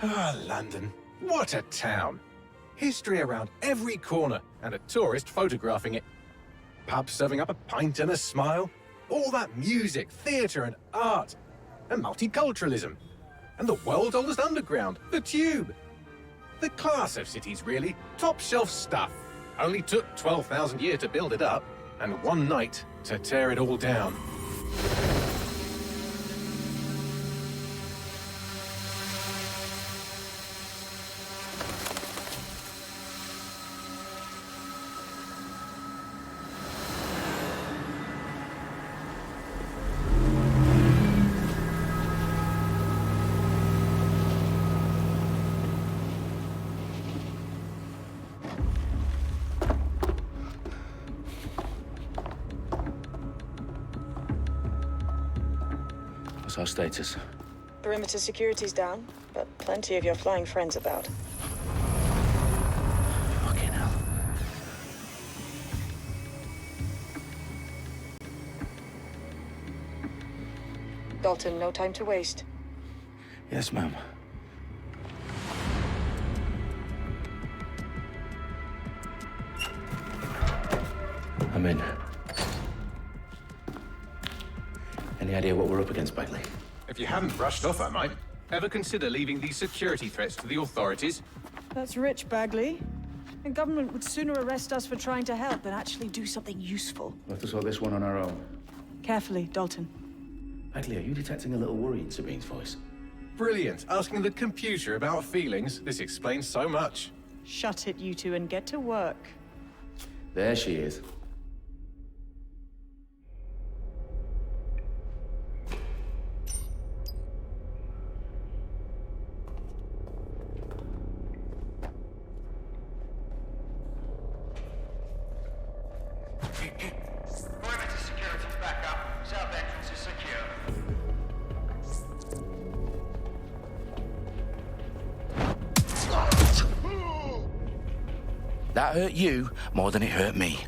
Ah, London. What a town. History around every corner and a tourist photographing it. Pubs serving up a pint and a smile. All that music, theatre and art. And multiculturalism. And the world's oldest underground, the Tube. The class of cities, really. Top shelf stuff. Only took 12,000 years to build it up, and one night to tear it all down. What's our status? Perimeter security's down, but plenty of your flying friends about. Fucking hell. Dalton, no time to waste. Yes, ma'am. I'm in. Any idea what we're up against, Bagley? If you hadn't brushed off, I might. Ever consider leaving these security threats to the authorities? That's rich, Bagley. The government would sooner arrest us for trying to help than actually do something useful. We'll have to sort this one on our own. Carefully, Dalton. Bagley, are you detecting a little worry in Sabine's voice? Brilliant. Asking the computer about feelings. This explains so much. Shut it, you two, and get to work. There she is. Perimeter security's back up. South entrance is secure. That hurt you more than it hurt me.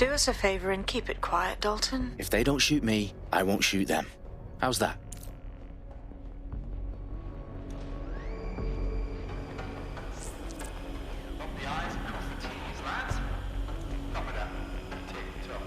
Do us a favor and keep it quiet, Dalton. If they don't shoot me, I won't shoot them. How's that? Dot the I's and cross the T's, lads. Copy that. Tick-tock.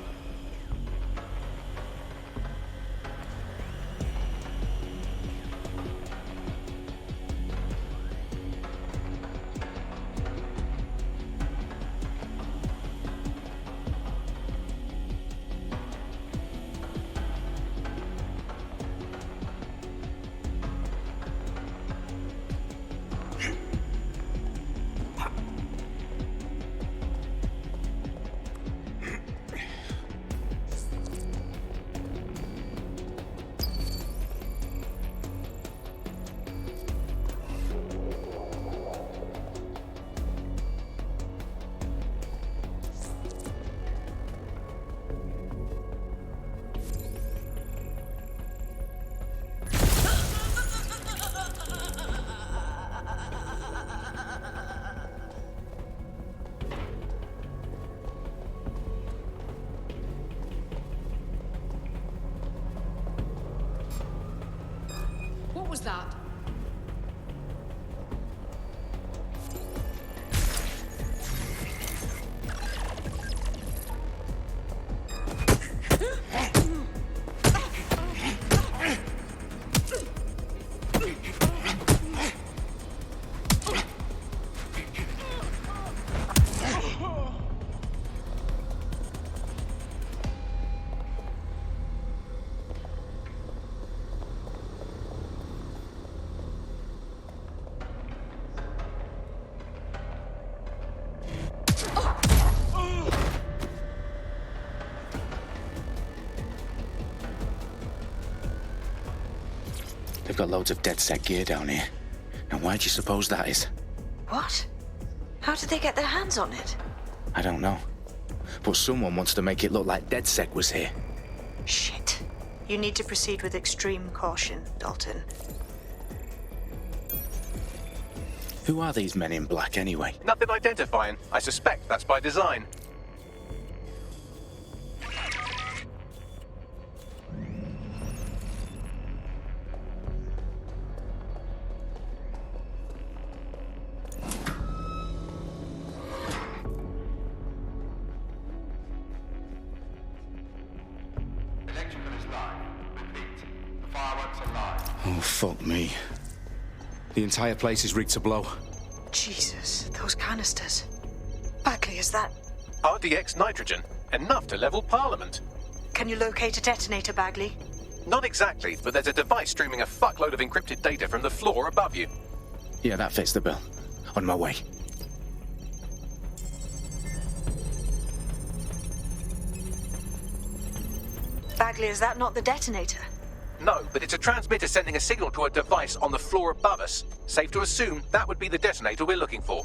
What was that? They've got loads of DedSec gear down here. And why do you suppose that is? What? How did they get their hands on it? I don't know. But someone wants to make it look like DedSec was here. Shit. You need to proceed with extreme caution, Dalton. Who are these men in black anyway? Nothing identifying. I suspect that's by design. Electrical is live. Repeat. The fireworks are live. Oh, fuck me. The entire place is rigged to blow. Jesus, those canisters. Bagley, is that... RDX nitrogen. Enough to level Parliament. Can you locate a detonator, Bagley? Not exactly, but there's a device streaming a fuckload of encrypted data from the floor above you. Yeah, that fits the bill. On my way. Bagley, is that not the detonator? No, but it's a transmitter sending a signal to a device on the floor above us. Safe to assume that would be the detonator we're looking for.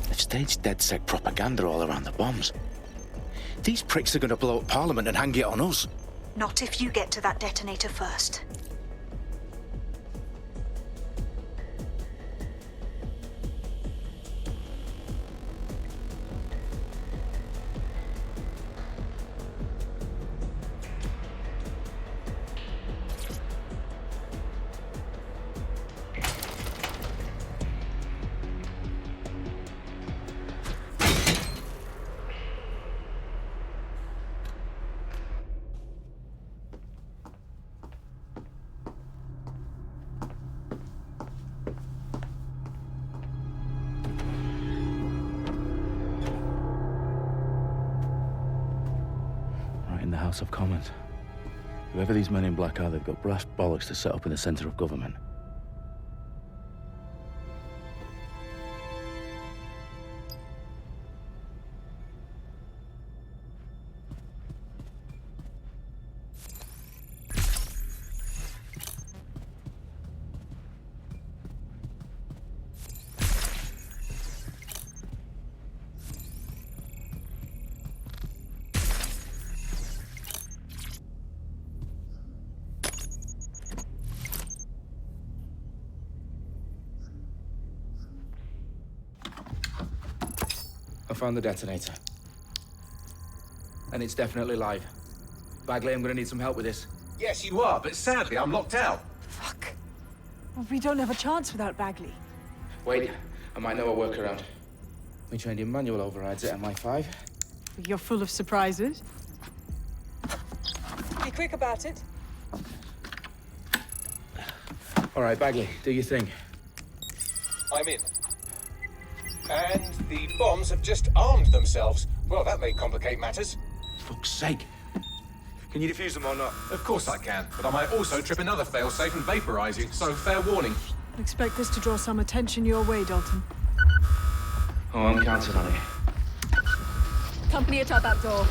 They've staged DedSec propaganda all around the bombs. These pricks are going to blow up Parliament and hang it on us. Not if you get to that detonator first. In the House of Commons. Whoever these men in black are, they've got brass bollocks to set up in the centre of government. found the detonator. And it's definitely live. Bagley, I'm gonna need some help with this. Yes, you are, but sadly, I'm locked out. Fuck. Well, we don't have a chance without Bagley. Wait, I might know a workaround. We trained in manual overrides at MI5. You're full of surprises. Be quick about it. All right, Bagley, do your thing. I'm in. And the bombs have just armed themselves. Well, that may complicate matters. Fuck's sake. Can you defuse them or not? Of course I can, but I might also trip another failsafe and vaporize you, so fair warning. I'd expect this to draw some attention your way, Dalton. Oh, I'm counting on it. Company at our back door.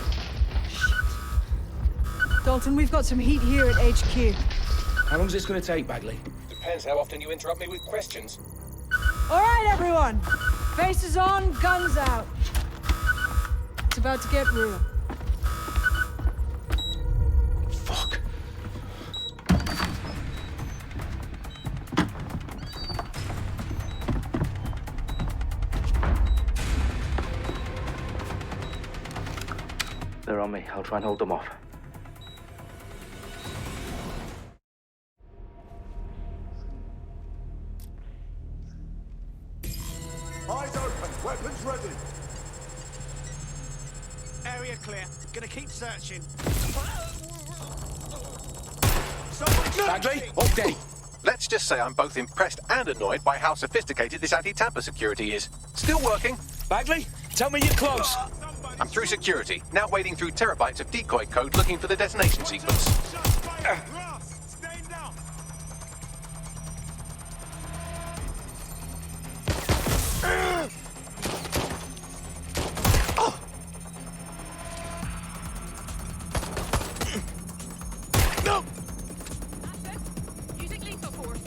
Dalton, we've got some heat here at HQ. How long's this gonna take, Bagley? Depends how often you interrupt me with questions. All right, everyone. Faces on, guns out. It's about to get real. Fuck. They're on me. I'll try and hold them off. Eyes open, weapons ready. Area clear. Gonna keep searching. Bagley, update. Let's just say I'm both impressed and annoyed by how sophisticated this anti-tamper security is. Still working. Bagley, tell me you're close. I'm through security, now wading through terabytes of decoy code looking for the detonation sequence. Staying down. Using lethal force.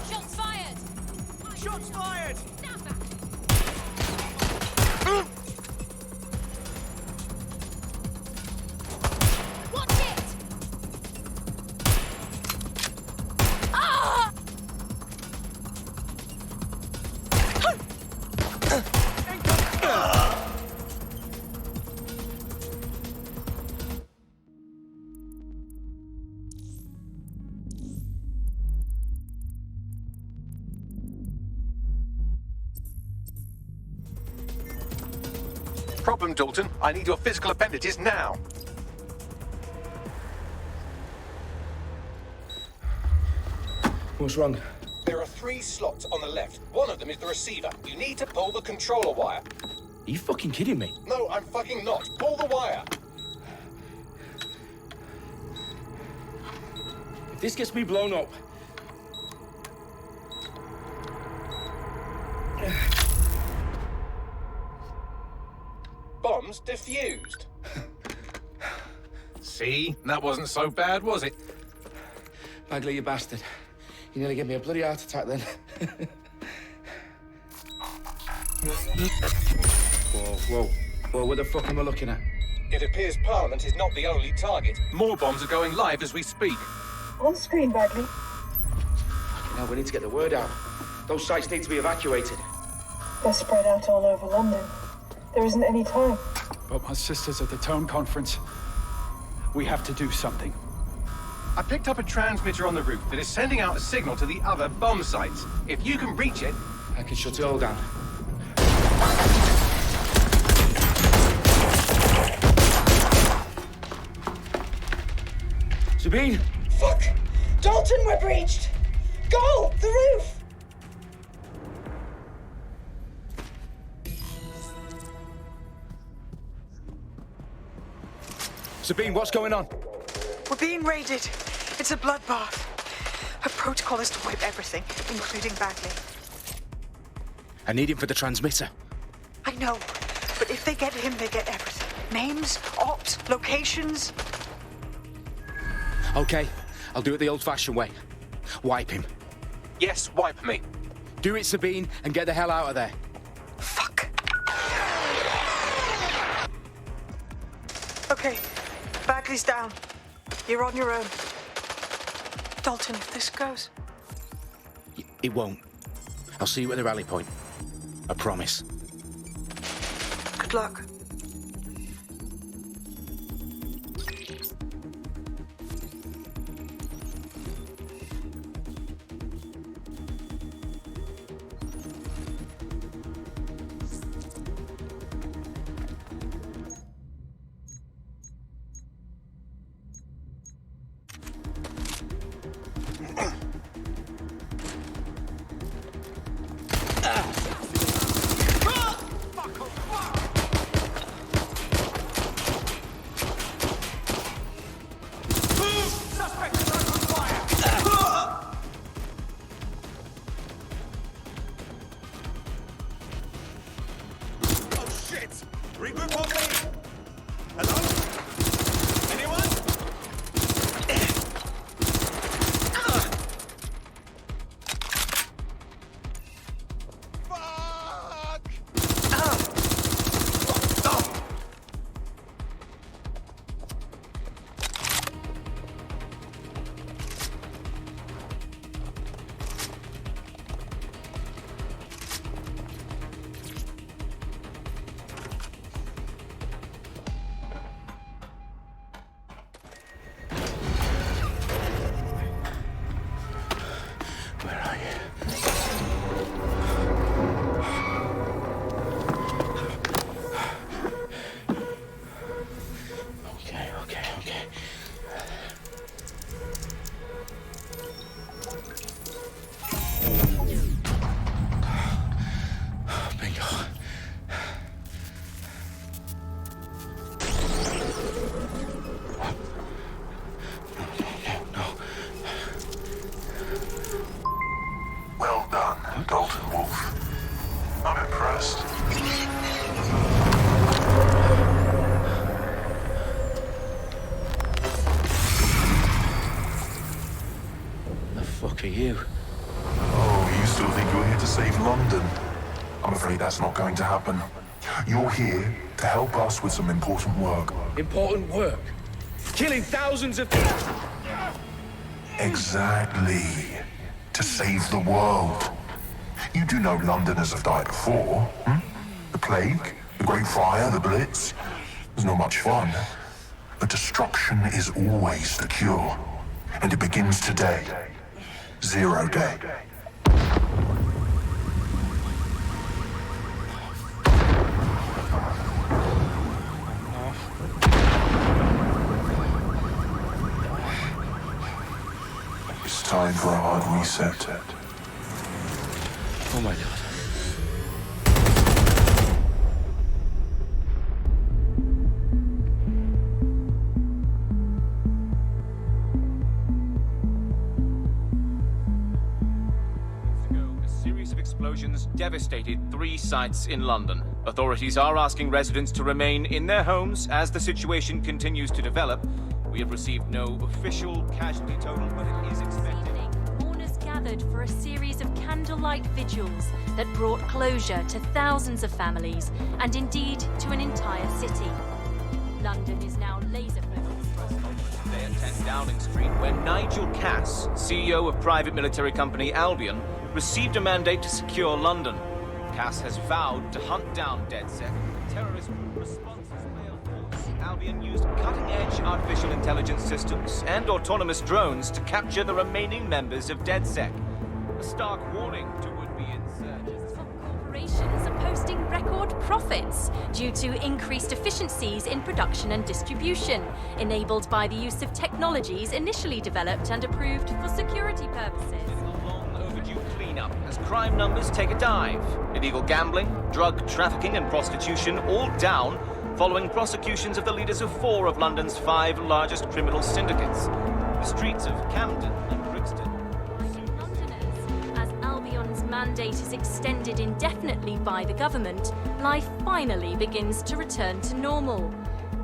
Shots fired. Shots fired. Stand back. Watch it. Ah! Problem, Dalton. I need your physical appendages now. What's wrong? There are 3 slots on the left. One of them is the receiver. You need to pull the controller wire. Are you fucking kidding me? No, I'm fucking not. Pull the wire. If this gets me blown up... Bombs defused. See? That wasn't so bad, was it? Bagley, you bastard. You nearly gave me a bloody heart attack then. Whoa, what the fuck am I looking at? It appears Parliament is not the only target. More bombs are going live as we speak. On screen, Bagley. Now we need to get the word out. Those sites need to be evacuated. They're spread out all over London. There isn't any time. But my sister's at the town conference. We have to do something. I picked up a transmitter on the roof that is sending out a signal to the other bomb sites. If you can reach it... I can shut it all down. Sabine! Fuck! Dalton, we're breached! Go! The roof! Sabine, what's going on? We're being raided. It's a bloodbath. Her protocol is to wipe everything, including Bagley. I need him for the transmitter. I know, but if they get him, they get everything. Names, ops, locations. Okay, I'll do it the old-fashioned way. Wipe him. Yes, wipe me. Do it, Sabine, and get the hell out of there. Fuck. Okay, Bagley's down. You're on your own. Dalton, if this goes... It won't. I'll see you at the rally point. I promise. Good luck. Regroup on me! Hello? Anyone? Fuck! Where are you? Okay. Bingo. No. Well done, Dalton Wolf. I'm impressed. The fuck are you? Oh, you still think you're here to save London? I'm afraid that's not going to happen. You're here to help us with some important work. Important work. Killing thousands of... Exactly. To save the world. You do know Londoners have died before, hmm? The plague, the Great Fire, the Blitz. It's not much fun. But destruction is always the cure. And it begins today. 0 day. It's time for a hard reset. Oh my god. A series of explosions devastated 3 sites in London. Authorities are asking residents to remain in their homes as the situation continues to develop. We have received no official casualty total, but it is expected. Mourners gathered for a series of candlelight vigils that brought closure to thousands of families and indeed to an entire city. London is now laser-focused. Today at 10 Downing Street, where Nigel Cass, CEO of private military company Albion, received a mandate to secure London. Cass has vowed to hunt down DedSec. Terrorist responses failed. Albion used cutting-edge artificial intelligence systems and autonomous drones to capture the remaining members of DedSec. A stark warning to would-be insurgents. Corporations are posting record profits due to increased efficiencies in production and distribution, enabled by the use of technologies initially developed and approved for security purposes. A long overdue cleanup as crime numbers take a dive. Illegal gambling, drug trafficking and prostitution all down following prosecutions of the leaders of 4 of London's 5 largest criminal syndicates. The streets of Camden and Brixton. Londoners, as Albion's mandate is extended indefinitely by the government, life finally begins to return to normal.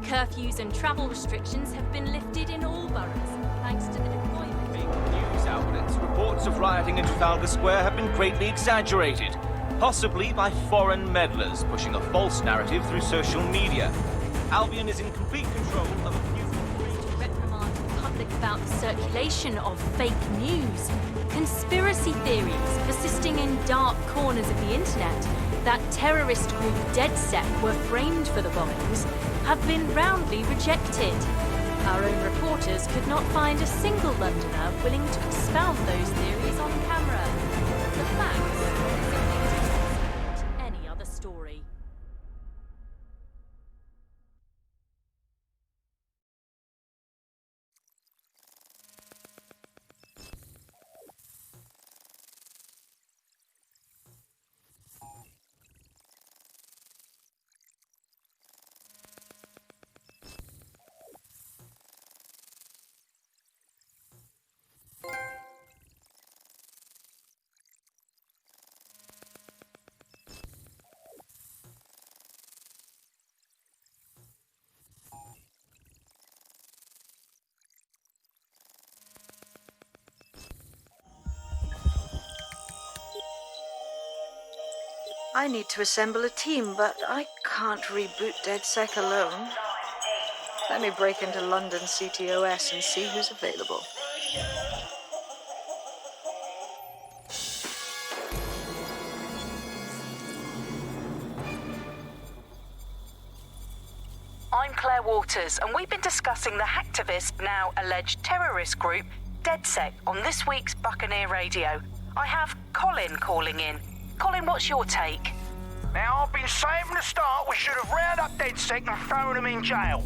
Curfews and travel restrictions have been lifted in all boroughs, thanks to the deployment. Fake news outlets, reports of rioting in Trafalgar Square have been greatly exaggerated, possibly by foreign meddlers pushing a false narrative through social media. Albion is in complete control of a few... reprimand public about the circulation of fake news, conspiracy theories persisting in dark corners of the internet that terrorist group DedSec were framed for the bombings have been roundly rejected. Our own reporters could not find a single Londoner willing to expound those theories on camera. The facts simply don't support any other story. I need to assemble a team, but I can't reboot DedSec alone. Let me break into London CTOS and see who's available. I'm Claire Waters, and we've been discussing the hacktivist, now alleged terrorist group, DedSec, on this week's Buccaneer Radio. I have Colin calling in. Colin, what's your take? Now, I've been saying from the start we should have rounded up DedSec and thrown them in jail.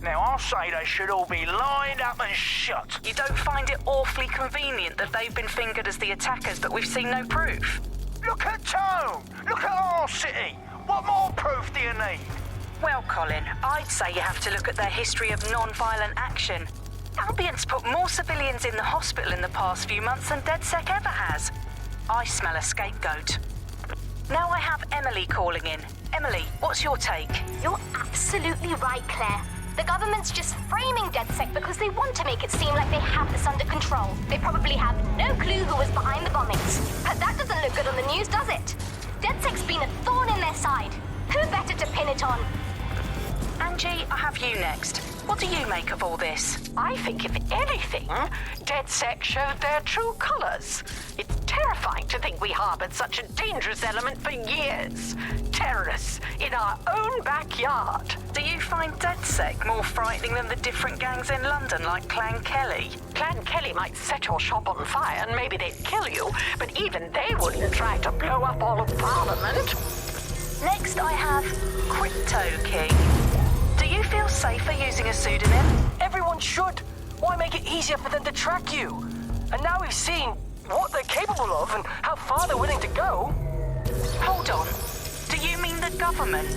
Now, I'll say they should all be lined up and shot. You don't find it awfully convenient that they've been fingered as the attackers, but we've seen no proof? Look at Tone! Look at our city! What more proof do you need? Well, Colin, I'd say you have to look at their history of non-violent action. Albion's put more civilians in the hospital in the past few months than DedSec ever has. I smell a scapegoat. Now I have Emily calling in. Emily, what's your take? You're absolutely right, Claire. The government's just framing DedSec because they want to make it seem like they have this under control. They probably have no clue who was behind the bombings. But that doesn't look good on the news, does it? DedSec's been a thorn in their side. Who better to pin it on? Angie, I have you next. What do you make of all this? I think, if anything, DedSec showed their true colors. It's terrifying to think we harbored such a dangerous element for years. Terrorists in our own backyard. Do you find DedSec more frightening than the different gangs in London, like Clan Kelly? Clan Kelly might set your shop on fire and maybe they'd kill you, but even they wouldn't try to blow up all of Parliament. Next, I have Crypto King. Do you feel safer using a pseudonym? Everyone should. Why make it easier for them to track you? And now we've seen what they're capable of and how far they're willing to go. Hold on. Do you mean the government?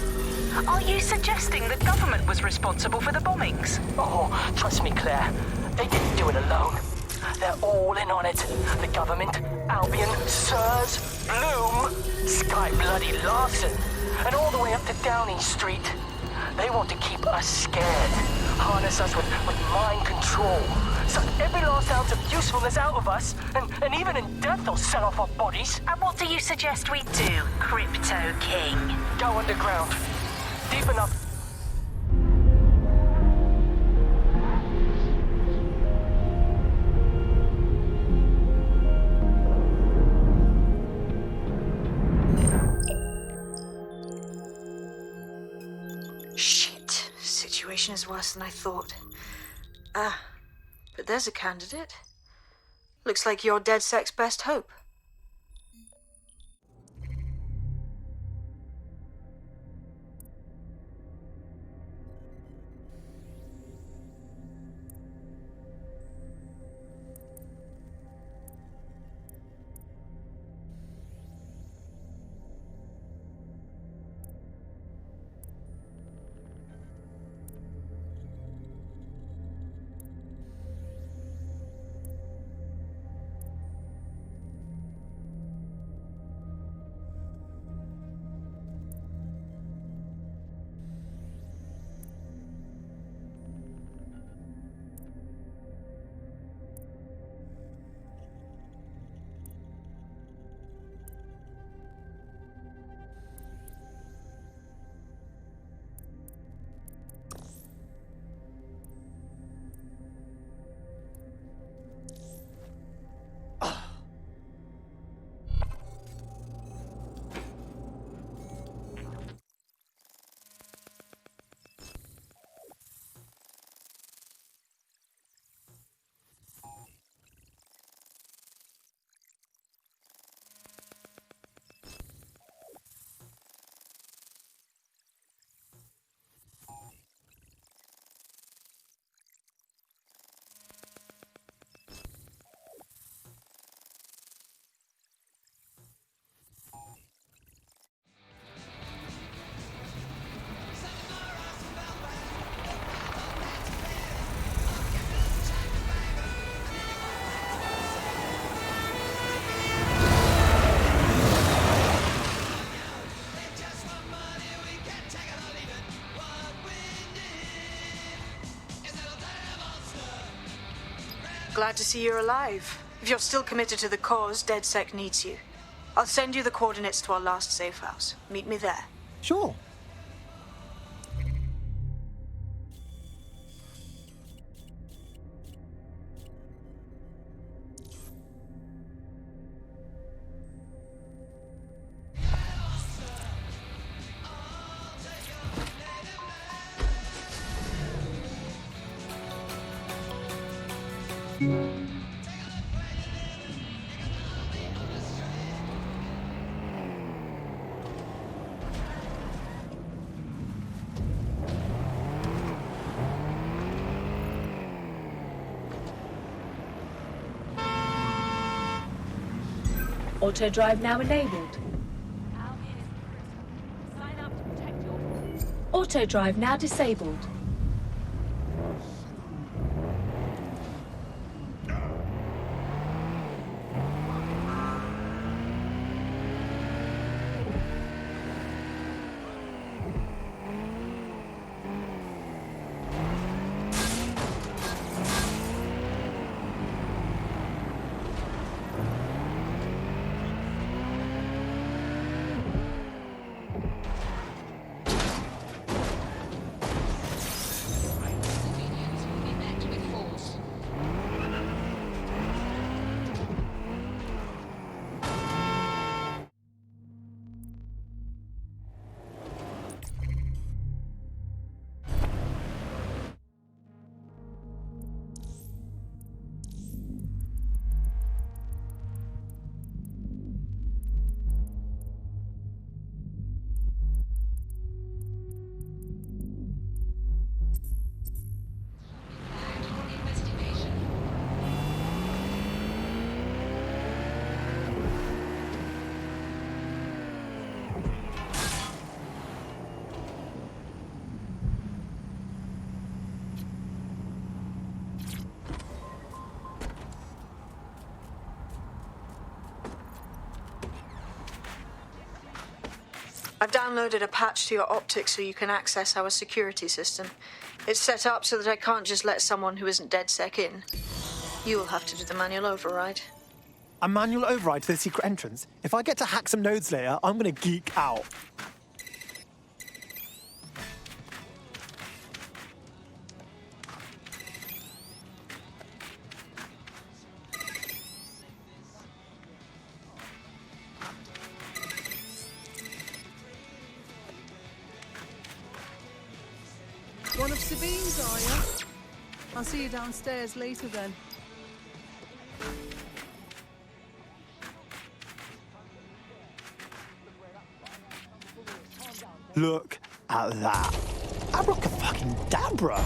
Are you suggesting the government was responsible for the bombings? Oh, trust me, Claire. They didn't do it alone. They're all in on it. The government, Albion, Sirs, Bloom, Sky Bloody Larson, and all the way up to Downing Street. They want to keep us scared, harness us with mind control, suck every last ounce of usefulness out of us, and even in death they'll set off our bodies. And what do you suggest we do, Crypto King? Go underground. Deep enough. Shit. Situation is worse than I thought. But there's a candidate. Looks like you're DedSec's best hope. Glad to see you're alive. If you're still committed to the cause, DedSec needs you. I'll send you the coordinates to our last safe house. Meet me there. Sure. Auto drive now enabled. Auto drive now disabled. I've downloaded a patch to your optics so you can access our security system. It's set up so that I can't just let someone who isn't DedSec in. You'll have to do the manual override. A manual override to the secret entrance? If I get to hack some nodes later, I'm gonna geek out. One of Sabine's, are you? I'll see you downstairs later then. Look at that. Abracadabra.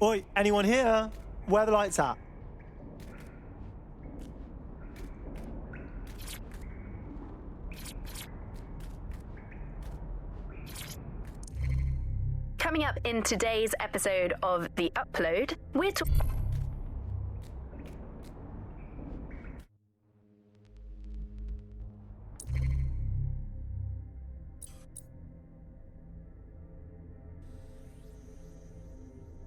Oi, anyone here? Where are the lights at? Coming up in today's episode of The Upload, we're talking...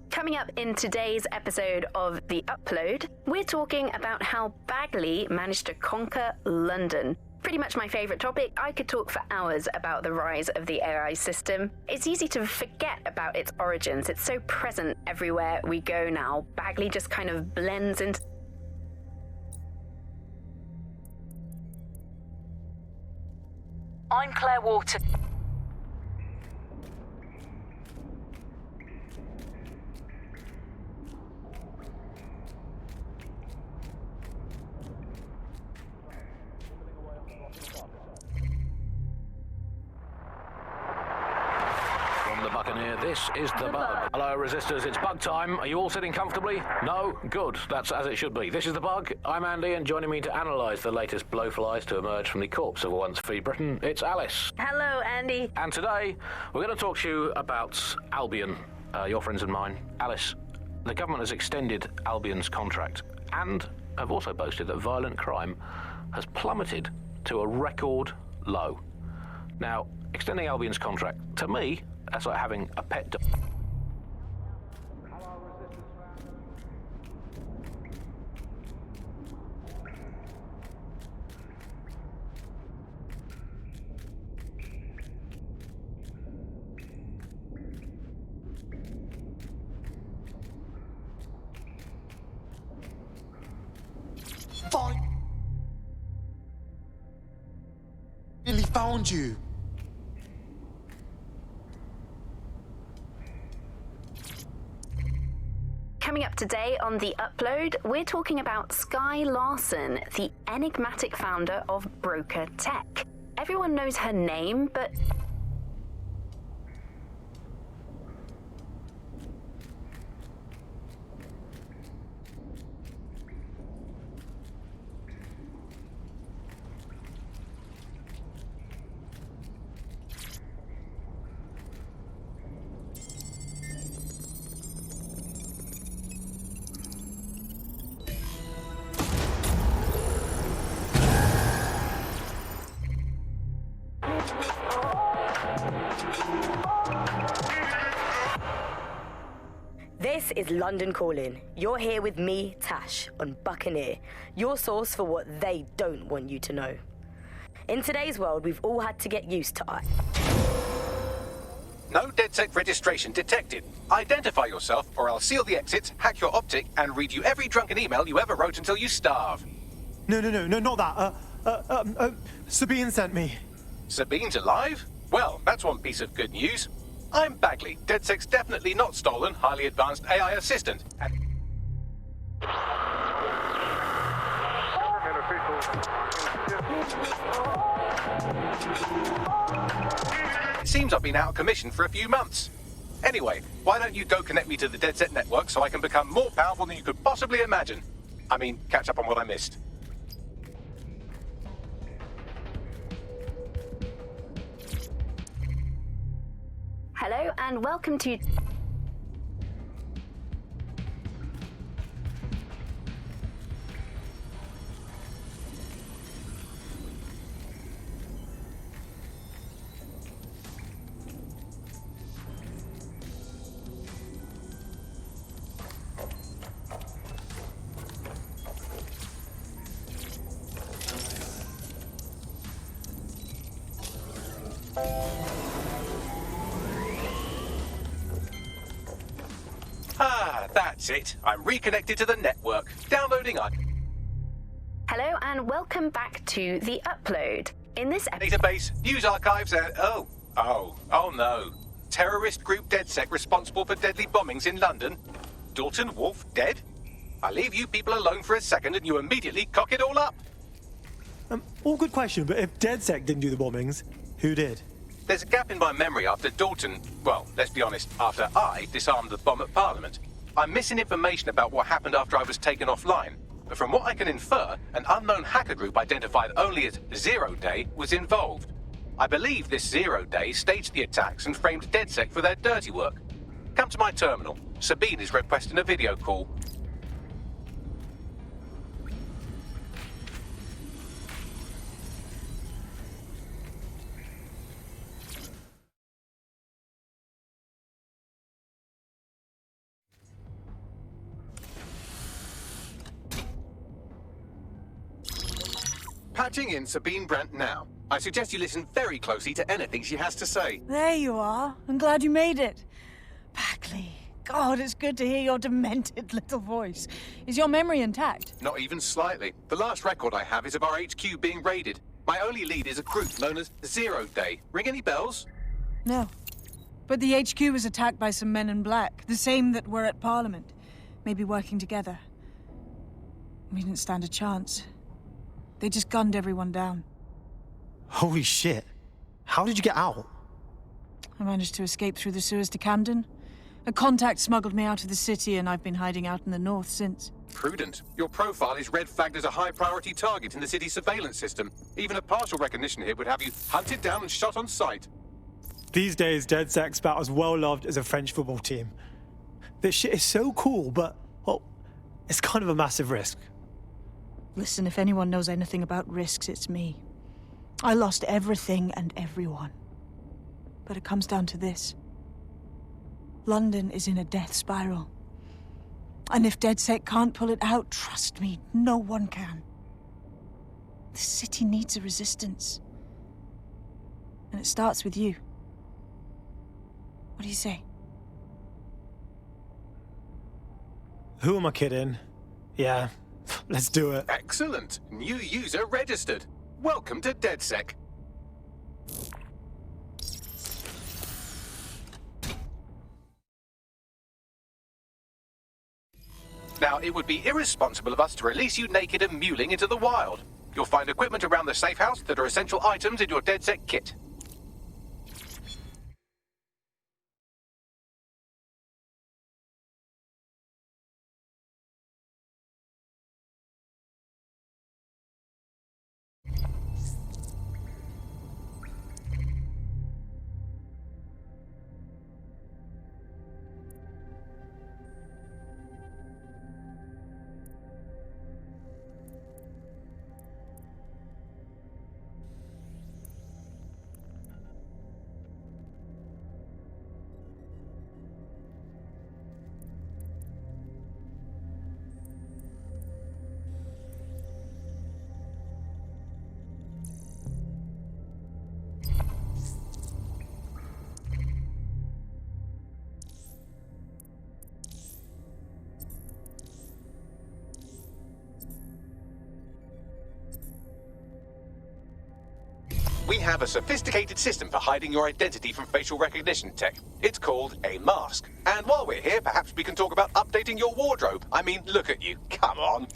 Coming up in today's episode of The Upload, we're talking about how Bagley managed to conquer London. Pretty much my favourite topic. I could talk for hours about the rise of the AI system. It's easy to forget about its origins. It's so present everywhere we go now. Bagley just kind of blends into... I'm Claire Wharton. the Buccaneer. This is the Bug. Hello, Resistors. It's Bug time. Are you all sitting comfortably? No? Good. That's as it should be. This is the Bug. I'm Andy, and joining me to analyse the latest blowflies to emerge from the corpse of a once free Britain, it's Alice. Hello, Andy. And today, we're going to talk to you about Albion, your friends and mine. Alice, the government has extended Albion's contract and have also boasted that violent crime has plummeted to a record low. Now, extending Albion's contract, to me, that's like having a pet dog. Finally found you. Coming up today on The Upload, we're talking about Sky Larson, the enigmatic founder of Broker Tech. Everyone knows her name, but This is London Calling. You're here with me, Tash, on Buccaneer, your source for what they don't want you to know. In today's world, we've all had to get used to No DedSec registration detected. Identify yourself, or I'll seal the exits, hack your optic, and read you every drunken email you ever wrote until you starve. No, not that. Sabine sent me. Sabine's alive? Well, that's one piece of good news. I'm Bagley, DedSec's definitely not stolen, highly advanced AI assistant. And it seems I've been out of commission for a few months. Anyway, why don't you go connect me to the DedSec network so I can become more powerful than you could possibly imagine? I mean, catch up on what I missed. hello and welcome to... That's it. I'm reconnected to the network. Downloading Hello and welcome back to The Upload. In this database, news archives, and oh no. Terrorist group DedSec responsible for deadly bombings in London. Dalton Wolfe dead? I leave you people alone for a second and you immediately cock it all up. All good question, but if DedSec didn't do the bombings, who did? There's a gap in my memory after Dalton, well, let's be honest, after I disarmed the bomb at Parliament. I'm missing information about what happened after I was taken offline, but from what I can infer, an unknown hacker group identified only as Zero Day was involved. I believe this Zero Day staged the attacks and framed DedSec for their dirty work. Come to my terminal. Sabine is requesting a video call. Patching in Sabine Brandt now. I suggest you listen very closely to anything she has to say. There you are. I'm glad you made it. Bagley. God, it's good to hear your demented little voice. Is your memory intact? Not even slightly. The last record I have is of our HQ being raided. My only lead is a group known as Zero Day. Ring any bells? No. But the HQ was attacked by some men in black, the same that were at Parliament. Maybe working together. We didn't stand a chance. They just gunned everyone down. Holy shit. How did you get out? I managed to escape through the sewers to Camden. A contact smuggled me out of the city, and I've been hiding out in the north since. Prudent. Your profile is red flagged as a high-priority target in the city's surveillance system. Even a partial recognition here would have you hunted down and shot on sight. These days, DedSec's about as well loved as a French football team. This shit is so cool, but, well, it's kind of a massive risk. Listen, if anyone knows anything about risks, it's me. I lost everything and everyone. But it comes down to this. London is in a death spiral. And if DedSec can't pull it out, trust me, no one can. The city needs a resistance. And it starts with you. What do you say? Who am I kidding? Yeah, let's do it. Excellent. New user registered. Welcome to DedSec. Now, it would be irresponsible of us to release you naked and mewling into the wild. You'll find equipment around the safe house that are essential items in your DedSec kit. We have a sophisticated system for hiding your identity from facial recognition tech. It's called a mask. And while we're here, perhaps we can talk about updating your wardrobe. I mean, look at you. Come on.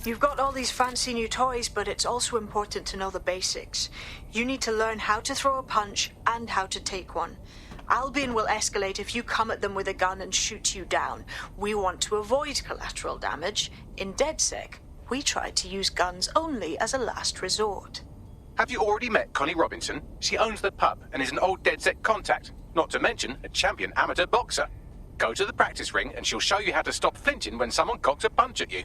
You've got all these fancy new toys, but it's also important to know the basics. You need to learn how to throw a punch and how to take one. Albion will escalate if you come at them with a gun and shoot you down. We want to avoid collateral damage. In DedSec, we try to use guns only as a last resort. Have you already met Connie Robinson? She owns the pub and is an old DedSec contact, not to mention a champion amateur boxer. Go to the practice ring and she'll show you how to stop flinching when someone cocks a punch at you.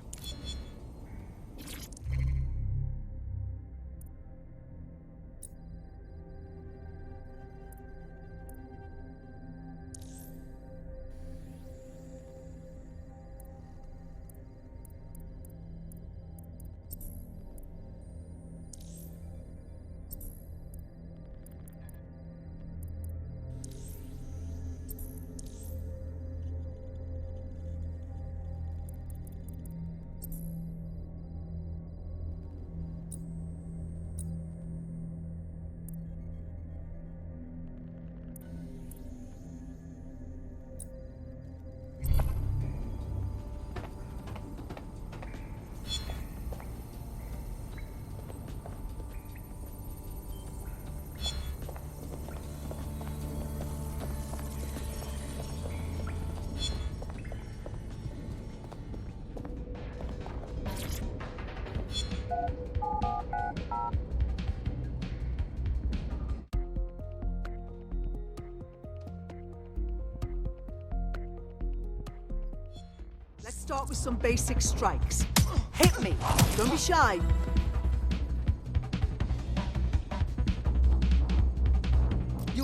Let's start with some basic strikes. Hit me! Don't be shy.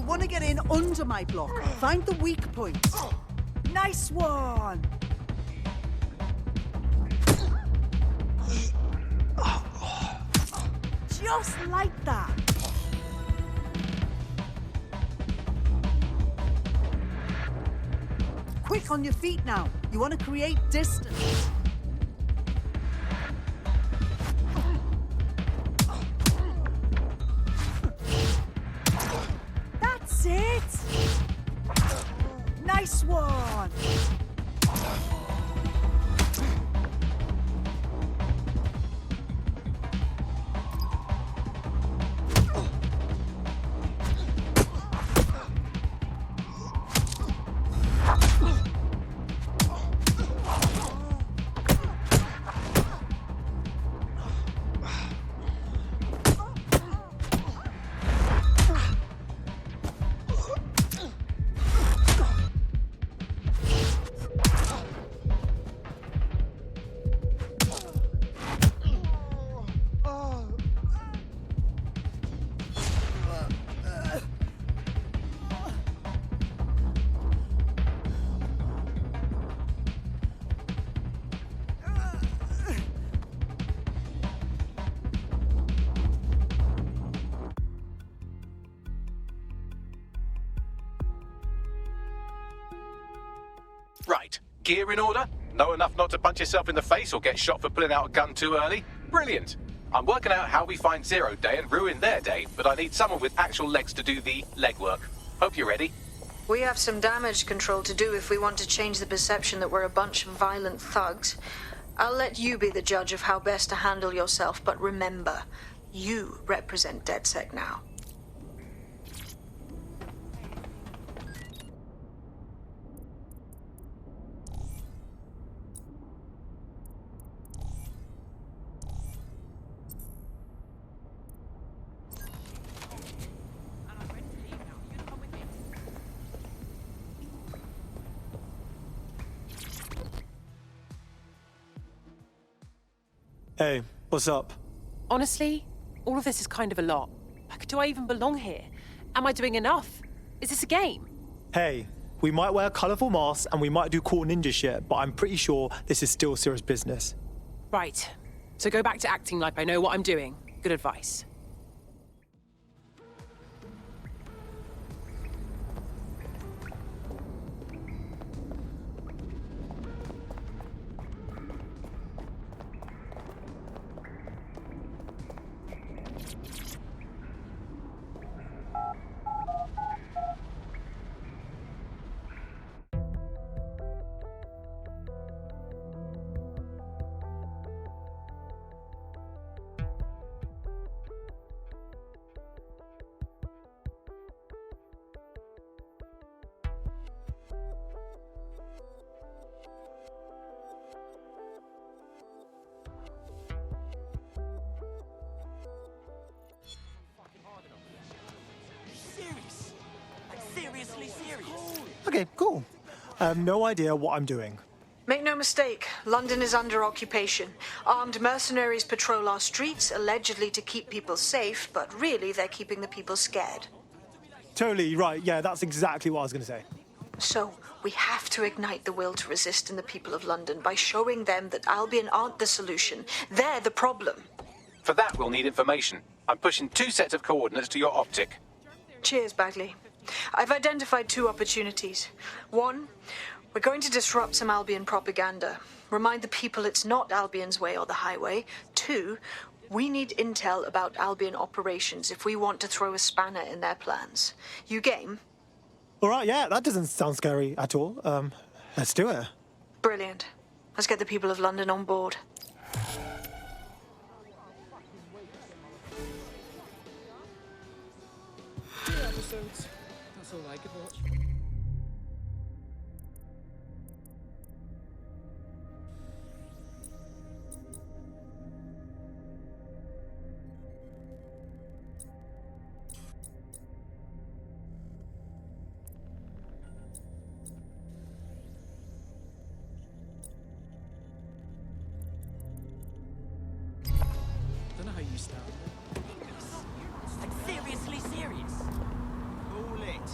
want to get in under my block. Find the weak point. Nice one! Just like that. Quick on your feet now. You want to create distance. That's it! Nice one! Right, gear in order? Know enough not to punch yourself in the face or get shot for pulling out a gun too early? Brilliant! I'm working out how we find Zero Day and ruin their day, but I need someone with actual legs to do the legwork. Hope you're ready. We have some damage control to do if we want to change the perception that we're a bunch of violent thugs. I'll let you be the judge of how best to handle yourself, but remember, you represent DedSec now. Hey, what's up? Honestly, all of this is kind of a lot. Like, do I even belong here? Am I doing enough? Is this a game? Hey, we might wear colourful masks and we might do cool ninja shit, but I'm pretty sure this is still serious business. Right. So go back to acting like I know what I'm doing. Good advice. Seriously serious. Okay, cool. I have no idea what I'm doing. Make no mistake, London is under occupation. Armed mercenaries patrol our streets, allegedly to keep people safe, but really they're keeping the people scared. Totally right, yeah, that's exactly what I was going to say. So, we have to ignite the will to resist in the people of London by showing them that Albion aren't the solution. They're the problem. For that, we'll need information. I'm pushing 2 sets of coordinates to your optic. Cheers, Bagley. I've identified 2 opportunities. 1, we're going to disrupt some Albion propaganda. Remind the people it's not Albion's way or the highway. 2, we need intel about Albion operations if we want to throw a spanner in their plans. You game? All right, yeah, that doesn't sound scary at all. Let's do it. Brilliant. Let's get the people of London on board. 2 episodes. That's all I could watch. Don't know how you start. Like seriously serious. Cool it.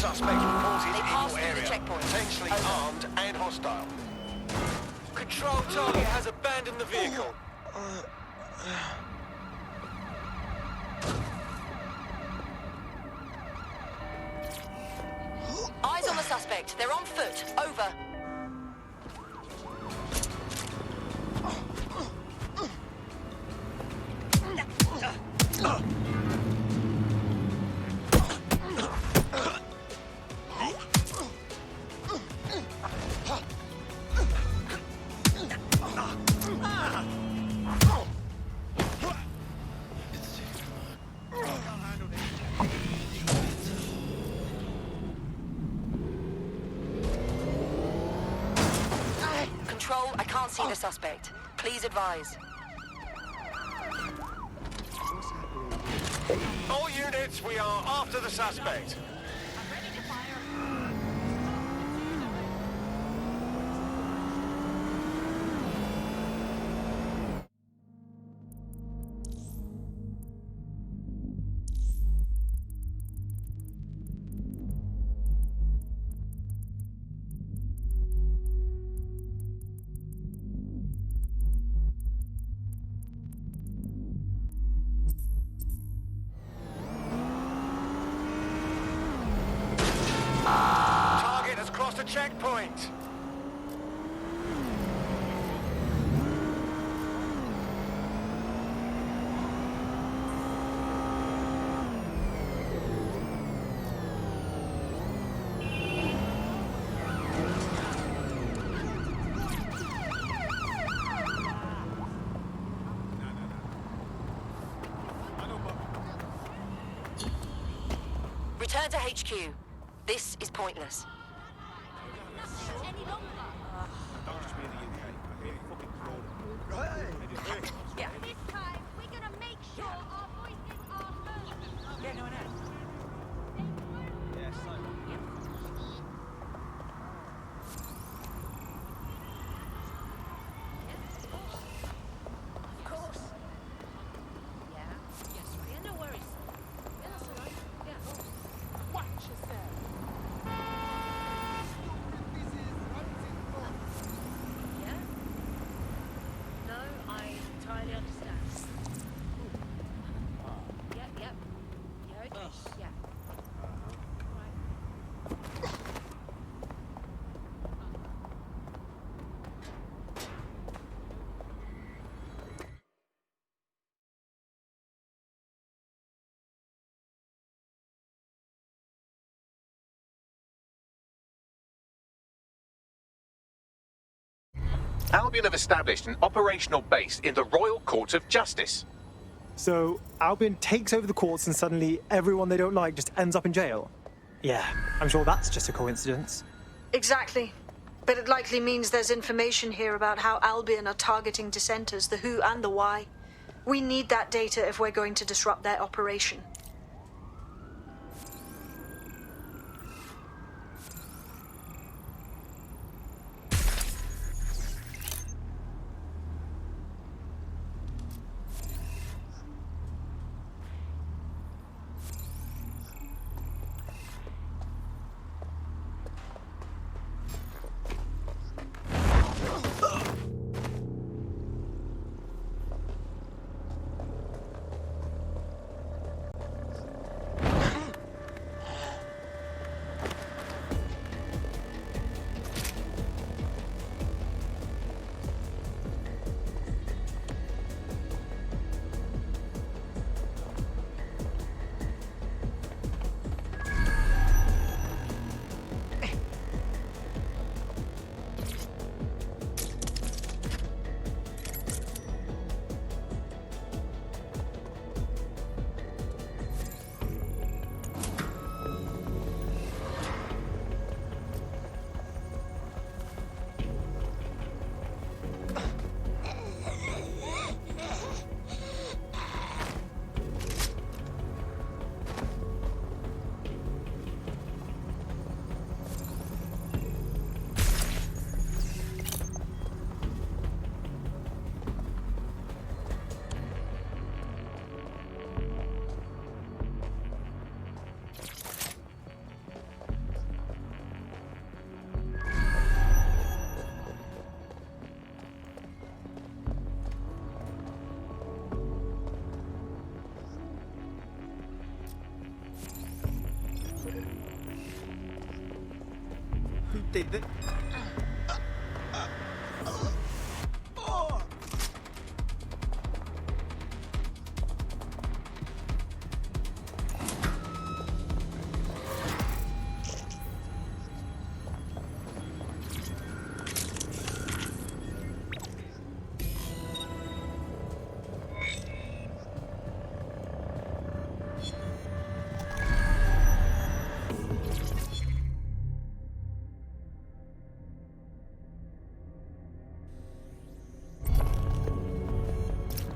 suspects reported They in passed your through the area. checkpoint. Potentially armed and hostile. Control target has abandoned the vehicle. Eyes on the suspect. They're on foot. Over. Control, I can't see the suspect. Please advise. All units, we are after the suspect. Target has crossed a checkpoint. Return to HQ. This is pointless. Yeah. This time, we're gonna make sure our voices are heard. Yeah, no, no. Yes, Of course. Yeah. Yes, yeah, no worries. Yeah, that's all right. Yeah. Watch yourself. Yeah? No, I entirely understand. Yep, yep. Yeah, okay. Yeah. Albion have established an operational base in the Royal Court of Justice. So Albion takes over the courts and suddenly everyone they don't like just ends up in jail? Yeah, I'm sure that's just a coincidence. Exactly. But it likely means there's information here about how Albion are targeting dissenters, the who and the why. We need that data if we're going to disrupt their operation.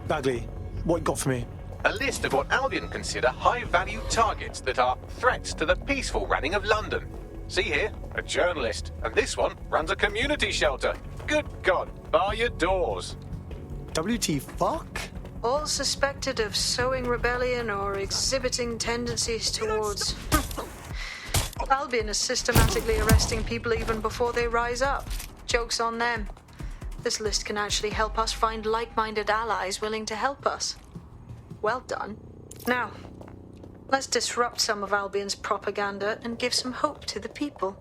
Bagley, what you got for me? A list of what Albion consider high-value targets that are threats to the peaceful running of London. See here, a journalist, and this one runs a community shelter. Good God, bar your doors. WT fuck? All suspected of sowing rebellion or exhibiting tendencies towards... Albion is systematically arresting people even before they rise up. Joke's on them. This list can actually help us find like-minded allies willing to help us. Well done. Now, let's disrupt some of Albion's propaganda and give some hope to the people.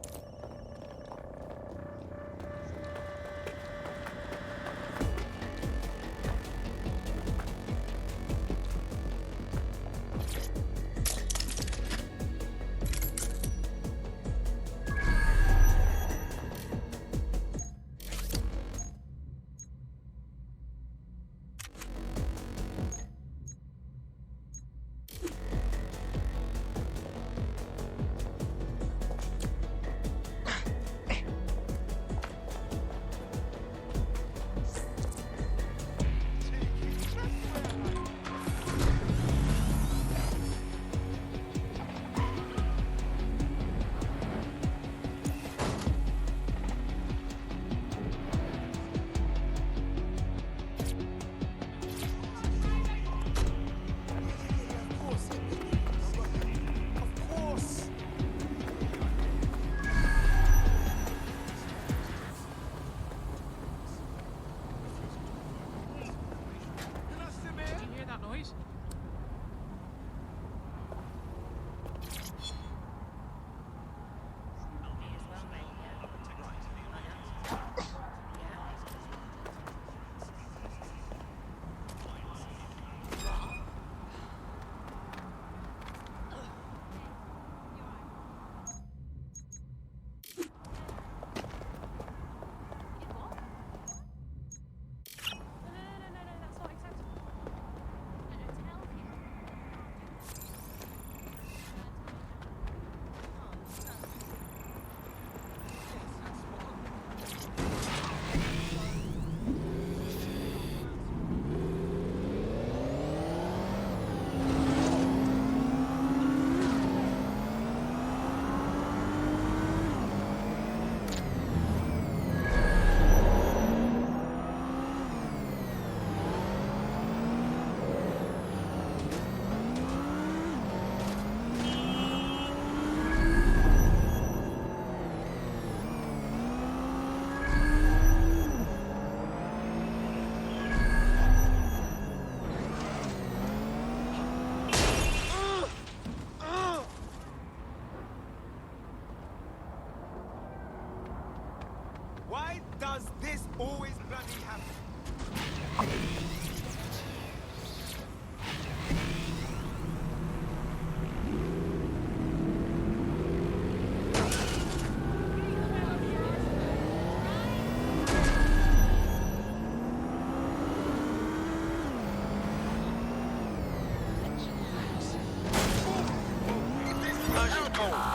Why does this always bloody happen?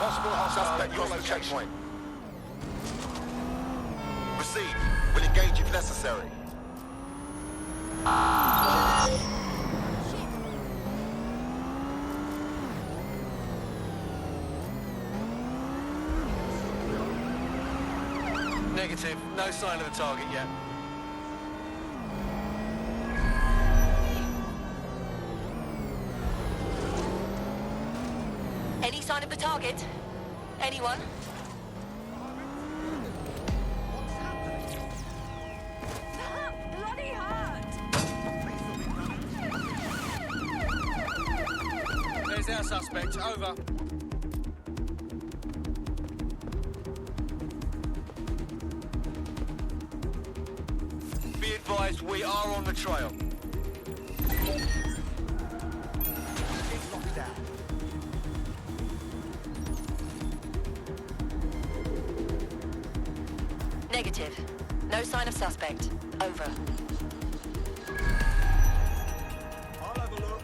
Possible suspect cross the checkpoint. Proceed. We'll engage if necessary. Negative. No sign of the target yet. Any sign of the target? Anyone? Bloody hurt! There's our suspect. Over. advised, we are on the trail. Locked down. Negative. No sign of suspect. Over. I'll have a look.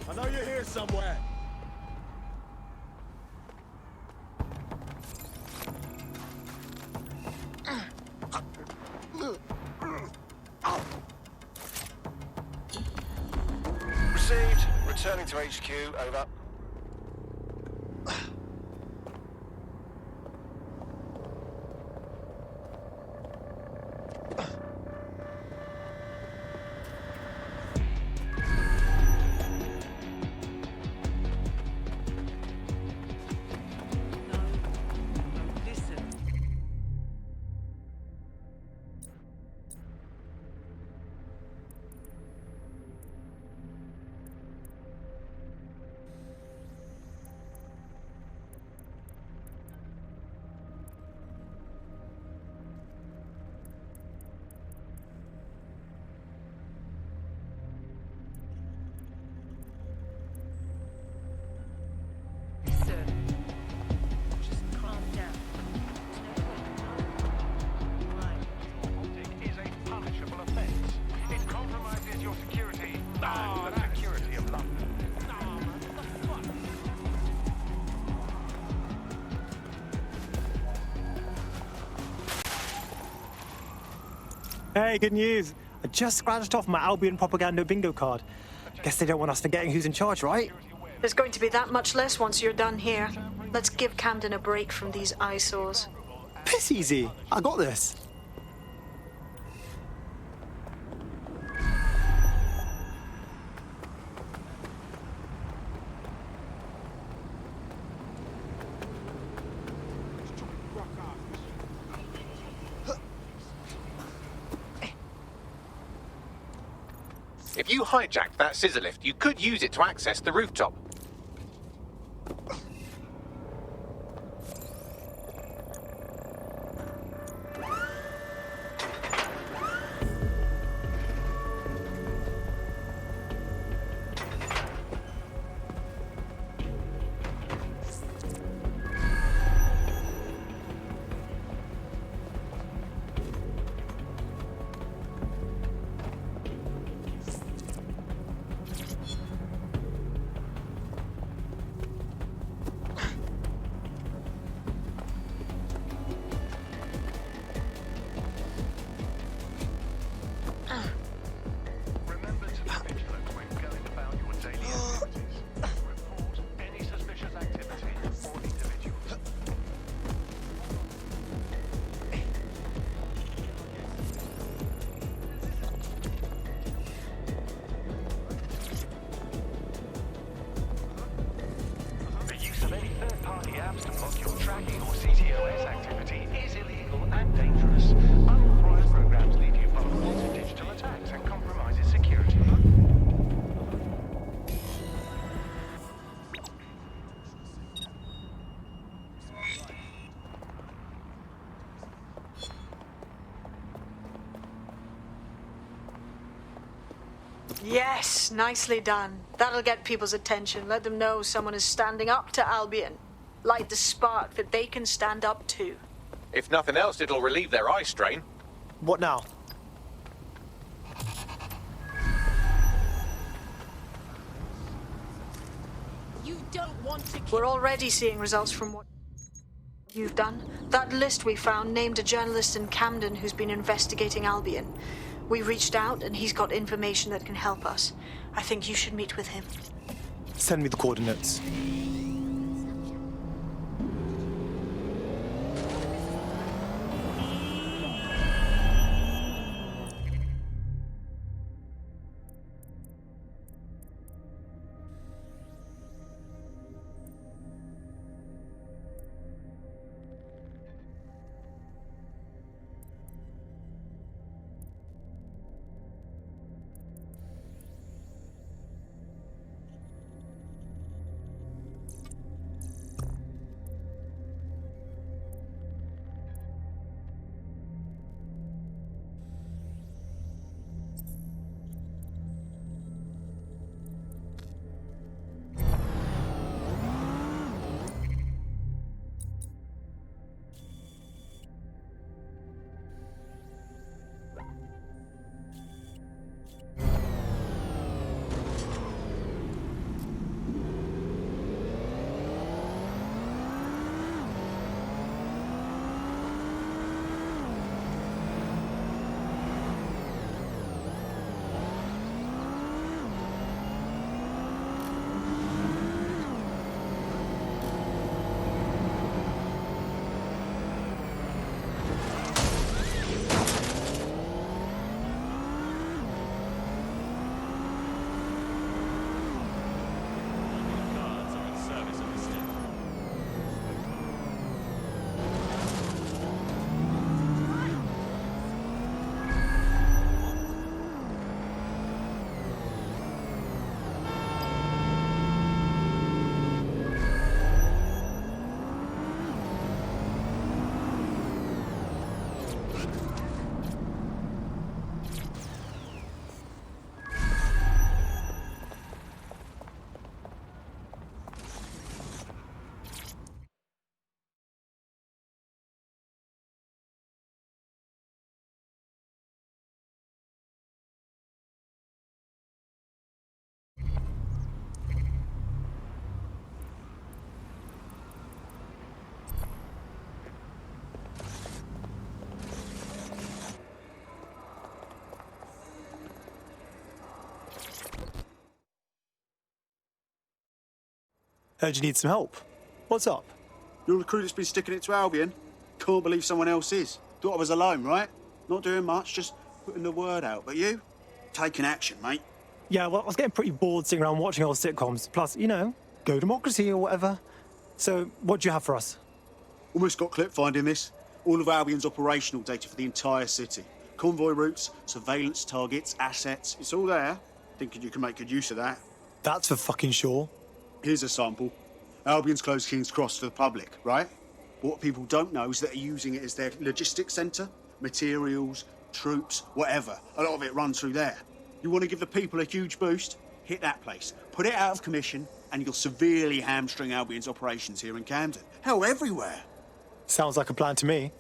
I know you're here somewhere. Received. Returning to HQ. Over. Hey, good news. I just scratched off my Albion propaganda bingo card. Guess they don't want us forgetting who's in charge, right? There's going to be that much less once you're done here. Let's give Camden a break from these eyesores. Piss easy. I got this. If you hijacked that scissor lift, you could use it to access the rooftop. Yes, nicely done. That'll get people's attention. Let them know someone is standing up to Albion. Light the spark that they can stand up to. If nothing else, it'll relieve their eye strain. What now? You don't want to. We're already seeing results from what you've done. That list we found named a journalist in Camden who's been investigating Albion. We reached out and he's got information that can help us. I think you should meet with him. Send me the coordinates. Heard you need some help. What's up? You're the crew that's been sticking it to Albion? Can't believe someone else is. Thought I was alone, right? Not doing much, just putting the word out. But you? Taking action, mate. Yeah, well, I was getting pretty bored sitting around watching old sitcoms. Plus, you know, go democracy or whatever. So, what do you have for us? Almost got clip finding this. All of Albion's operational data for the entire city. Convoy routes, surveillance targets, assets. It's all there. Thinking you can make good use of that. That's for fucking sure. Here's a sample. Albion's closed King's Cross to the public, right? What people don't know is that they're using it as their logistics centre. Materials, troops, whatever. A lot of it runs through there. You want to give the people a huge boost? Hit that place. Put it out of commission, and you'll severely hamstring Albion's operations here in Camden. Hell, everywhere. Sounds like a plan to me.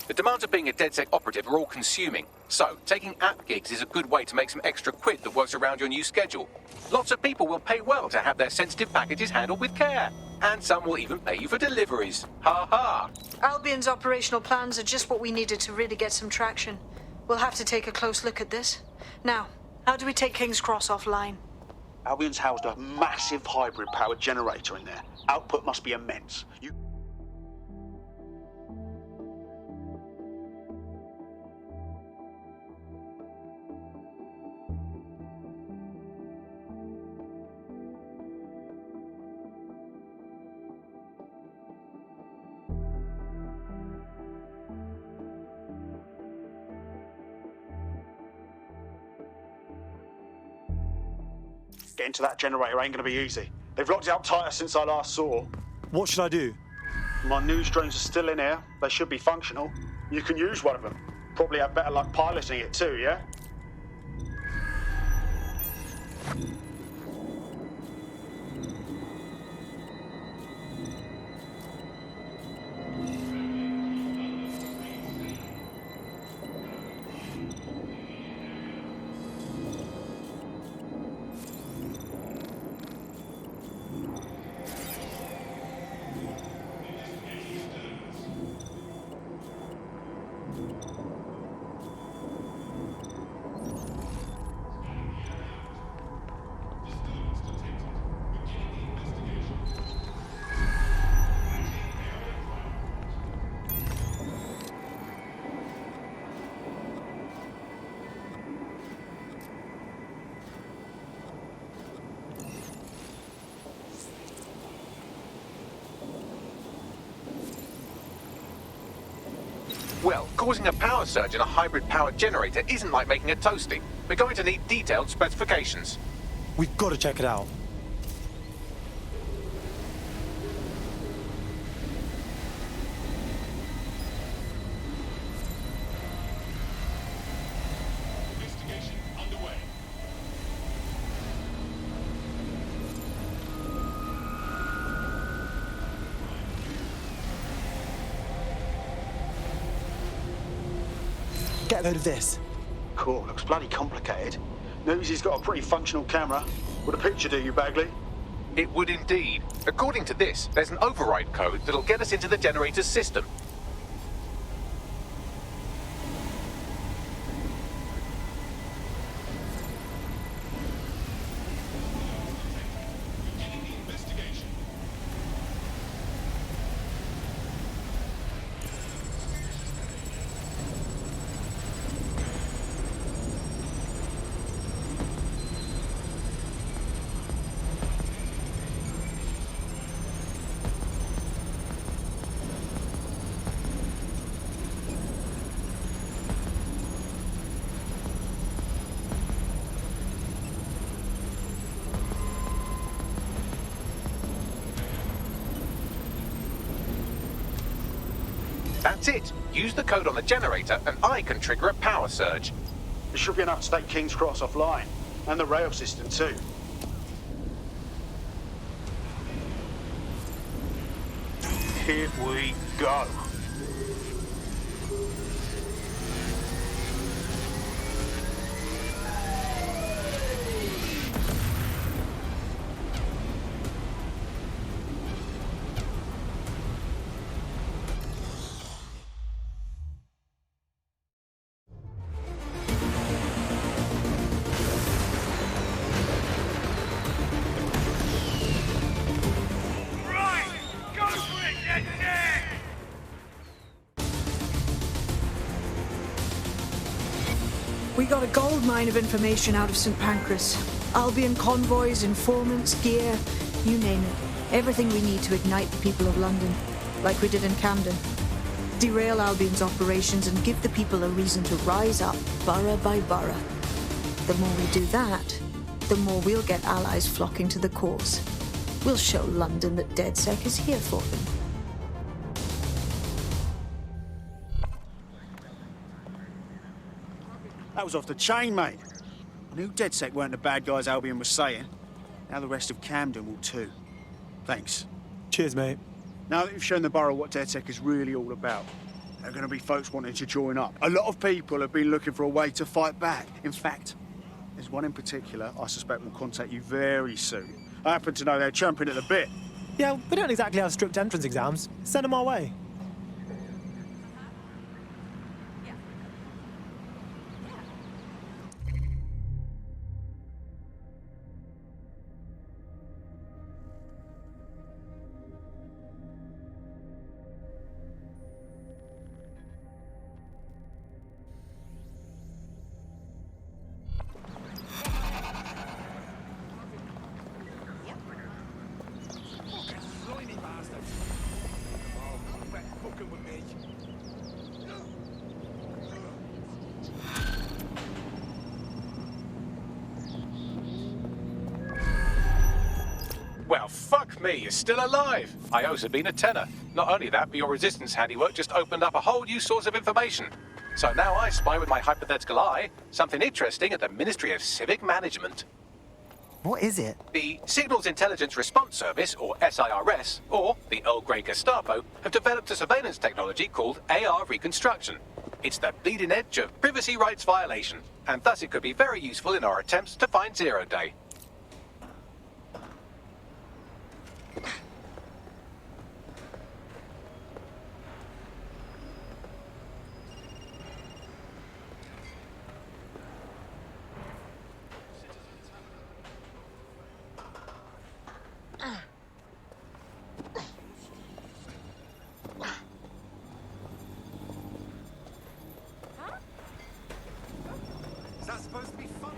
The demands of being a DedSec operative are all-consuming, so taking app gigs is a good way to make some extra quid that works around your new schedule. Lots of people will pay well to have their sensitive packages handled with care, and some will even pay you for deliveries. Ha ha! Albion's operational plans are just what we needed to really get some traction. We'll have to take a close look at this. Now, how do we take King's Cross offline? Albion's housed a massive hybrid powered generator in there. Output must be immense. Getting to that generator ain't gonna be easy. They've locked it up tighter since I last saw. What should I do? My news drones are still in here. They should be functional. You can use one of them. Probably have better luck piloting it too, yeah? Well, causing a power surge in a hybrid-powered generator isn't like making a toasty. We're going to need detailed specifications. We've got to check it out. Get a load of this. Cool, looks bloody complicated. Newsy's got a pretty functional camera. Would a picture do you, Bagley? It would indeed. According to this, there's an override code that'll get us into the generator's system. That's it. Use the code on the generator and I can trigger a power surge. It should be enough to take King's Cross offline. And the rail system too. Here we go. got a goldmine of information out of St. Pancras. Albion convoys, informants, gear, you name it. Everything we need to ignite the people of London, like we did in Camden. Derail Albion's operations and give the people a reason to rise up, borough by borough. The more we do that, the more we'll get allies flocking to the cause. We'll show London that DedSec is here for them. That was off the chain, mate. I knew DedSec weren't the bad guys Albion was saying. Now the rest of Camden will too. Thanks. Cheers, mate. Now that you've shown the borough what DedSec is really all about, there are going to be folks wanting to join up. A lot of people have been looking for a way to fight back. In fact, there's one in particular I suspect will contact you very soon. I happen to know they're champing at the bit. Yeah, we don't exactly have strict entrance exams. Send them our way. Well, fuck me, you're still alive. I owes have been a tenner. Not only that, but your resistance handiwork just opened up a whole new source of information. So now I spy with my hypothetical eye something interesting at the Ministry of Civic Management. What is it? The Signals Intelligence Response Service, or SIRS, or the Earl Grey Gestapo, have developed a surveillance technology called AR Reconstruction. It's the bleeding edge of privacy rights violation, and thus it could be very useful in our attempts to find Zero Day. Is that supposed to be fun?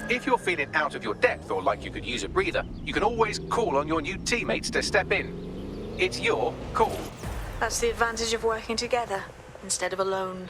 If you're feeling out of your depth or like you could use a breather, you can always call on your new teammates to step in. It's your call. That's the advantage of working together instead of alone.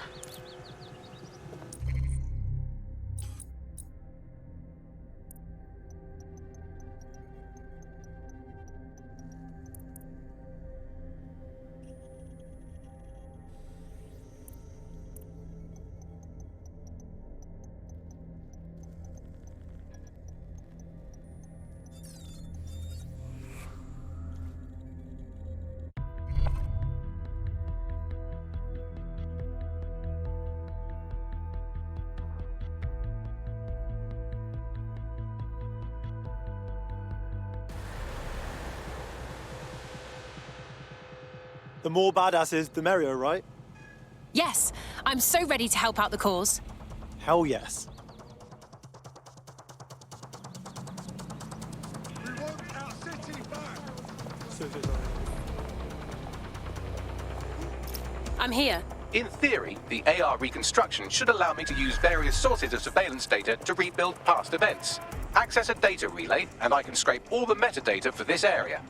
The more badasses, the merrier, right? Yes, I'm so ready to help out the cause. Hell yes. I'm here. In theory, the AR reconstruction should allow me to use various sources of surveillance data to rebuild past events. Access a data relay, and I can scrape all the metadata for this area.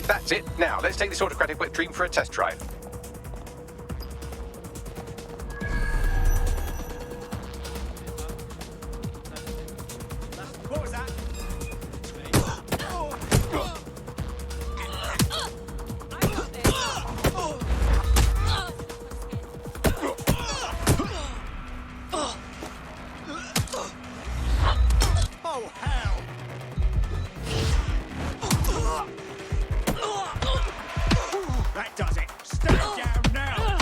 That's it. Now, let's take this autocratic wet dream for a test drive. What was that? Oh, hell! That does it. Stand down now.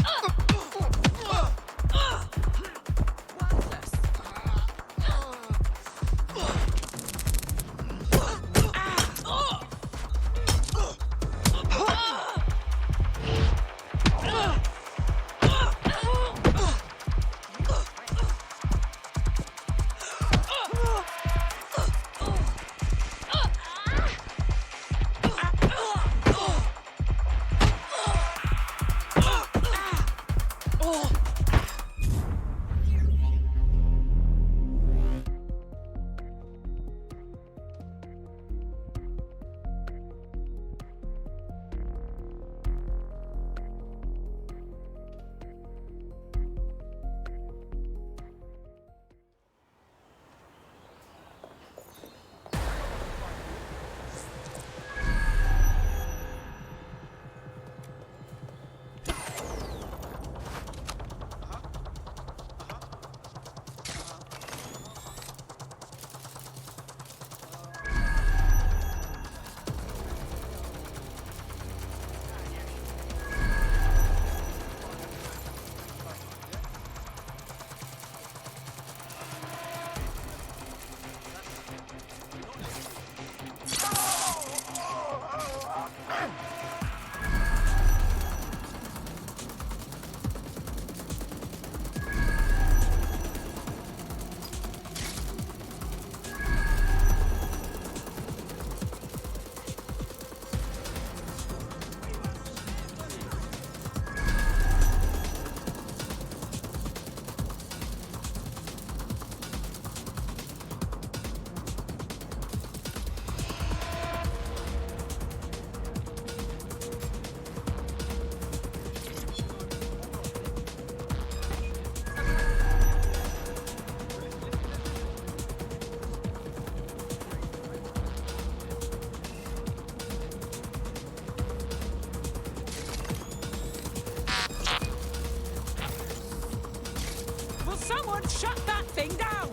Will someone shut that thing down?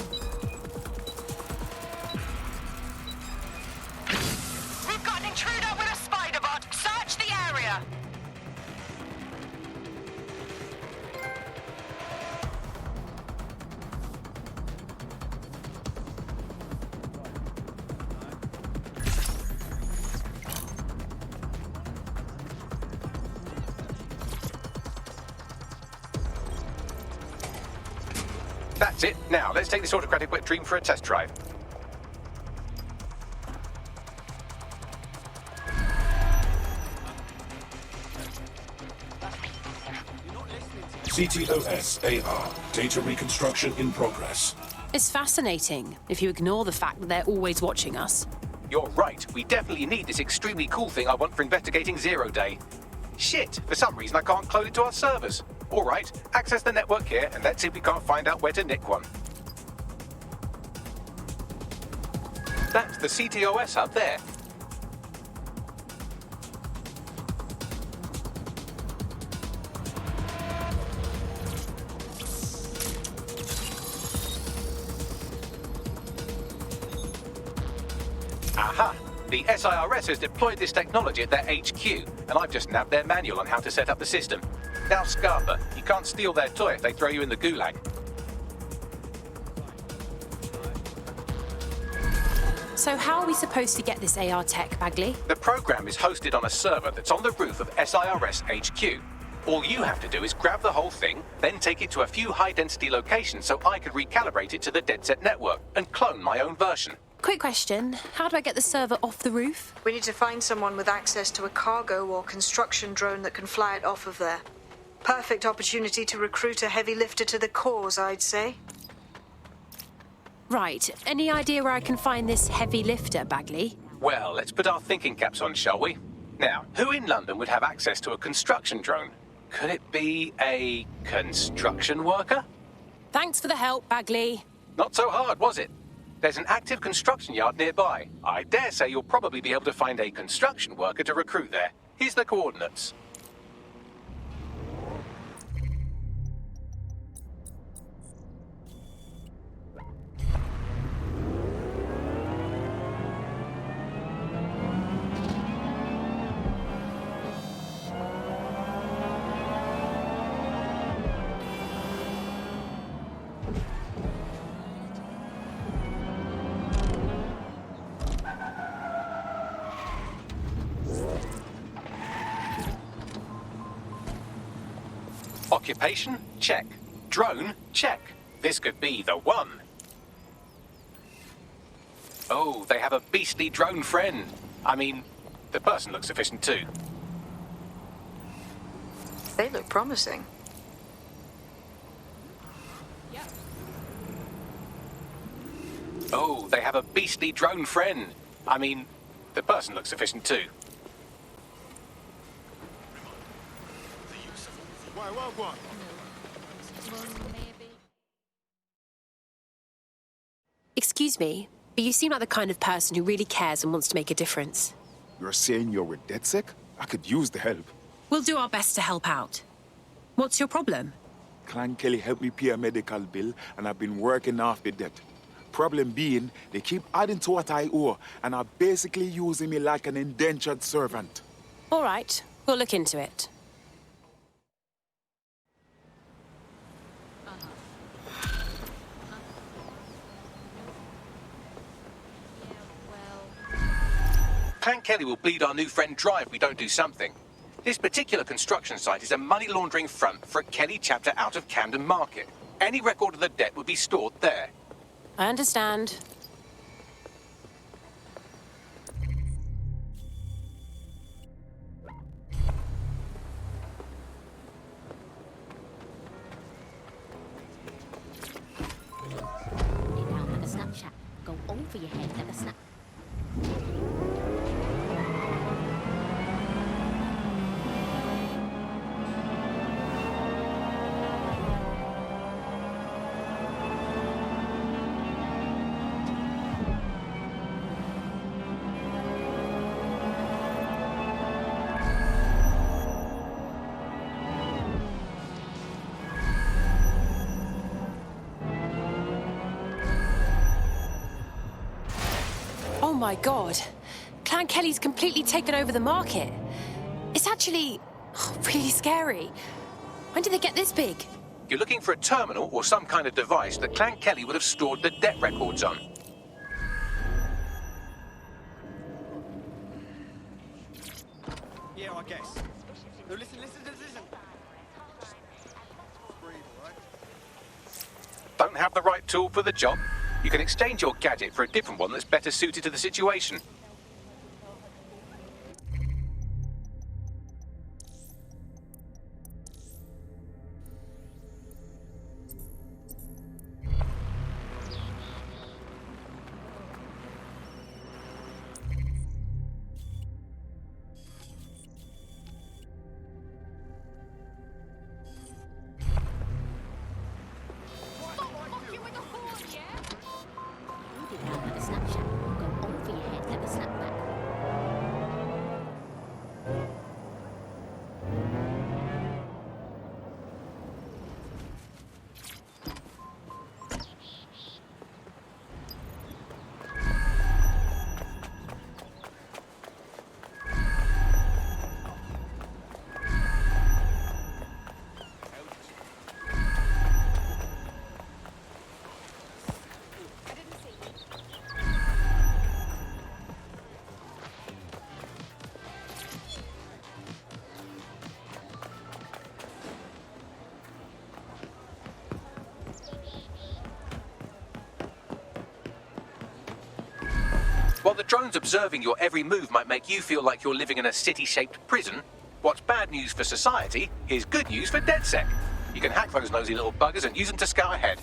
We've got an intruder with a spider bot. Search the area. That's it. Now, let's take this autocratic wet dream for a test drive. CTOS AR. Data reconstruction in progress. It's fascinating, if you ignore the fact that they're always watching us. You're right. We definitely need this extremely cool thing I want for investigating Zero Day. Shit, for some reason I can't clone it to our servers. All right, access the network here and let's see if we can't find out where to nick one. That's the CTOS hub there. Aha! The SIRS has deployed this technology at their HQ, and I've just nabbed their manual on how to set up the system. Now, Scarpa, you can't steal their toy if they throw you in the gulag. So how are we supposed to get this AR tech, Bagley? The program is hosted on a server that's on the roof of SIRS HQ. All you have to do is grab the whole thing, then take it to a few high-density locations so I could recalibrate it to the DedSec network and clone my own version. Quick question, how do I get the server off the roof? We need to find someone with access to a cargo or construction drone that can fly it off of there. Perfect opportunity to recruit a heavy lifter to the cause, I'd say. Right, any idea where I can find this heavy lifter, Bagley? Well, let's put our thinking caps on, shall we? Now, who in London would have access to a construction drone? Could it be a construction worker? Thanks for the help, Bagley. Not so hard, was it? There's an active construction yard nearby. I dare say you'll probably be able to find a construction worker to recruit there. Here's the coordinates. Occupation? Check. Drone? Check. This could be the one. Oh, they have a beastly drone friend. I mean, the person looks sufficient too. They look promising. Oh, they have a beastly drone friend. I mean, the person looks sufficient too. Excuse me, but you seem like the kind of person who really cares and wants to make a difference. You're saying you're with DedSec? I could use the help. We'll do our best to help out. What's your problem? Clan Kelly helped me pay a medical bill, and I've been working off the debt. Problem being, they keep adding to what I owe, and are basically using me like an indentured servant. All right, we'll look into it. Clan Kelly will bleed our new friend dry if we don't do something. This particular construction site is a money laundering front for a Kelly chapter out of Camden Market. Any record of the debt would be stored there. I understand. Down like a Snapchat. Go over your head like a snap. Oh my god. Clan Kelly's completely taken over the market. It's actually really scary. When did they get this big? You're looking for a terminal or some kind of device that Clan Kelly would have stored the debt records on. Yeah, I guess. No, listen. Don't have the right tool for the job? You can exchange your gadget for a different one that's better suited to the situation. Down like a Snapchat. Go over While the drones observing your every move might make you feel like you're living in a city-shaped prison, what's bad news for society is good news for DedSec. You can hack those nosy little buggers and use them to scout ahead.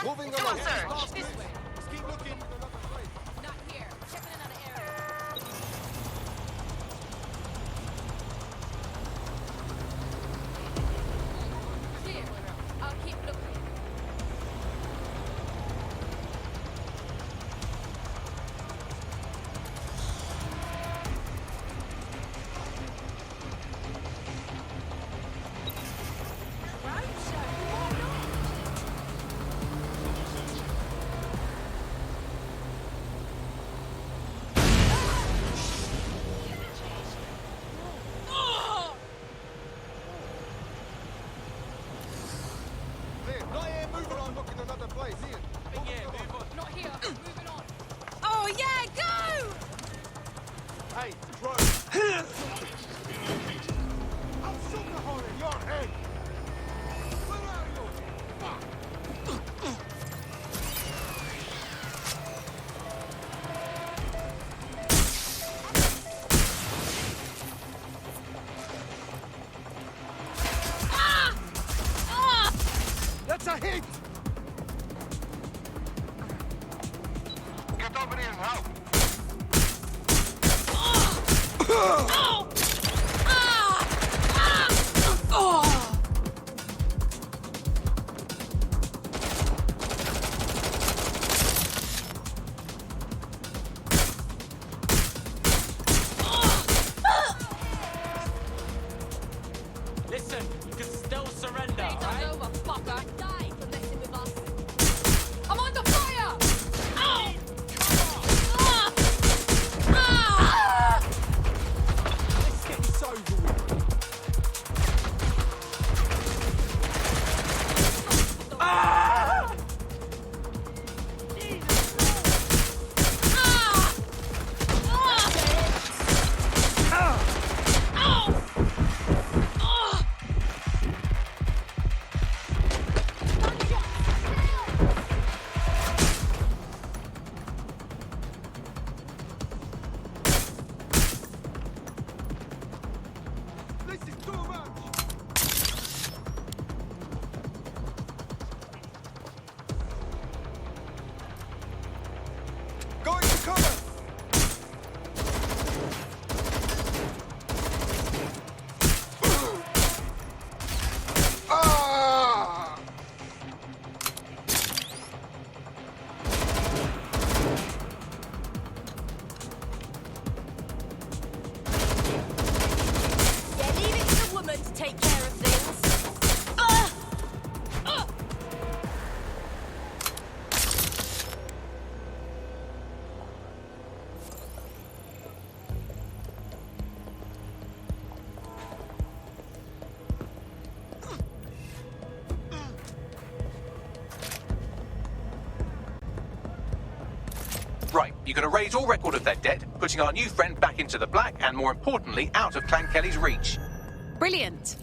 Moving along. Search. This way. Let's keep looking. Not here. Checking another area. Clear. I'll keep looking. Not here. Moving on. Oh yeah, go! Hey, drone. I'll shoot the hole in your head. Where are you? That's a hit. Get over here and help. Listen, you can still surrender, It's right? over, fucker. Die for messing with us. I'm under fire! Ow! Let's get this over with. This is too much. Going to cover. Yeah, leave it to the woman to take care of things. Right, you can erase all record of their debt, putting our new friend back into the black and, more importantly, out of Clan Kelly's reach. Brilliant.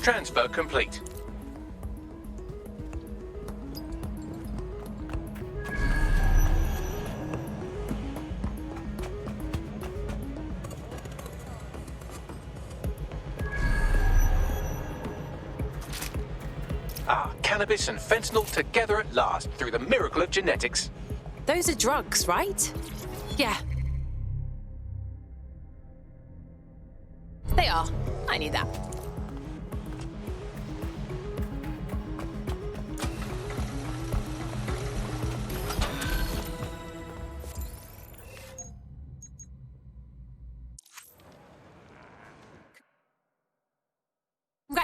Transfer complete. Ah, cannabis and fentanyl together at last through the miracle of genetics. Those are drugs, right? Yeah. They are. I knew that.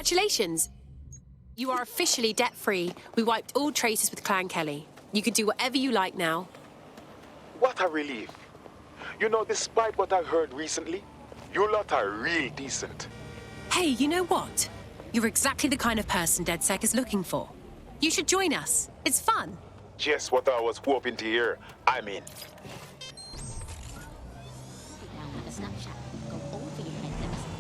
Congratulations. You are officially debt-free. We wiped all traces with Clan Kelly. You can do whatever you like now. What a relief. You know, despite what I heard recently, you lot are real decent. Hey, you know what? You're exactly the kind of person DedSec is looking for. You should join us. It's fun. Just what I was hoping to hear. I mean. Now have a snapshot. Go over your head. Let me see.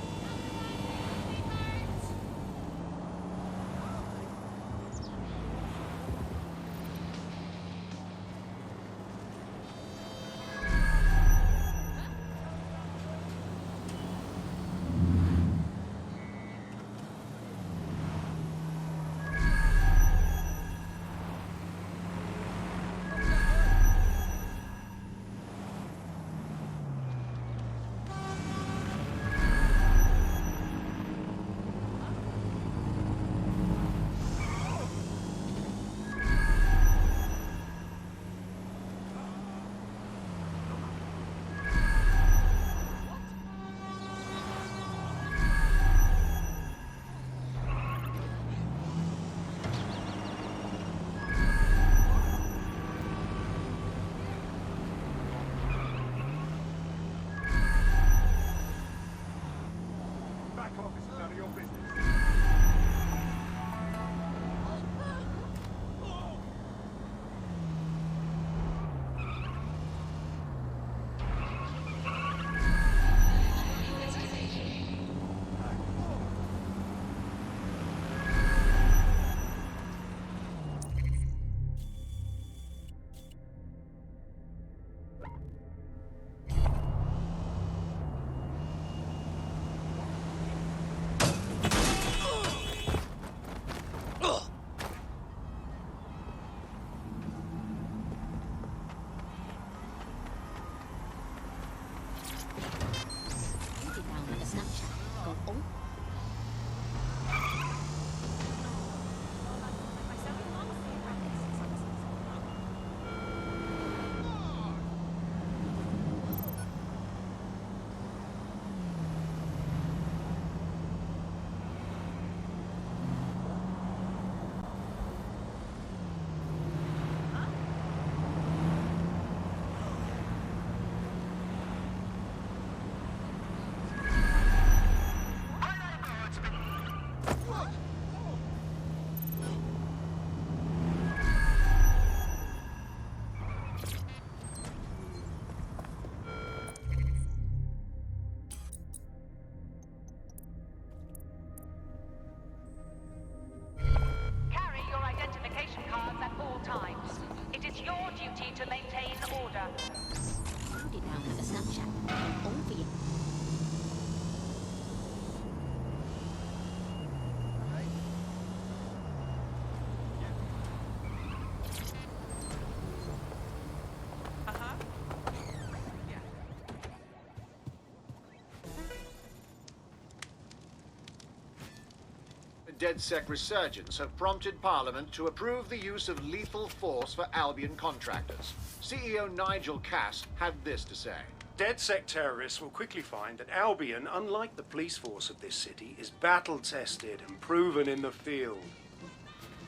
DedSec resurgence have prompted Parliament to approve the use of lethal force for Albion contractors. CEO Nigel Cass had this to say. DedSec terrorists will quickly find that Albion, unlike the police force of this city, is battle-tested and proven in the field.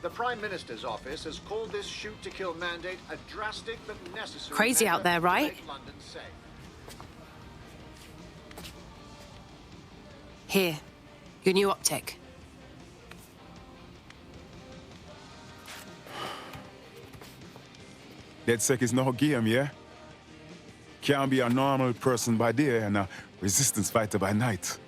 The Prime Minister's office has called this shoot-to-kill mandate a drastic but necessary Crazy out there, right? to make London safe. Here, your new optic. DedSec is no game, yeah? Can't be a normal person by day and a resistance fighter by night.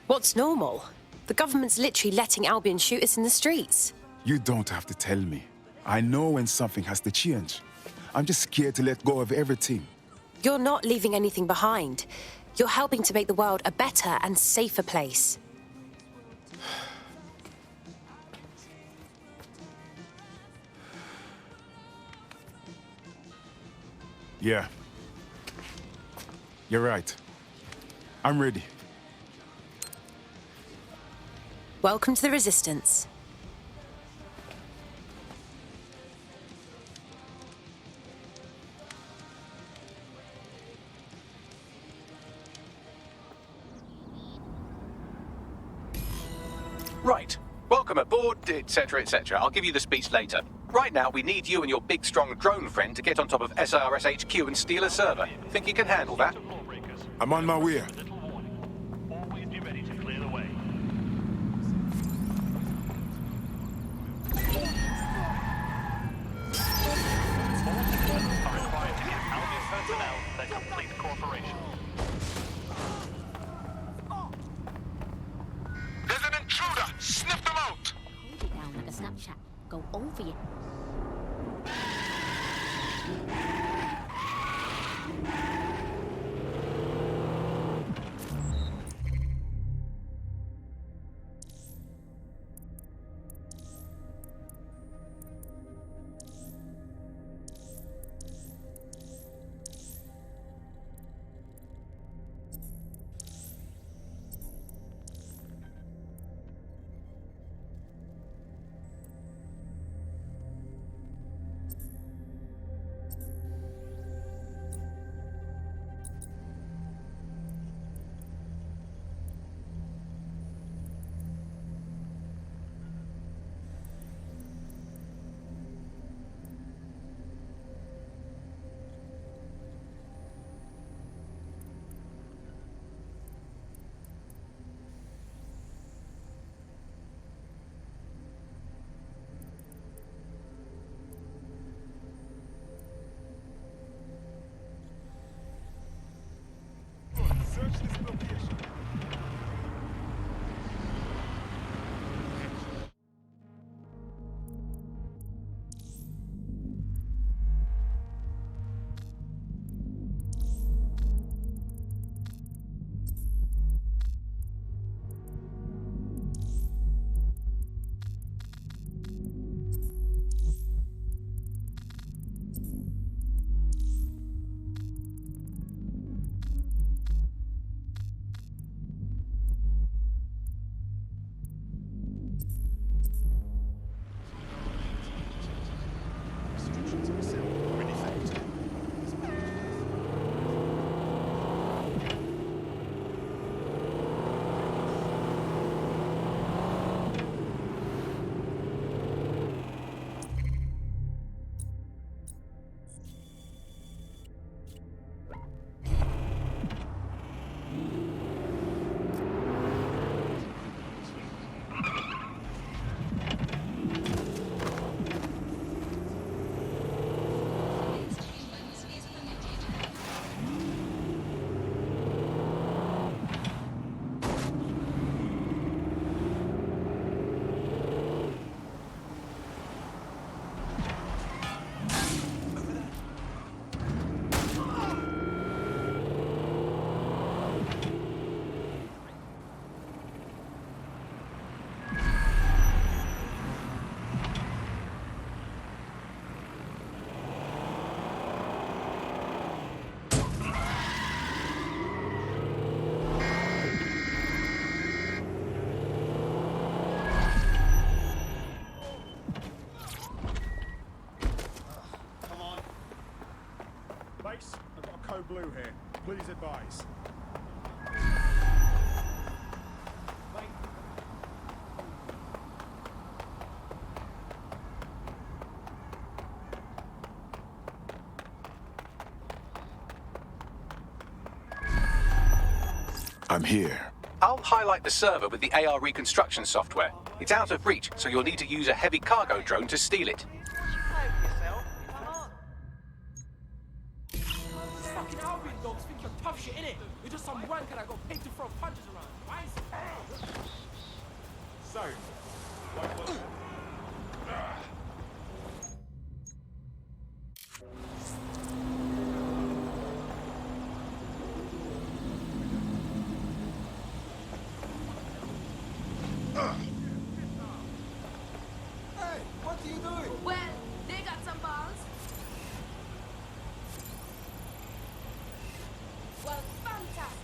What's normal? The government's literally letting Albion shoot us in the streets. You don't have to tell me. I know when something has to change. I'm just scared to let go of everything. You're not leaving anything behind. You're helping to make the world a better and safer place. Yeah. You're right. I'm ready. Welcome to the Resistance. Right. Welcome aboard, etc., etc. I'll give you the speech later. Right now, we need you and your big, strong drone friend to get on top of SRS HQ and steal a server. Think you can handle that? I'm on my way. Always be ready to clear the way. All citizens are required to give Albion personnel their complete cooperation. There's an intruder! Sniff them out! Hold it down like a Snapchat. Go over you. Search this location. I've got a code blue here. Please advise. I'm here. I'll highlight the server with the AR reconstruction software. It's out of reach, so you'll need to use a heavy cargo drone to steal it. Fucking Albion dogs think you're tough shit, innit? You're just some wanker that got paid to throw punches around. Why is it? Hey, what are you doing? Well, they got some balls. Well, fantastic.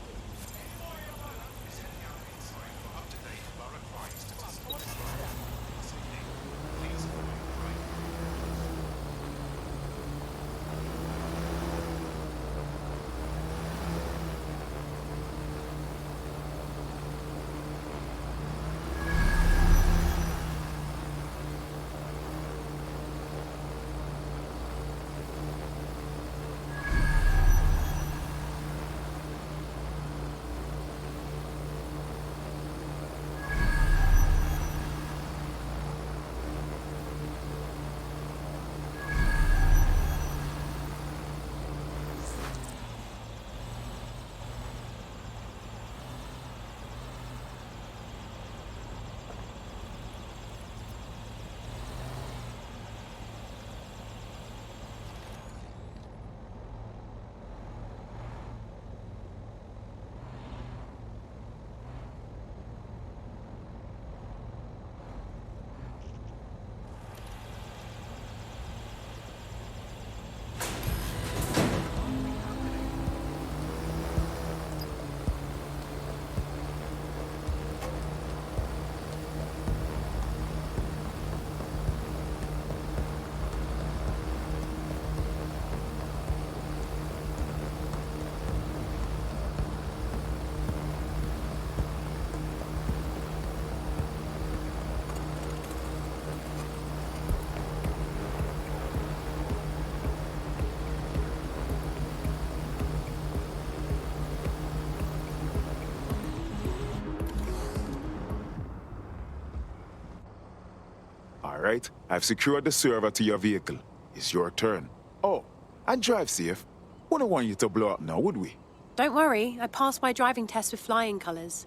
All right, I've secured the server to your vehicle. It's your turn. Oh, and drive safe. Wouldn't want you to blow up now, would we? Don't worry, I passed my driving test with flying colours.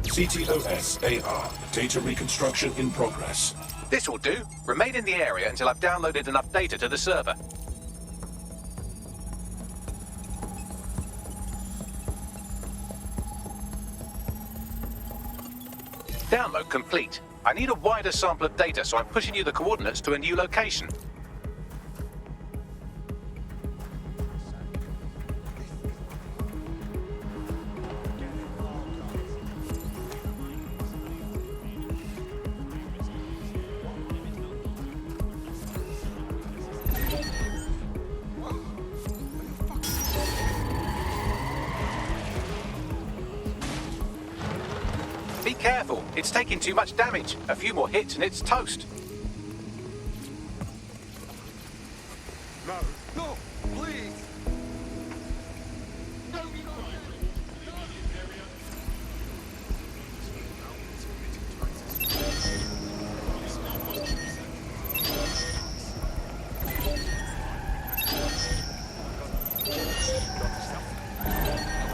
CTOS AR. Data reconstruction in progress. This will do. Remain in the area until I've downloaded enough data to the server. Download complete. I need a wider sample of data, so I'm pushing you the coordinates to a new location. Be careful, it's taking too much damage. A few more hits and it's toast. No, no, please.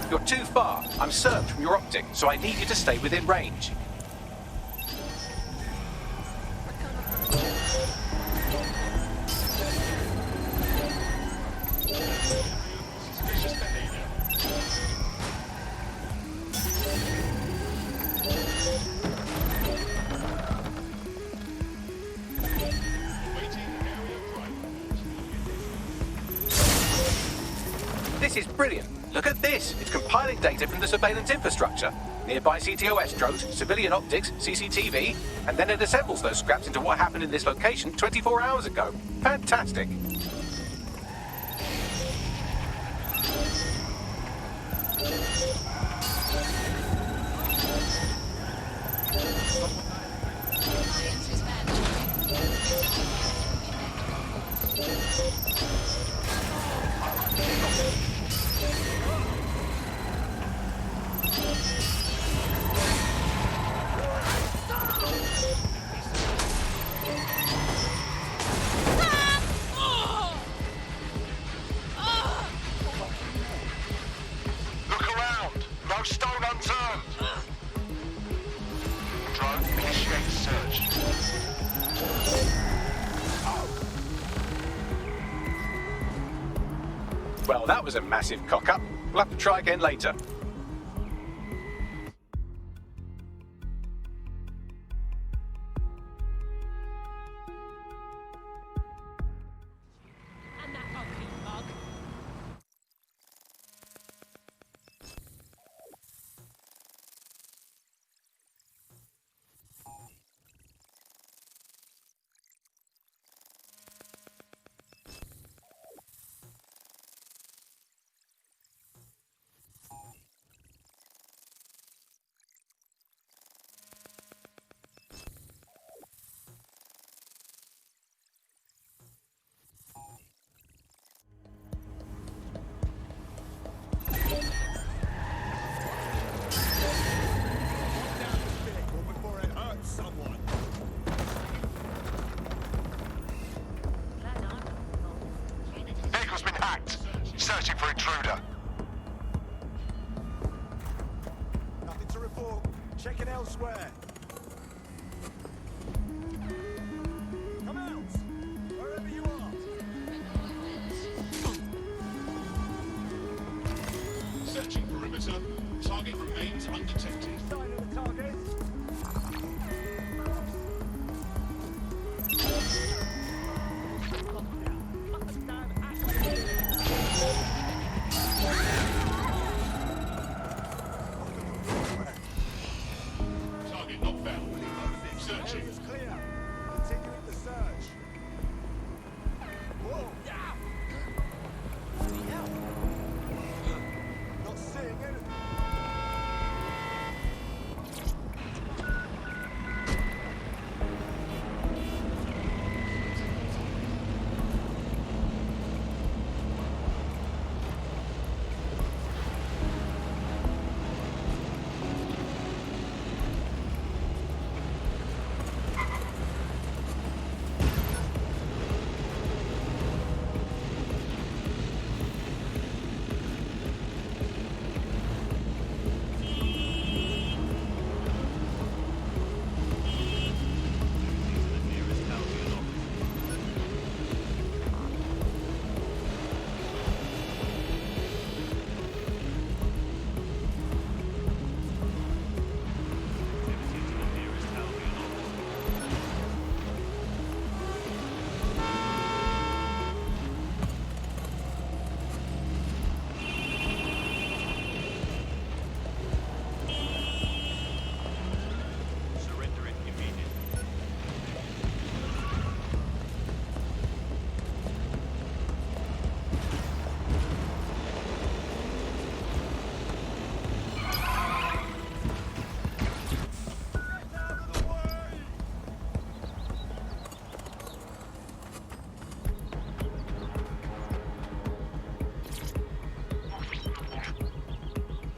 You're too far. I'm served from your optic, so I need you to stay within range. This is brilliant. Look at this. It's compiling data from the surveillance infrastructure. Nearby CTOS drones, civilian optics, CCTV, and then it assembles those scraps into what happened in this location 24 hours ago. Fantastic. turn! Drone, initiate search. Well, that was a massive cock-up. We'll have to try again later. And that ugly mug. Before it hurts someone. Vehicle's been hacked. Searching for intruder. Nothing to report. Checking elsewhere. Come out! Wherever you are. Searching perimeter. Target remains undetected. Sign of the target. Target not found. Searching. Area's clear. Continuing the search. Whoa! Not seeing anything.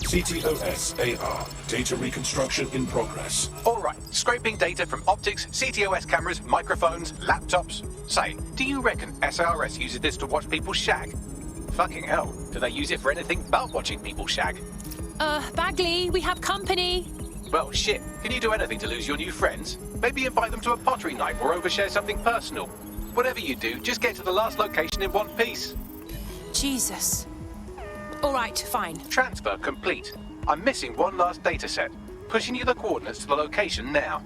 CTOS AR. Data reconstruction in progress. All right, scraping data from optics, CTOS cameras, microphones, laptops. Say, do you reckon SRS uses this to watch people shag? Fucking hell, do they use it for anything but watching people shag? Bagley, we have company. Well, shit, can you do anything to lose your new friends? Maybe invite them to a pottery night or overshare something personal. Whatever you do, just get to the last location in one piece. Jesus. All right, fine. Transfer complete. I'm missing one last data set. Pushing you the coordinates to the location now.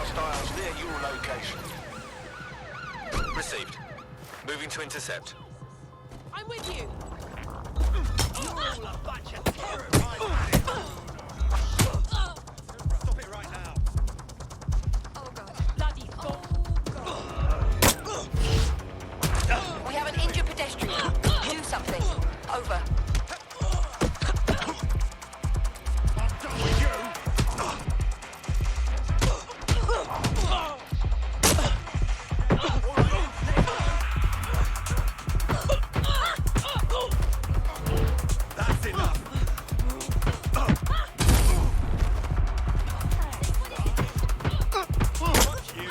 hostiles near your location. Received. Moving to intercept. I'm with you. You're all a bunch of terrorists. Stop it right now. Oh god. Bloody oh god. We have an injured pedestrian. Do something. Over. I'm done with you. That's enough. Fuck you.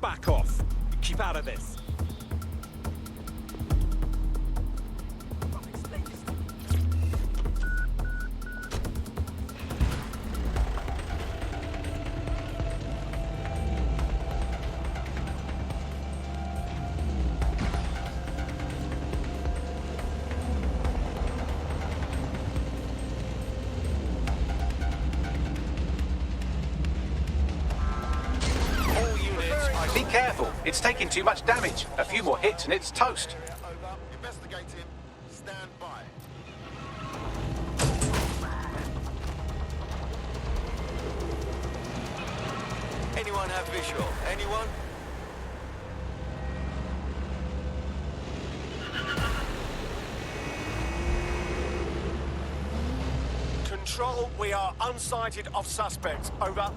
Back off. Keep out of this. Be careful. It's taking too much damage. A few more hits and it's toast. Over. Investigate him. Stand by. Anyone have visual? Anyone? Control, we are unsighted of suspects. Over.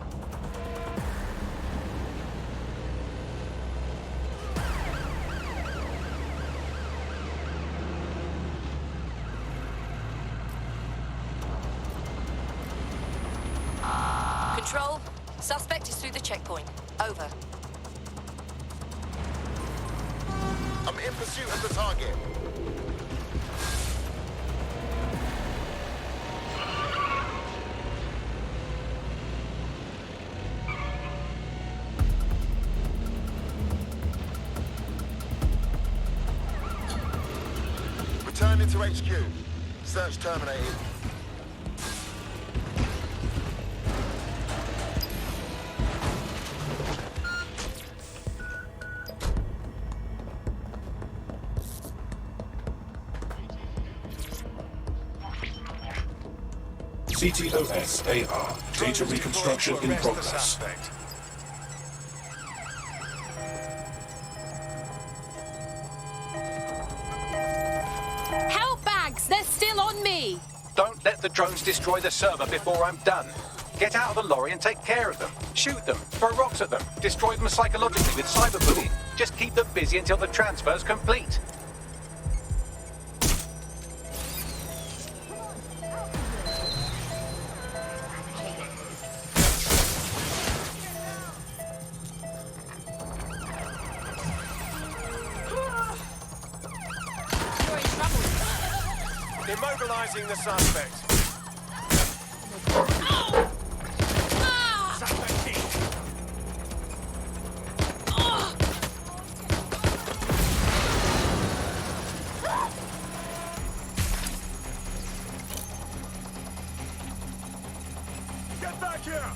Control. Suspect is through the checkpoint. Over. I'm in pursuit of the target. Returning to HQ. Search terminated. CTOS-AR. Data reconstruction in progress. Help bags! They're still on me! Don't let the drones destroy the server before I'm done. Get out of the lorry and take care of them. Shoot them, throw rocks at them, destroy them psychologically with cyberbullying. Just keep them busy until the transfer's complete. Immobilizing the suspect. Suspect in. Get back here!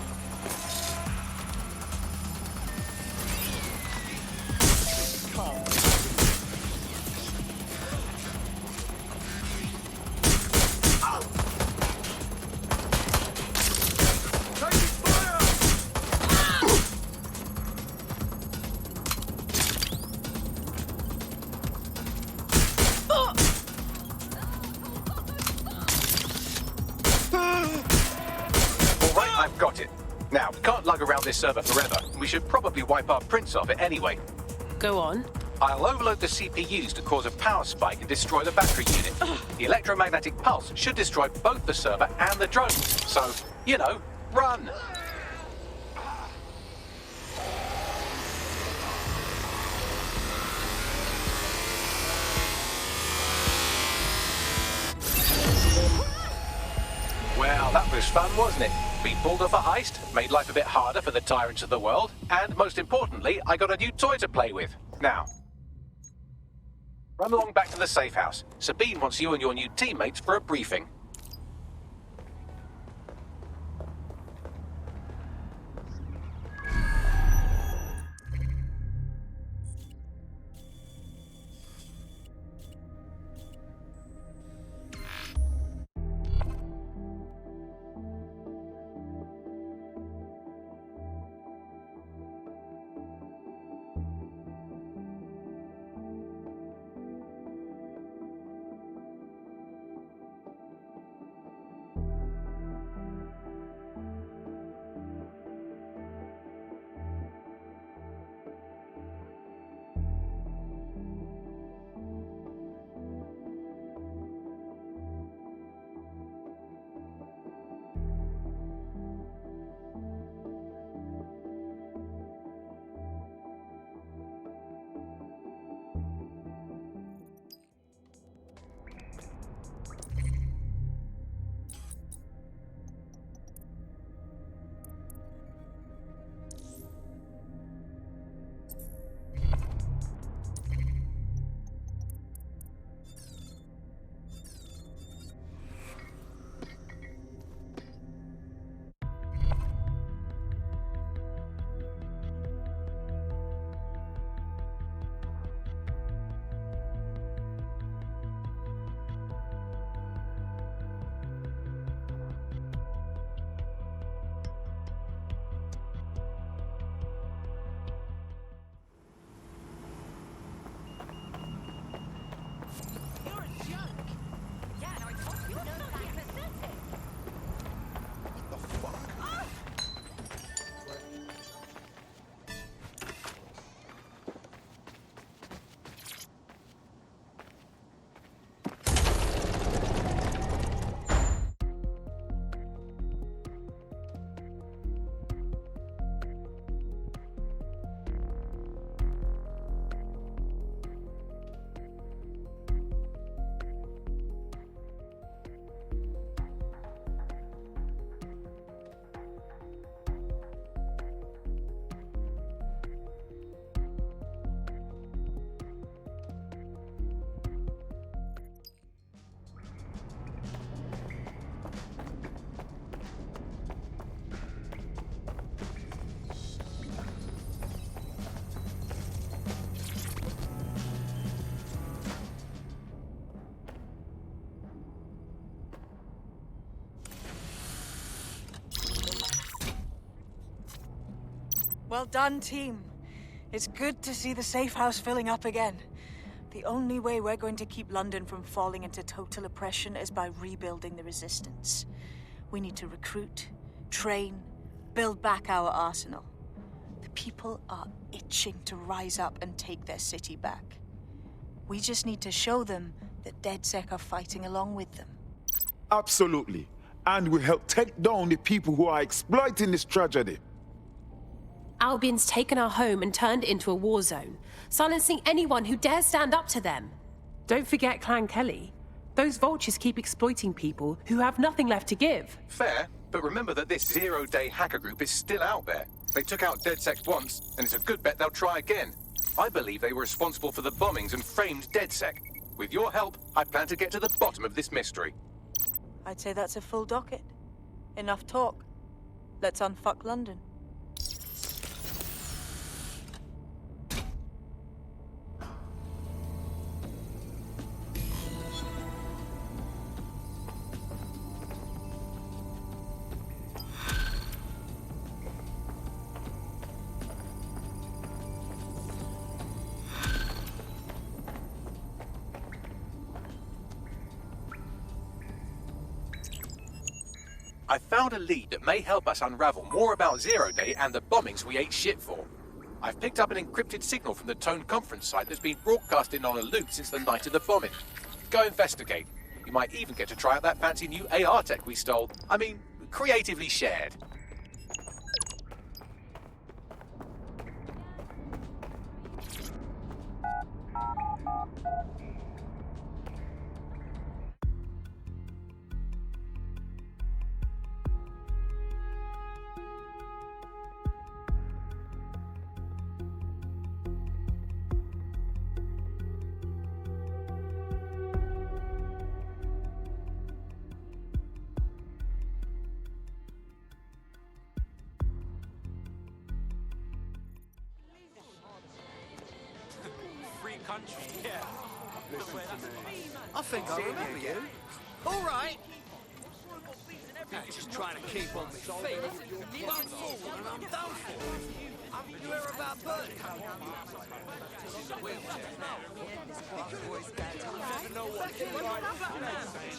Come. I've got it. Now, we can't lug around this server forever. We should probably wipe our prints off it anyway. Go on. I'll overload the CPUs to cause a power spike and destroy the battery unit. The electromagnetic pulse should destroy both the server and the drones. So, you know, run! was fun, wasn't it? We pulled off a heist, made life a bit harder for the tyrants of the world, and most importantly, I got a new toy to play with. Now, run along back to the safe house. Sabine wants you and your new teammates for a briefing. Well done, team. It's good to see the safe house filling up again. The only way we're going to keep London from falling into total oppression is by rebuilding the resistance. We need to recruit, train, build back our arsenal. The people are itching to rise up and take their city back. We just need to show them that DedSec are fighting along with them. Absolutely. And we help take down the people who are exploiting this tragedy. Albion's taken our home and turned it into a war zone, silencing anyone who dares stand up to them. Don't forget Clan Kelly. Those vultures keep exploiting people who have nothing left to give. Fair, but remember that this zero-day hacker group is still out there. They took out DedSec once, and it's a good bet they'll try again. I believe they were responsible for the bombings and framed DedSec. With your help, I plan to get to the bottom of this mystery. I'd say that's a full docket. Enough talk. Let's unfuck London. I found a lead that may help us unravel more about Zero Day and the bombings we ate shit for. I've picked up an encrypted signal from the Tone conference site that's been broadcasting on a loop since the night of the bombing. Go investigate. You might even get to try out that fancy new AR tech we stole. I mean, creatively shared. country, yeah. I think I remember you. All right. I'm just trying to keep on my feet. Run forward and I'm done for. You hear about Bertie? She's a wheelchair now.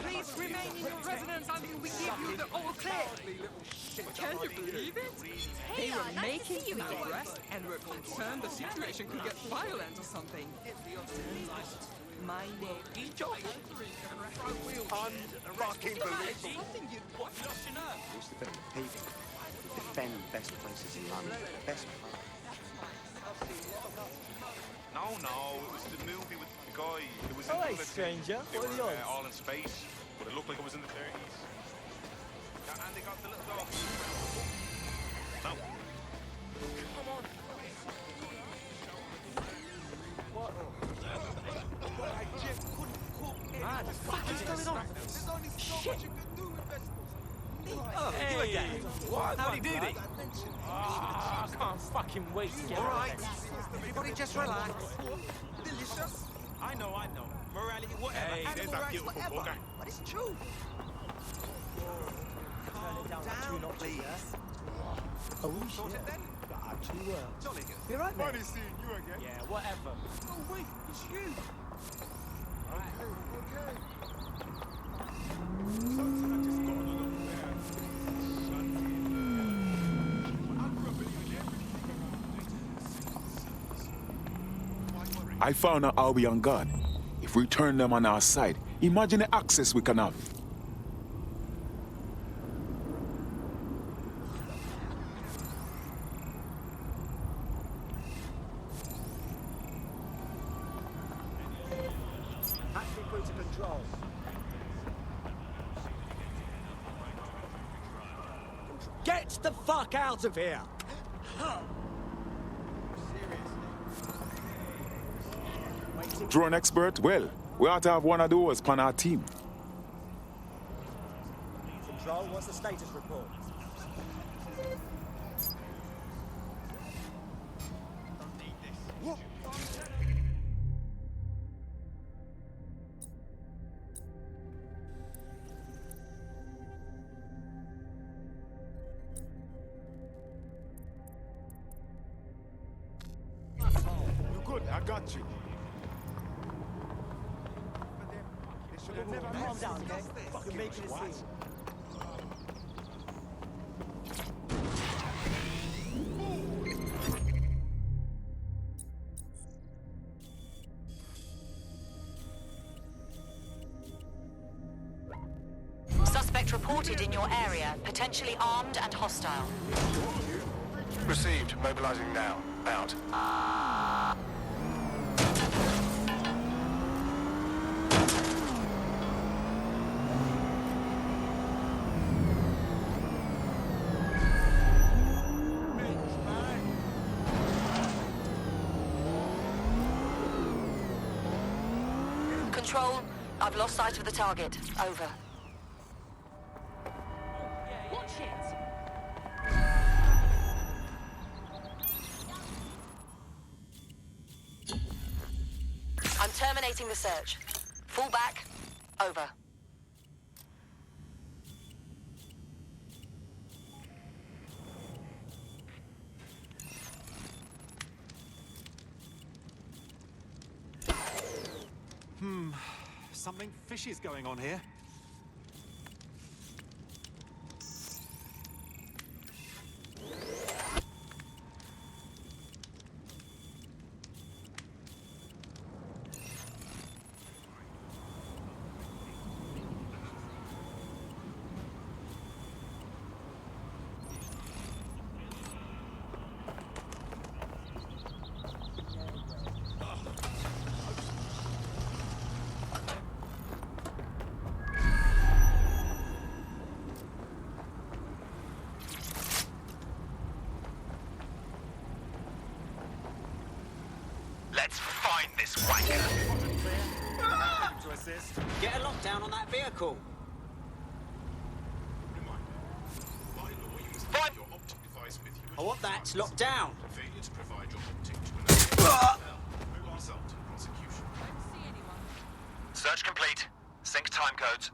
Please remain in your residence until we give you the all clear. Can you believe it? They were making an arrest and were concerned the situation could get violent or something. My name is Josh. Unfucking believable. Used to be people defend best places in London. Best No, it was the movie with the guy. It was Oh, in hey, the stranger. They What are were the odds? all in space, but it looked like it was in the 30s. Yeah, and they got the little dog. No. Come on. What the fuck is going on? There's only so much you can do with vegetables. Oh, you again. How'd he do it? I can't fucking wait to get All out right. of there. Everybody just relax. Delicious. I know. Morality, whatever. Hey, there's Animal that rights, beautiful whatever. bugger. But it's true. Turn it down please. Oh, shit. That actually worked. Jolly good. You're right, Funny mate. seeing you again. Yeah, whatever. Oh, wait, it's you. Okay. Something I just got on the look there. I found out how we on guard. If we turn them on our side, imagine the access we can have. Taxi crew to control. Get the fuck out of here! Drone expert? Well, we ought to have one of those on our team. Control, what's the status report? You're good, I got you. Calm down, okay? You're making a scene. Suspect reported in your area, potentially armed and hostile. Received. Mobilizing now. Out. Control, I've lost sight of the target. Over. Watch it. I'm terminating the search. Fall back. Over. Something fishy's going on here. Let's find this wanker. To assist. Get a lockdown on that vehicle. Fine. I want that locked down. Failure to provide your optic to another will result in prosecution. Search complete. Sync time codes.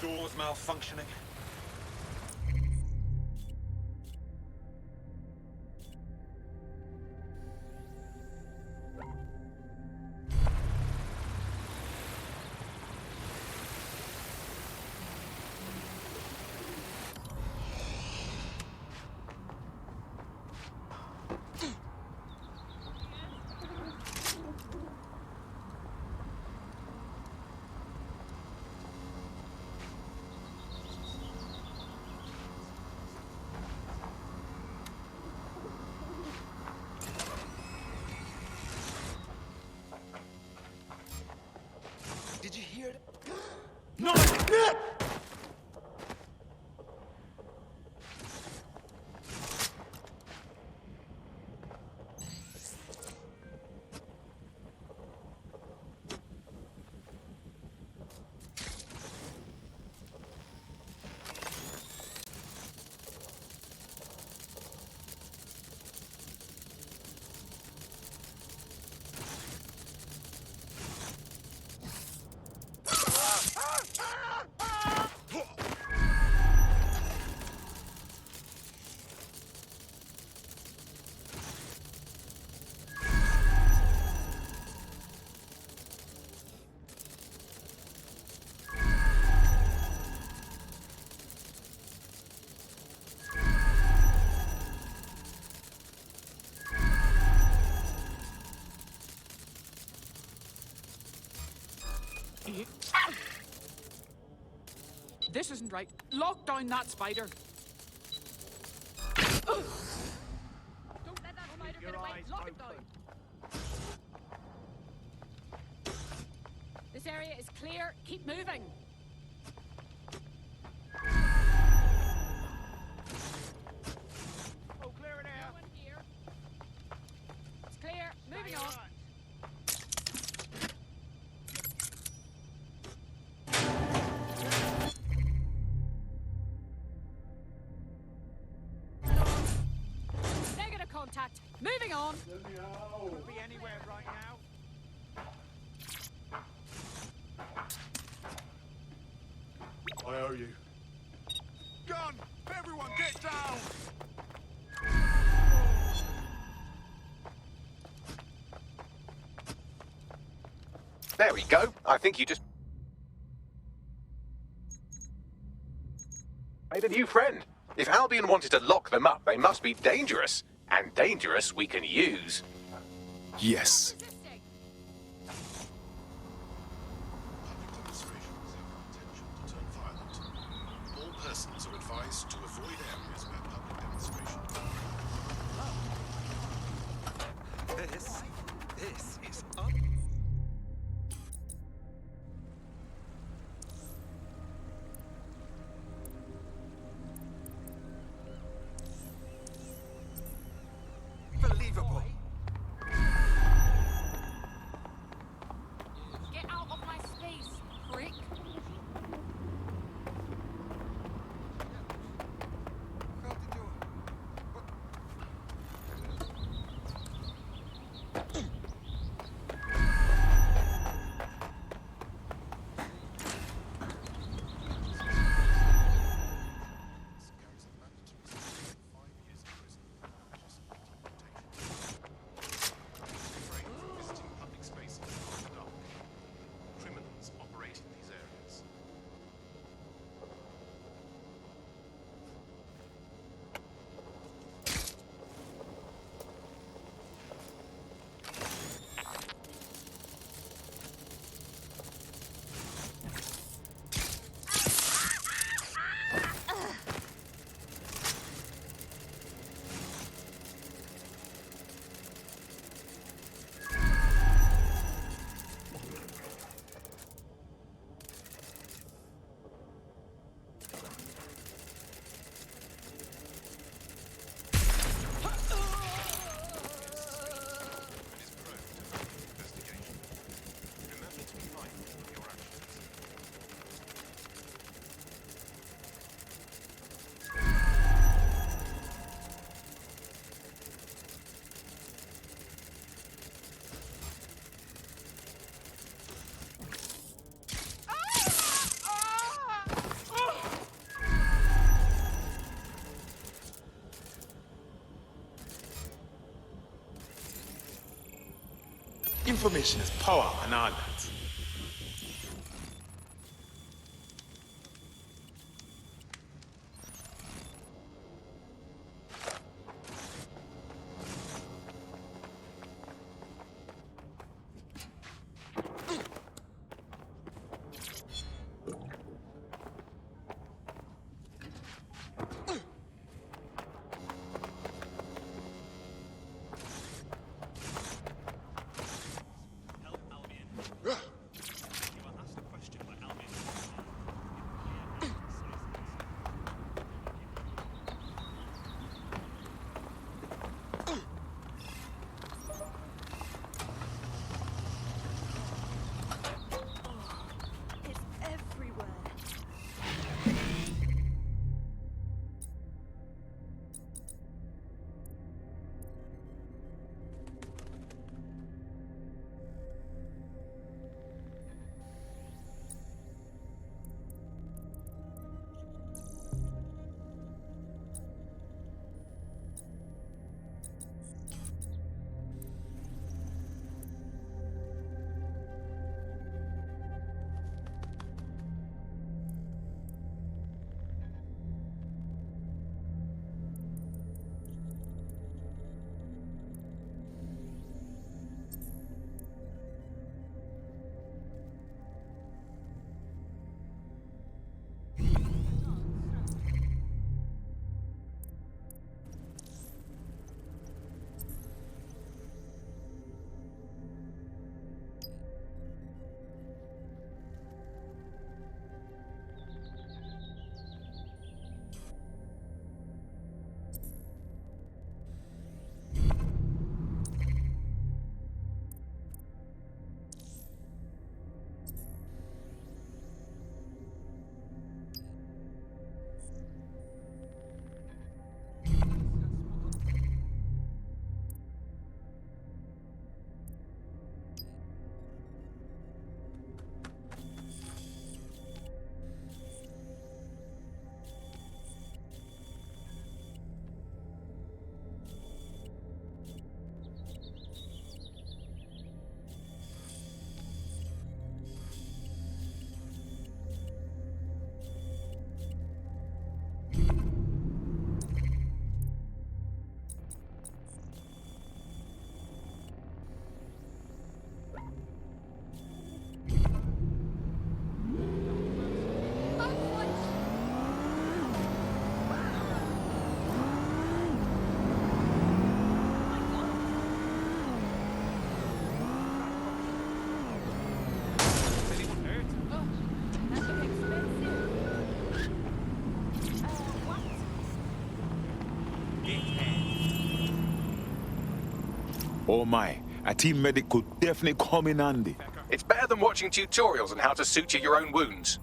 Door's malfunctioning. Did you hear it? No! This isn't right. Lock down that spider. Don't let that spider get away. Lock it down. This area is clear. Keep moving. Oh, clear it out. No one here. It's clear. Moving on. Negative contact. Moving on. Could be anywhere right now. I owe you. Gun! Everyone get down! There we go. I think you just made a new friend. If Albion wanted to lock them up, they must be dangerous. And dangerous we can use. Yes. All persons are advised to avoid areas where public demonstration. This is unbelievable. Get out of my space, prick. Information is power and all that. Oh my, a team medic could definitely come in handy. It's better than watching tutorials on how to suture your own wounds.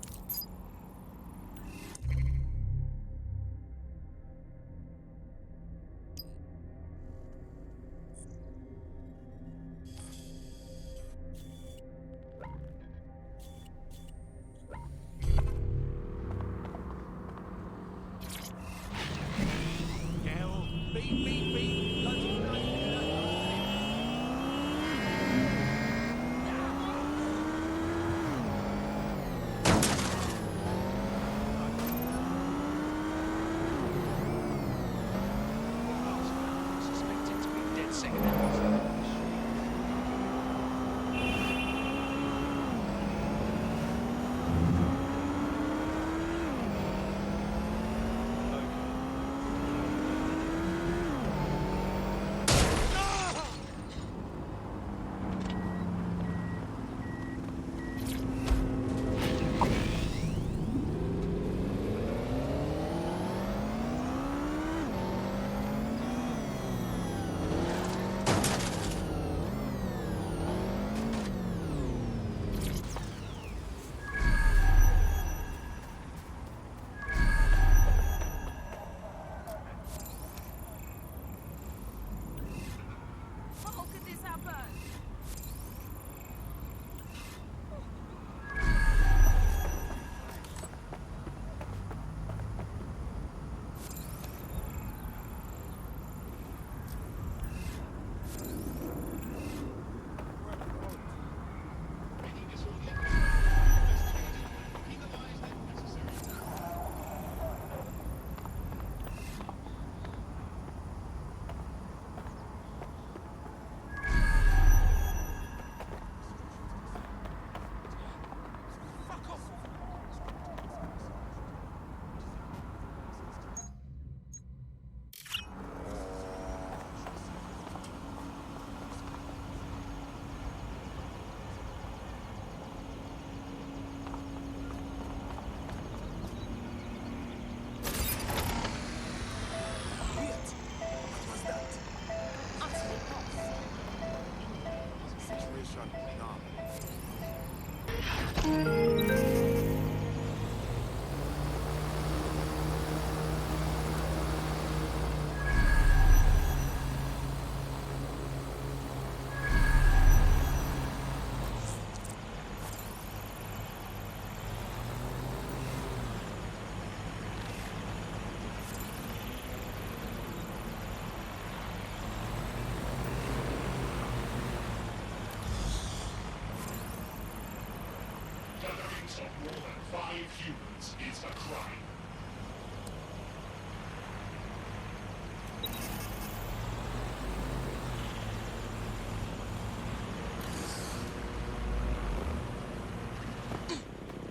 of more than 5 humans is a crime.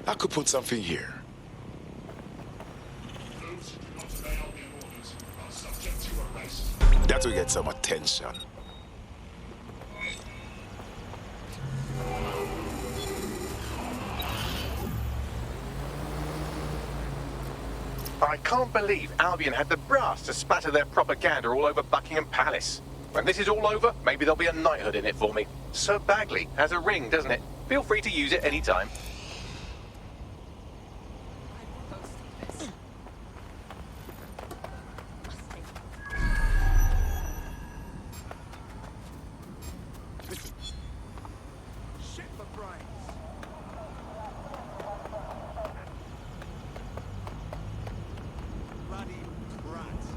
I could put something here. Those who do not obey Albion orders are subject to arrest. That will get some attention. I can't believe Albion had the brass to splatter their propaganda all over Buckingham Palace. When this is all over, maybe there'll be a knighthood in it for me. Sir Bagley has a ring, doesn't it? Feel free to use it any time. Shit for brains. Bloody brats.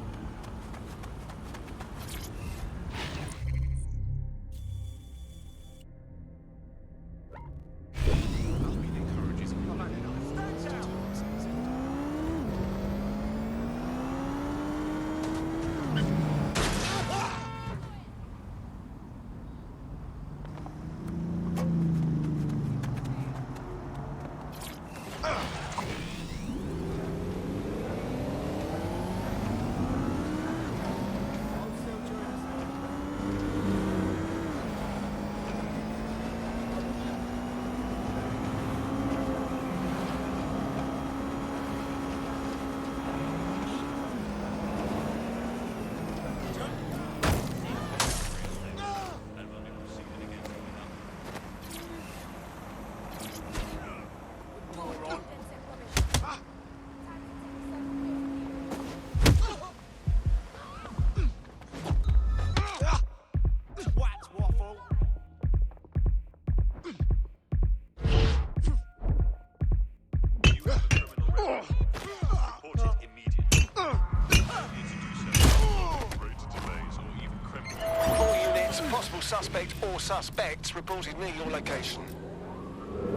Suspect or suspects reported near your location.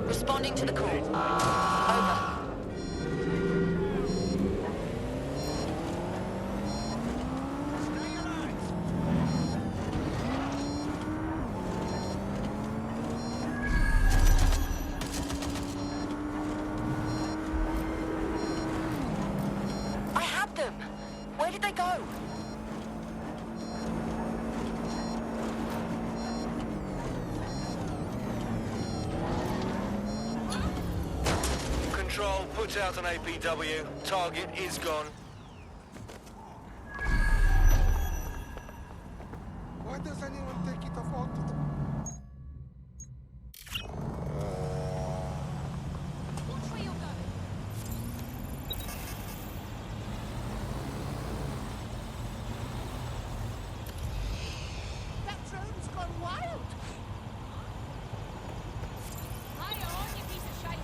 Responding to the call. Over. I had them. Where did they go? Control, put out an APW. Target is gone. Why does anyone take it off auto? That drone's gone wild. Higher on, you piece of shite.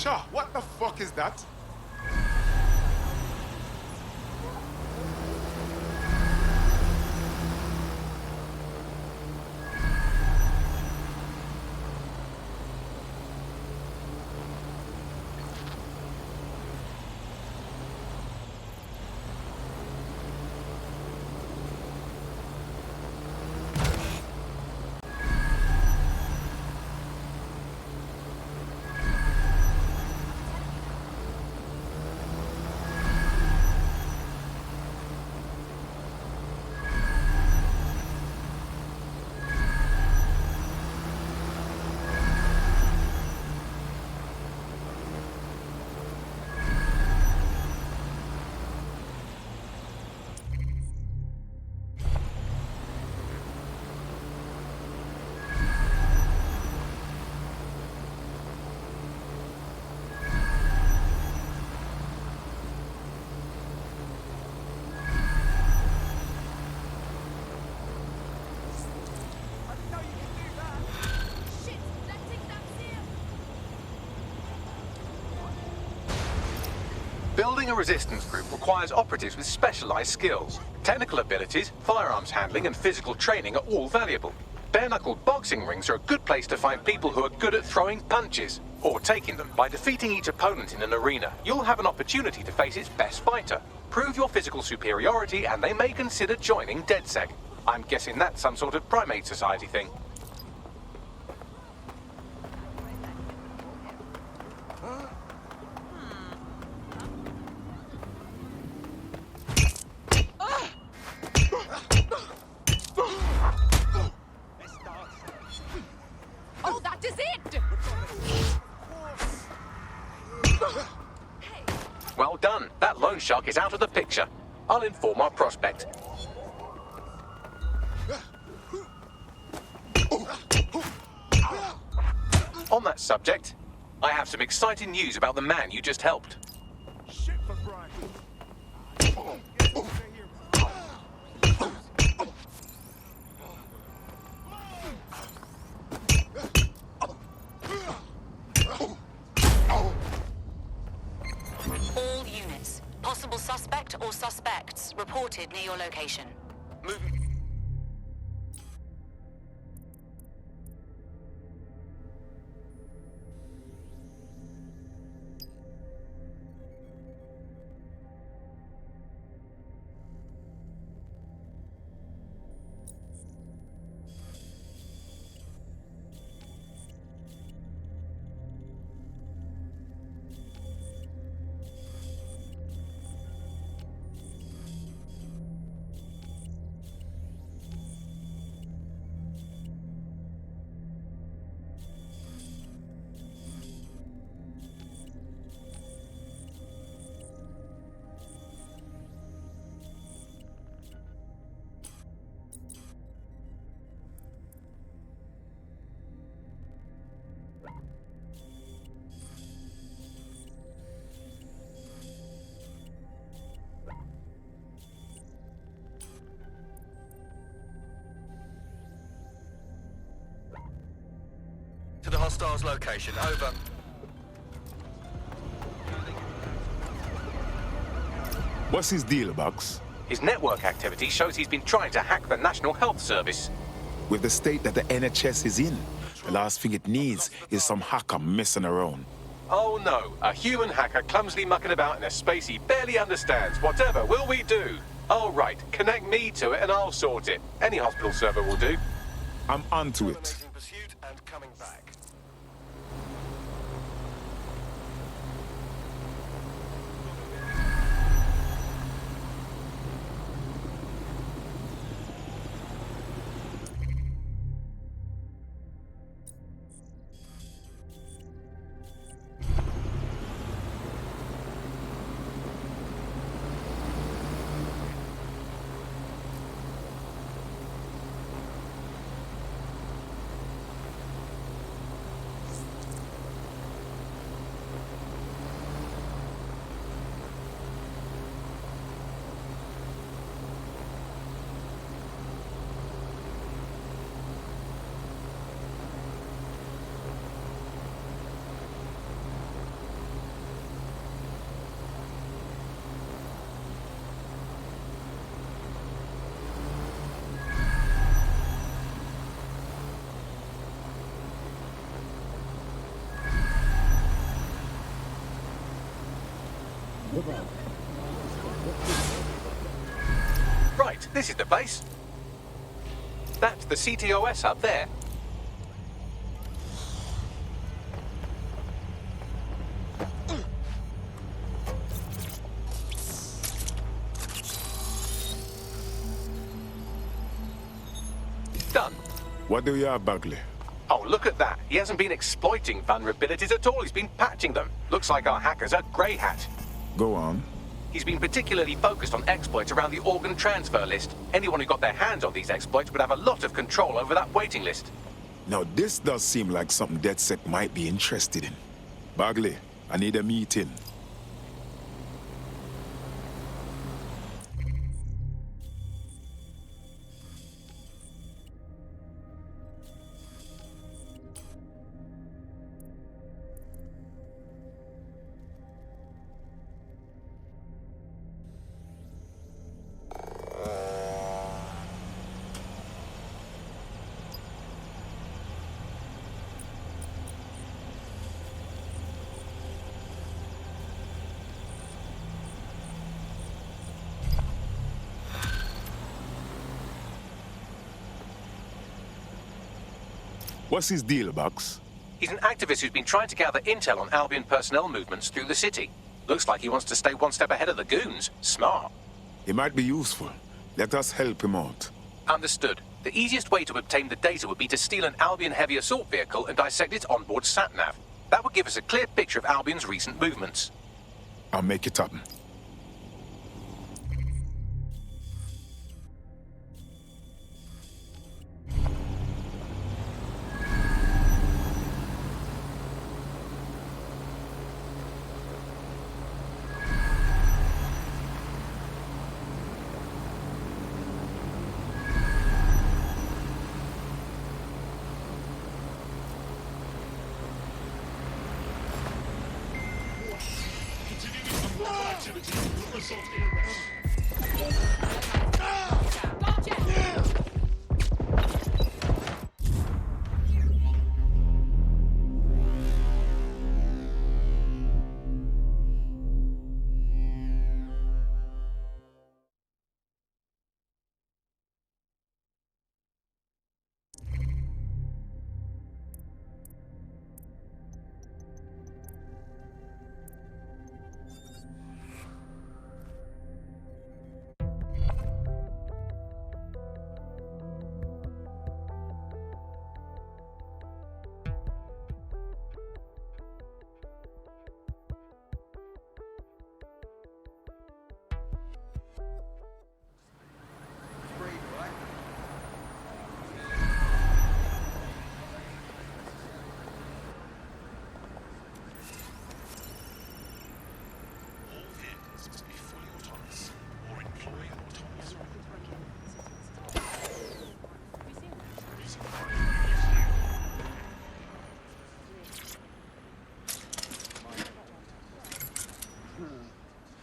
Cha, what the fuck is that? Building a resistance group requires operatives with specialized skills. Technical abilities, firearms handling, and physical training are all valuable. Bare-knuckled boxing rings are a good place to find people who are good at throwing punches, or taking them. By defeating each opponent in an arena, you'll have an opportunity to face its best fighter. Prove your physical superiority, and they may consider joining DedSec. I'm guessing that's some sort of primate society thing. Oh, that is it! Well done. That loan shark is out of the picture. I'll inform our prospect. On that subject, I have some exciting news about the man you just helped. Shit for Brian. All units. Possible suspect or suspects reported near your location. Moving. To the hostiles' location. Over. What's his deal, Bugs? His network activity shows he's been trying to hack the National Health Service. With the state that the NHS is in, the last thing it needs is some hacker messing around. Oh no, a human hacker clumsily mucking about in a space he barely understands. Whatever will we do? Oh right, connect me to it and I'll sort it. Any hospital server will do. I'm onto it. Pursuit and coming back. This is the place. That's the CTOS up there. Done. What do you have, Bagley? Oh, look at that. He hasn't been exploiting vulnerabilities at all. He's been patching them. Looks like our hacker's a grey hat. Go on. He's been particularly focused on exploits around the organ transfer list. Anyone who got their hands on these exploits would have a lot of control over that waiting list. Now, this does seem like something DedSec might be interested in. Bagley, I need a meeting. What's his deal, Bucks? He's an activist who's been trying to gather intel on Albion personnel movements through the city. Looks like he wants to stay one step ahead of the goons. Smart. He might be useful. Let us help him out. Understood. The easiest way to obtain the data would be to steal an Albion heavy assault vehicle and dissect its onboard sat-nav. That would give us a clear picture of Albion's recent movements. I'll make it happen.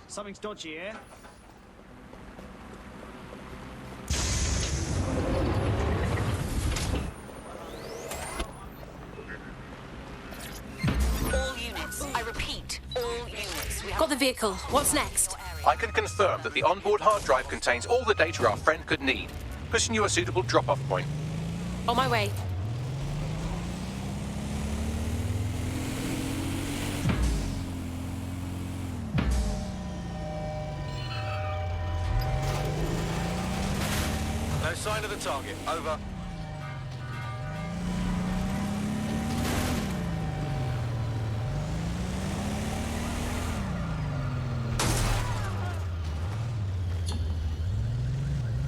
Something's dodgy here. All units. I repeat, all units. We have Got the vehicle. What's next? I can confirm that the onboard hard drive contains all the data our friend could need. Pushing you a suitable drop-off point. On my way. No sign of the target. Over.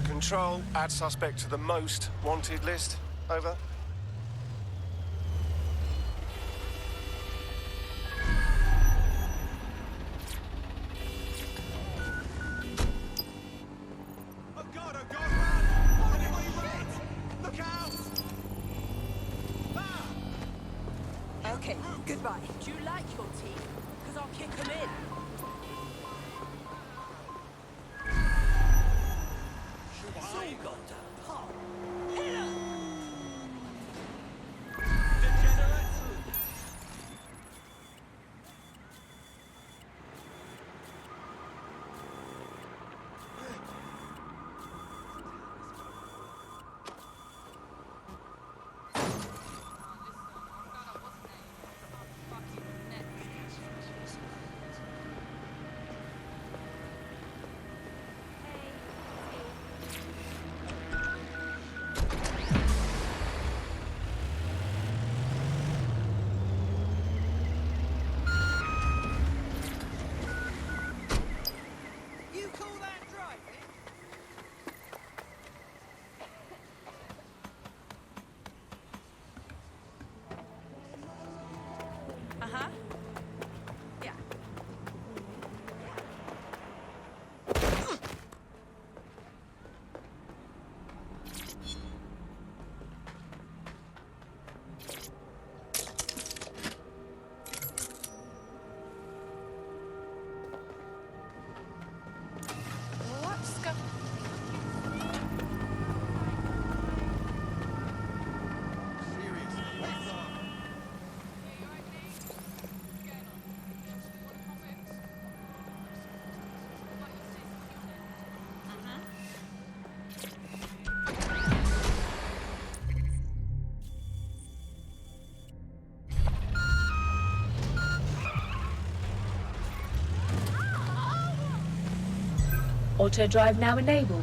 Control, add suspect to the most wanted list. Over. Okay, goodbye. Do you like your team? Because I'll kick them in. It's all gone to pot. Hit 'em! Degenerates! Auto drive now enabled.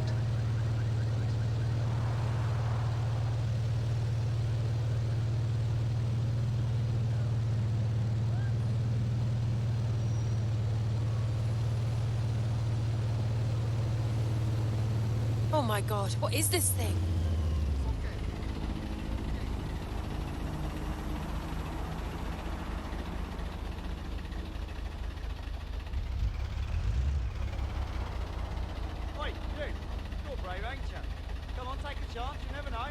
Oh my god, what is this thing? Oi, you! You're brave, ain't you? Come on, take a chance, you never know.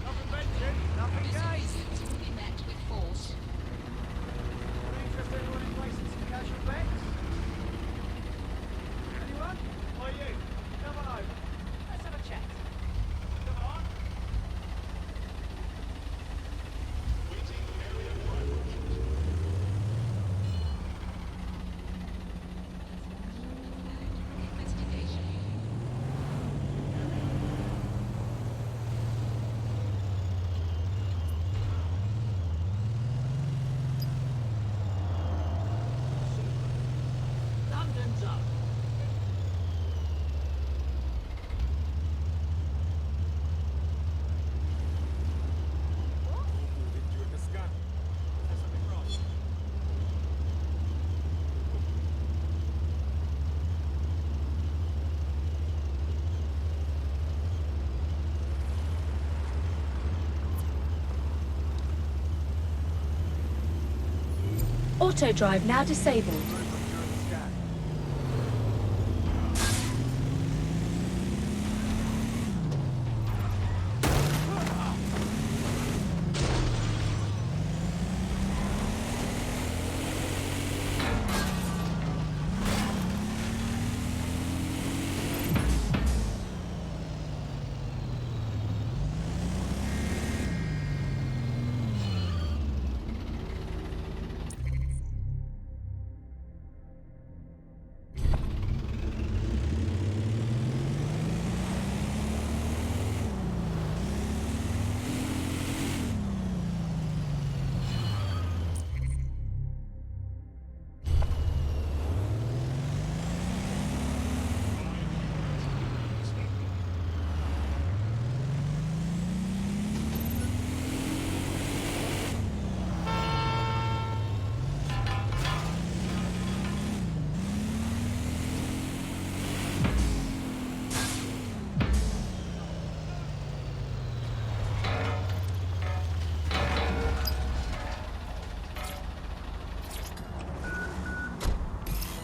Nothing ventured, nothing gained. Met with force. Interest anyone in placing some casual bets? Anyone? Or you? Come on over. Let's have a chat. Come on. London's up. Auto drive now disabled.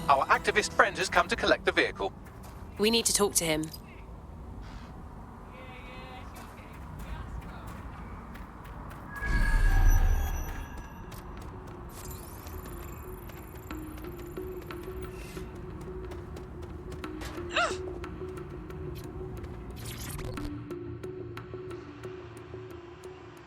Our activist friend has come to collect the vehicle. We need to talk to him.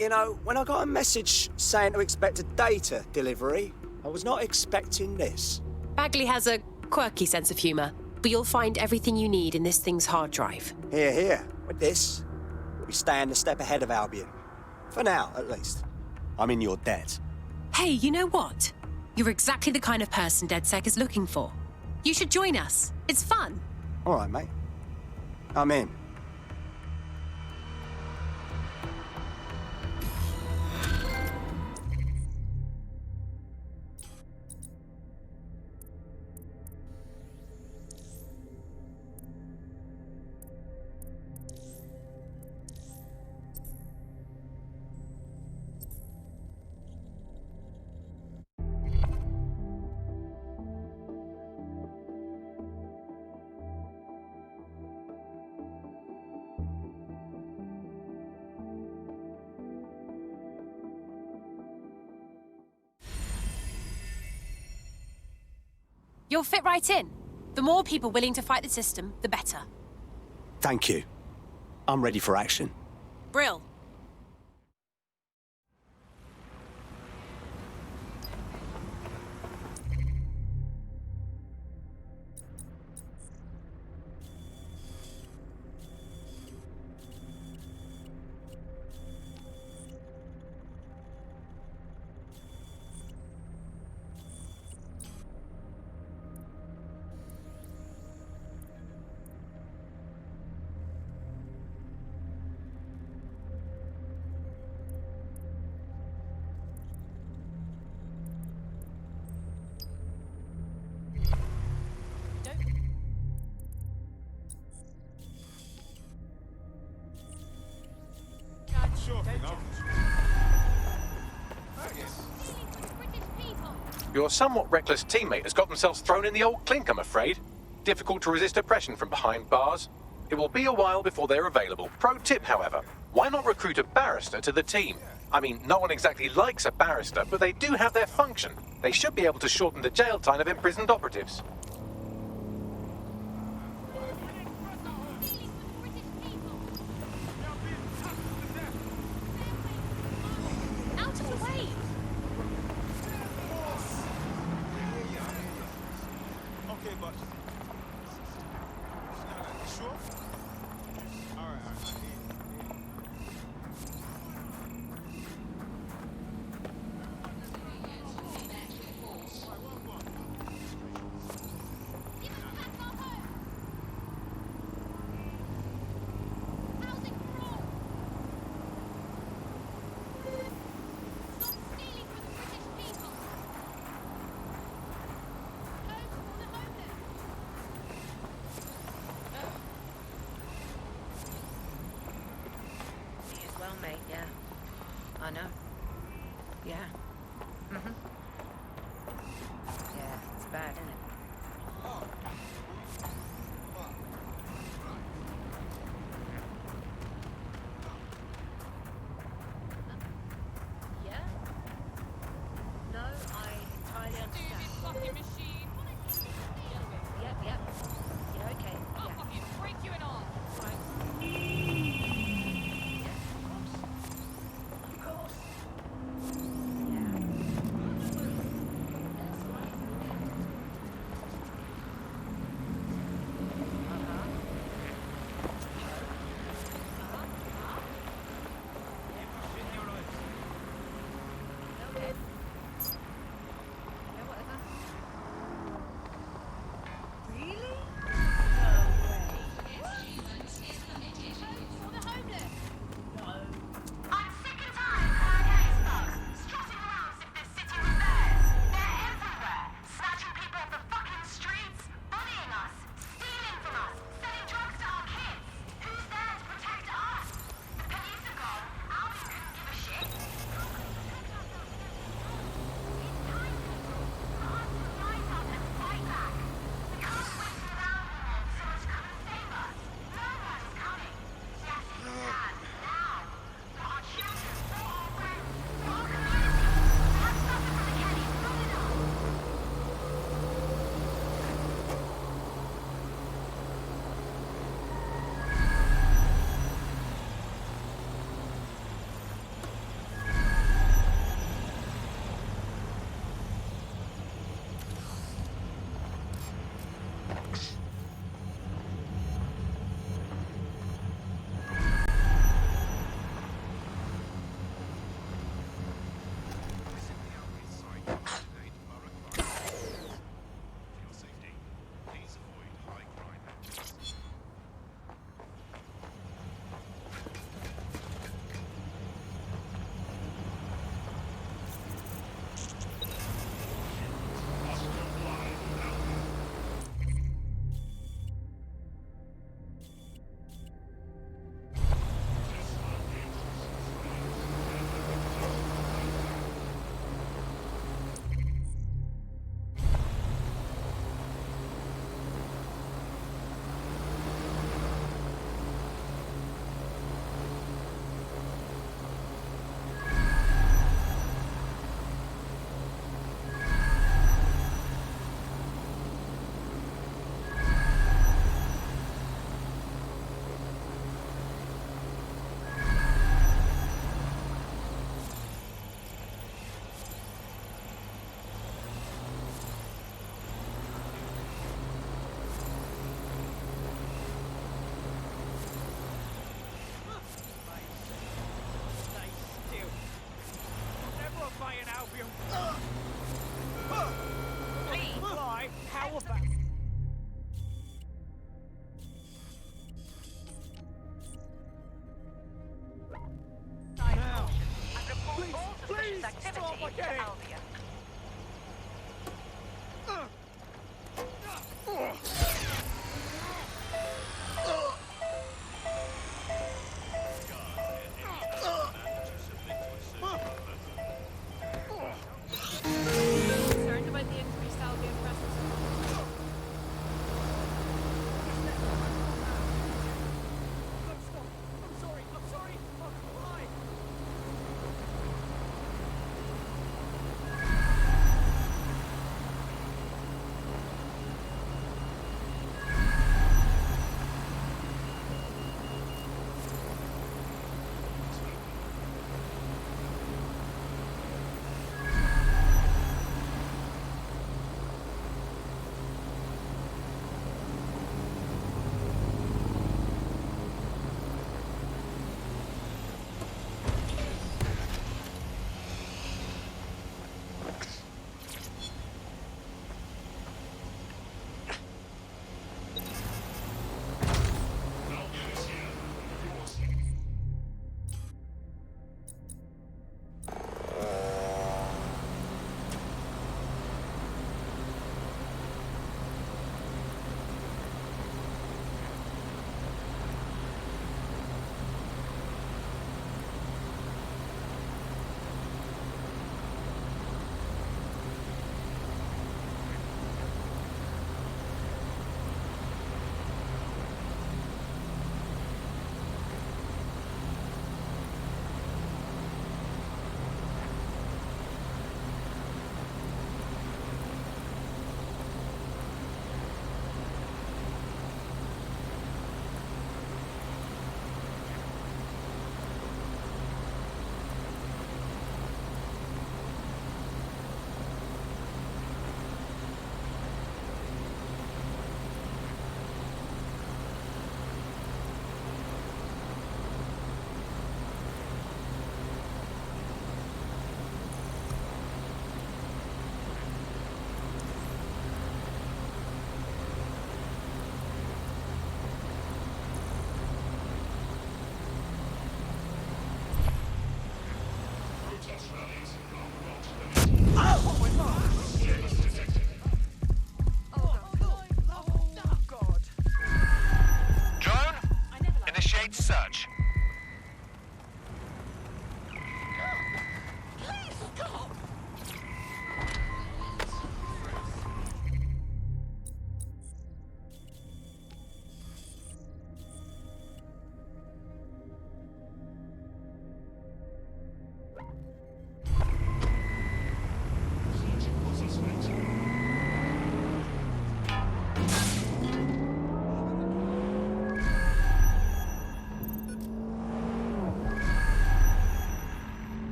You know, when I got a message saying to expect a data delivery, I was not expecting this. Bagley has a quirky sense of humour, but you'll find everything you need in this thing's hard drive. Here, here. With this, we stand a step ahead of Albion. For now, at least. I'm in your debt. Hey, you know what? You're exactly the kind of person DedSec is looking for. You should join us. It's fun. All right, mate. I'm in. You'll fit right in. The more people willing to fight the system, the better. Thank you. I'm ready for action. Brill. Your somewhat reckless teammate has got themselves thrown in the old clink, I'm afraid. Difficult to resist oppression from behind bars. It will be a while before they're available. Pro tip, however, why not recruit a barrister to the team? I mean, no one exactly likes a barrister, but they do have their function. They should be able to shorten the jail time of imprisoned operatives. Out of the way! Okay, but... You sure? All right. Well, mate, yeah. I know. Yeah. Mm-hmm. Yeah, it's bad, isn't it? Yeah? No, I entirely understand. Fucking machine! Yep. Yeah, okay. I'll fucking break you in half! Concerned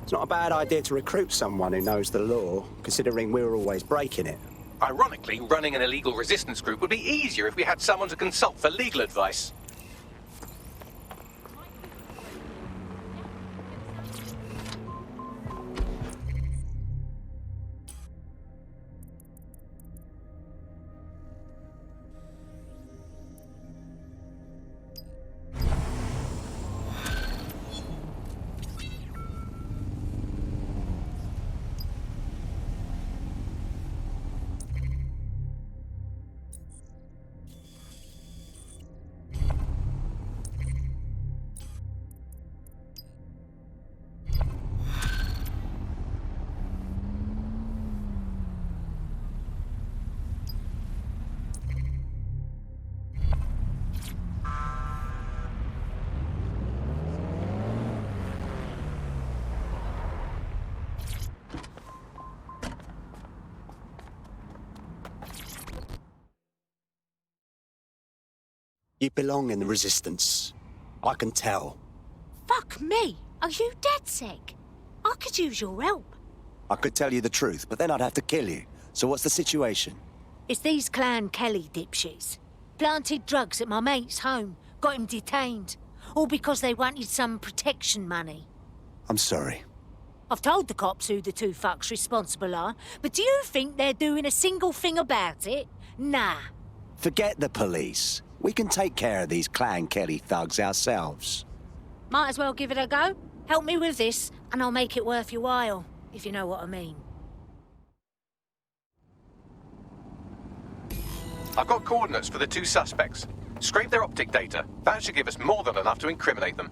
It's not a bad idea to recruit someone who knows the law, considering we're always breaking it. Ironically, running an illegal resistance group would be easier if we had someone to consult for legal advice. You belong in the Resistance. I can tell. Fuck me! Are you dead sick? I could use your help. I could tell you the truth, but then I'd have to kill you. So what's the situation? It's these Clan Kelly dipshits. Planted drugs at my mate's home, got him detained. All because they wanted some protection money. I'm sorry. I've told the cops who the two fucks responsible are, but do you think they're doing a single thing about it? Nah. Forget the police. We can take care of these Clan Kelly thugs ourselves. Might as well give it a go. Help me with this, and I'll make it worth your while, if you know what I mean. I've got coordinates for the two suspects. Scrape their optic data. That should give us more than enough to incriminate them.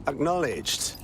Acknowledged.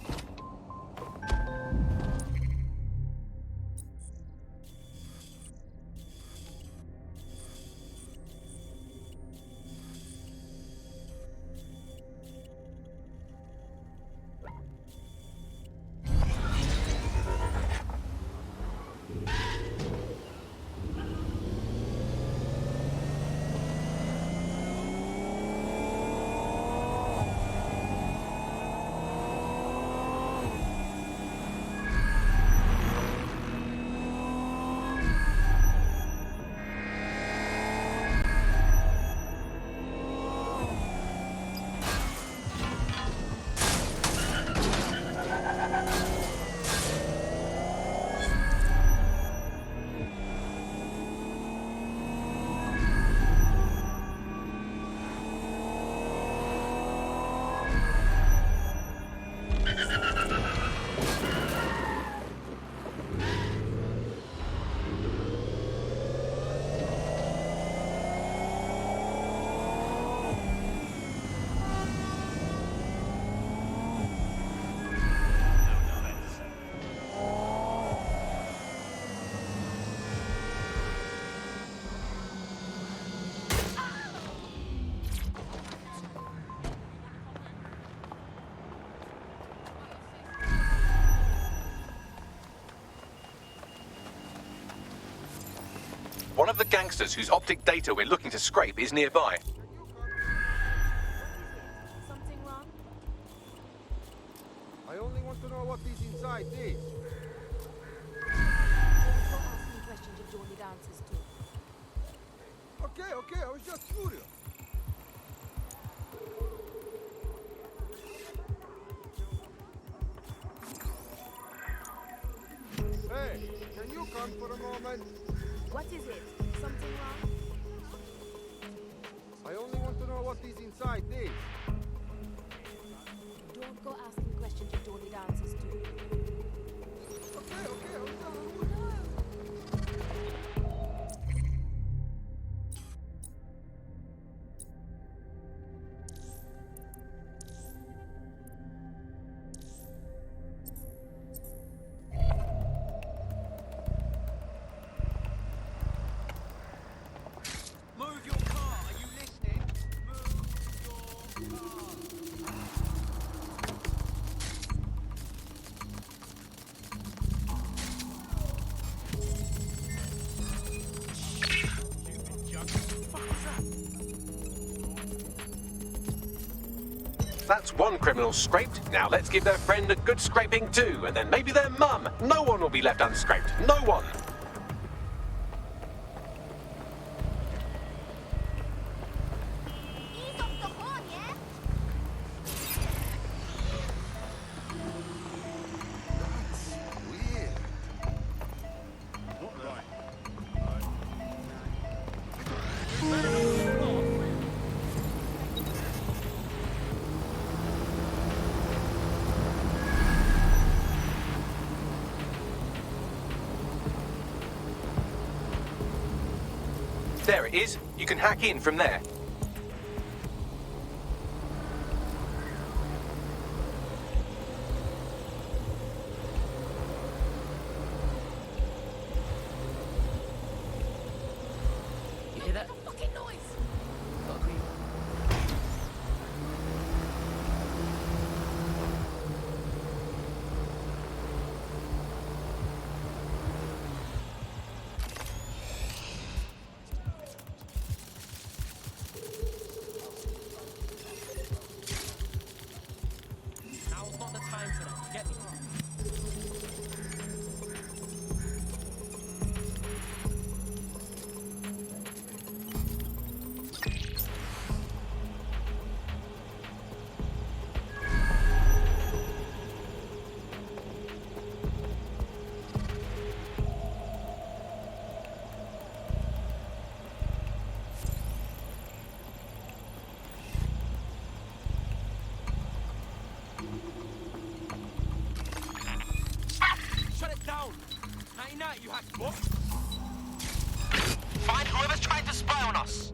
One of the gangsters whose optic data we're looking to scrape is nearby. Something wrong? I only want to know what is inside this. Stop asking questions you don't need answers to. Okay, I was just curious. Hey, can you come for a moment? What is it? Something wrong? I only want to know what is inside this. Don't go asking questions you don't need answers to. Okay, I was just Move your car. Are you listening? Move your car. That's one criminal scraped. Now let's give their friend a good scraping too, and then maybe their mum. No one will be left unscraped. No one. There it is. You can hack in from there. You hear that? Fucking noise! Got a green. Now's not the time for that. Get me. Shut it down! Ain't that you hacked what? Find whoever's trying to spy on us.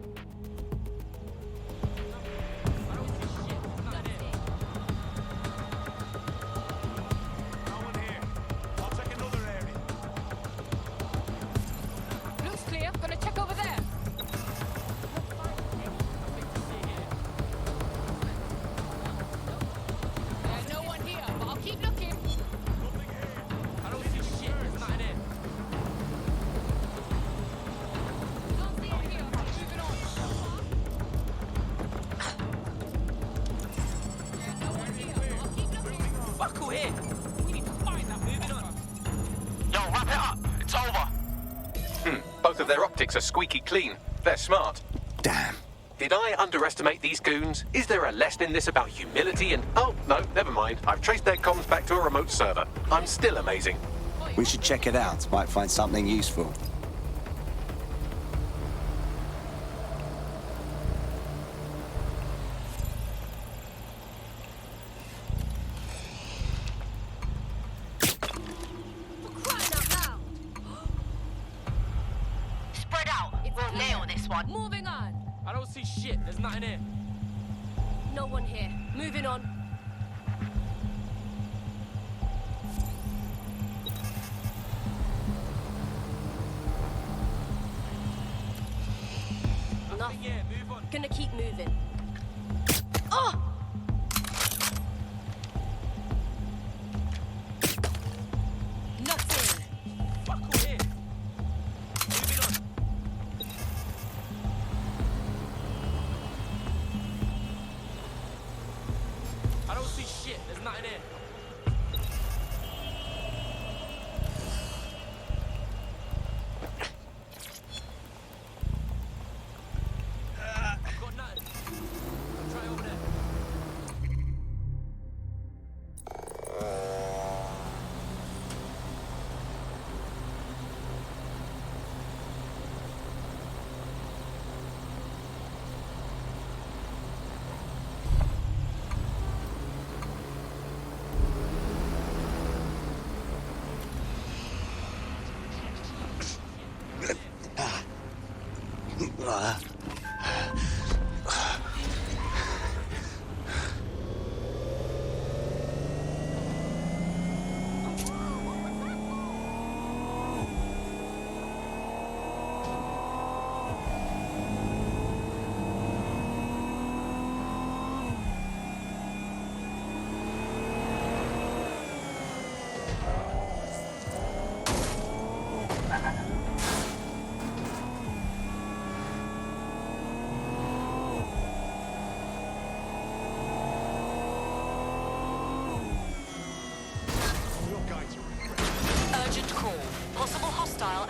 Looks clear. Gonna check over there. There's no one here, but I'll keep looking. I don't see shit. There's nothing in. Don't see it here. Moving on. There's no one here, but I'll keep looking. Fuck who here? We need to find that. Moving on. Yo, wrap it up. It's over. Both of their optics are squeaky clean. They're smart. Damn. Did I underestimate these goons? Is there a lesson in this about humility and... Oh, no, never mind. I've traced their comms back to a remote server. I'm still amazing. We should check it out. Might find something useful. Spread out. We'll nail this one. Moving on. I don't see shit. There's nothing in. No one here. Moving on. Nothing here. Move on. Gonna keep moving. Oh! Nothing. Fuck who here? Moving on. I don't see shit. There's nothing in. I've got nothing. I'll try over there.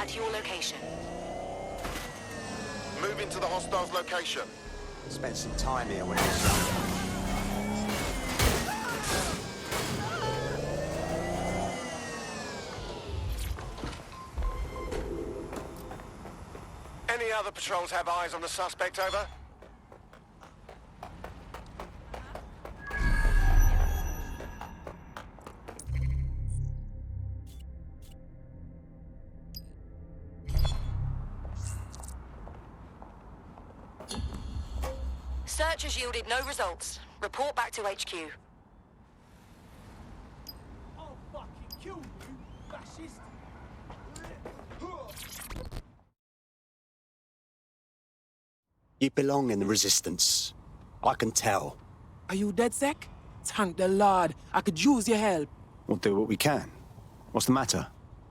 at your location. Move into the hostiles' location. Spent some time here when I was young. Any other patrols have eyes on the suspect, over? Search has yielded no results. Report back to HQ. I'll fucking kill you, fascist! You belong in the Resistance. I can tell. Are you dead, Zek? Thank the Lord. I could use your help. We'll do what we can. What's the matter?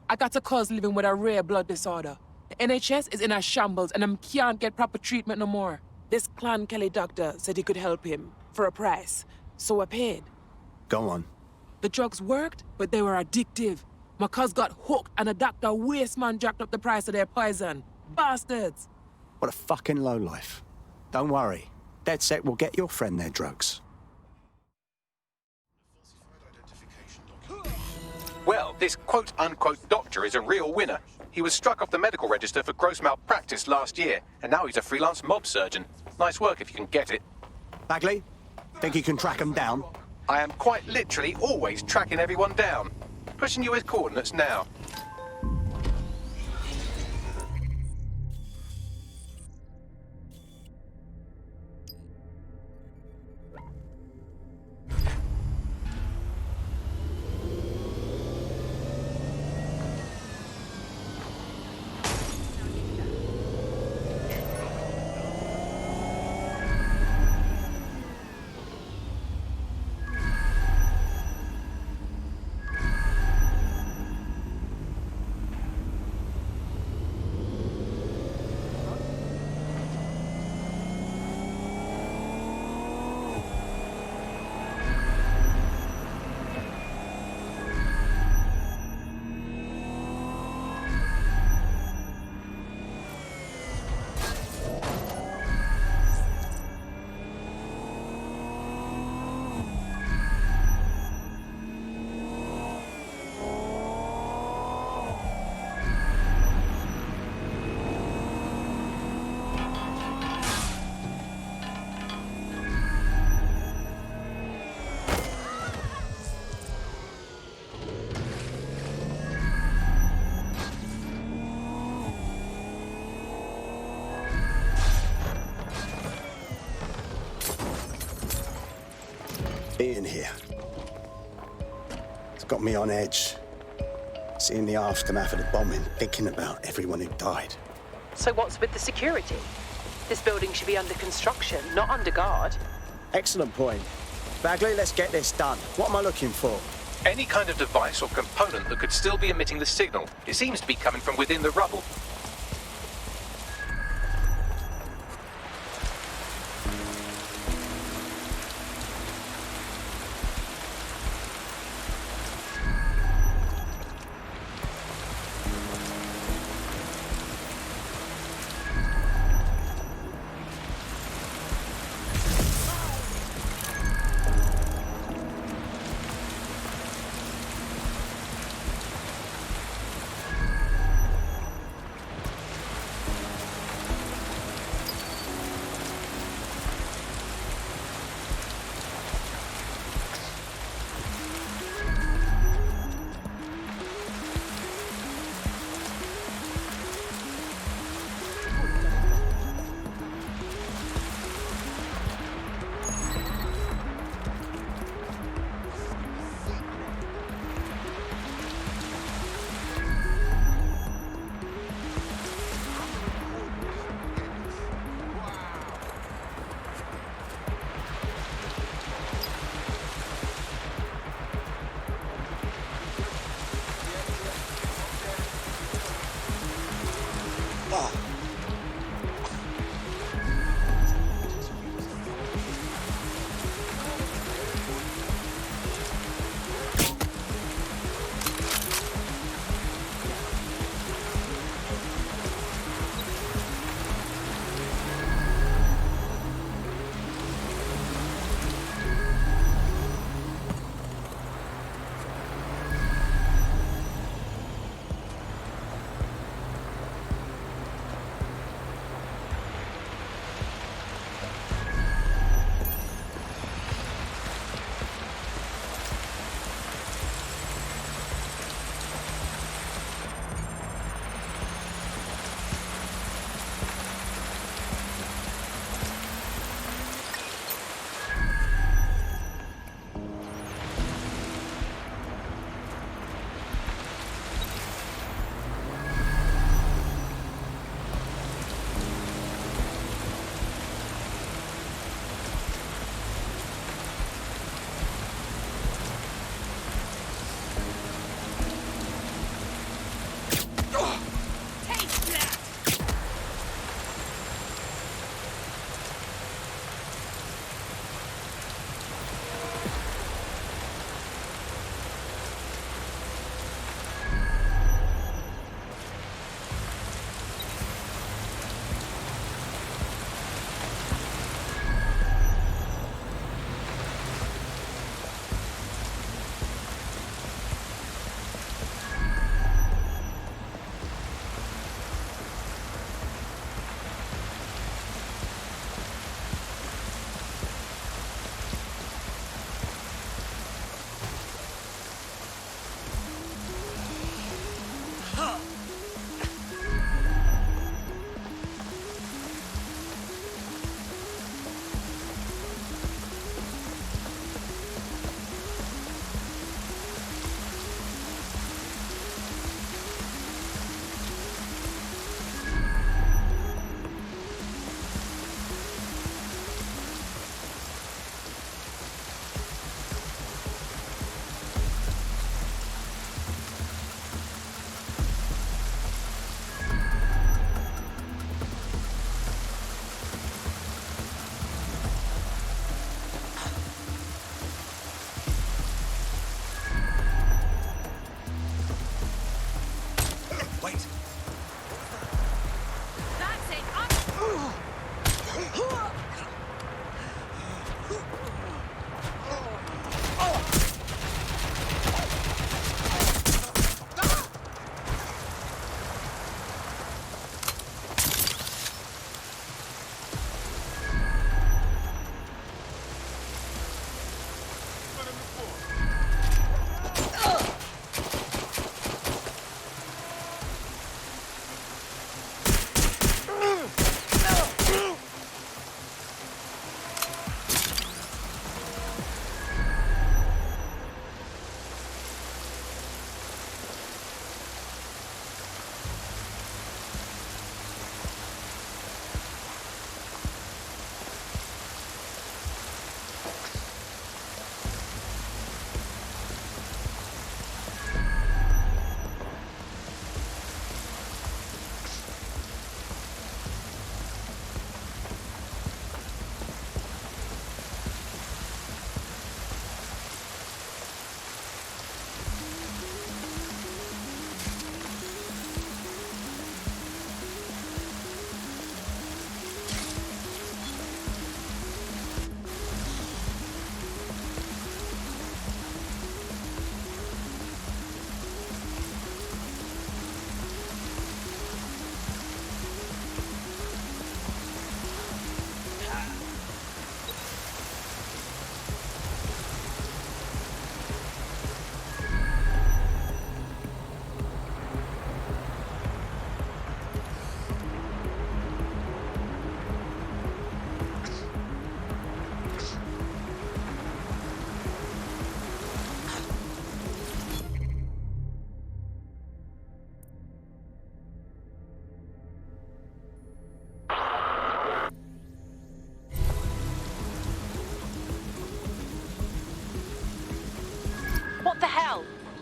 I got a cuz living with a rare blood disorder. The NHS is in a shambles and I can't get proper treatment no more. This Clan Kelly doctor said he could help him for a price, so I paid. Go on. The drugs worked, but they were addictive. My cuz got hooked and the doctor waste man jacked up the price of their poison. Bastards! What a fucking lowlife. Don't worry. DedSec will get your friend their drugs. Well, this quote-unquote doctor is a real winner. He was struck off the medical register for gross malpractice last year, and now he's a freelance mob surgeon. Nice work if you can get it. Bagley, think you can track him down? I am quite literally always tracking everyone down. Pushing you his coordinates now. Being here. It's got me on edge. Seeing the aftermath of the bombing, thinking about everyone who died. So what's with the security? This building should be under construction, not under guard. Excellent point. Bagley, let's get this done. What am I looking for? Any kind of device or component that could still be emitting the signal. It seems to be coming from within the rubble.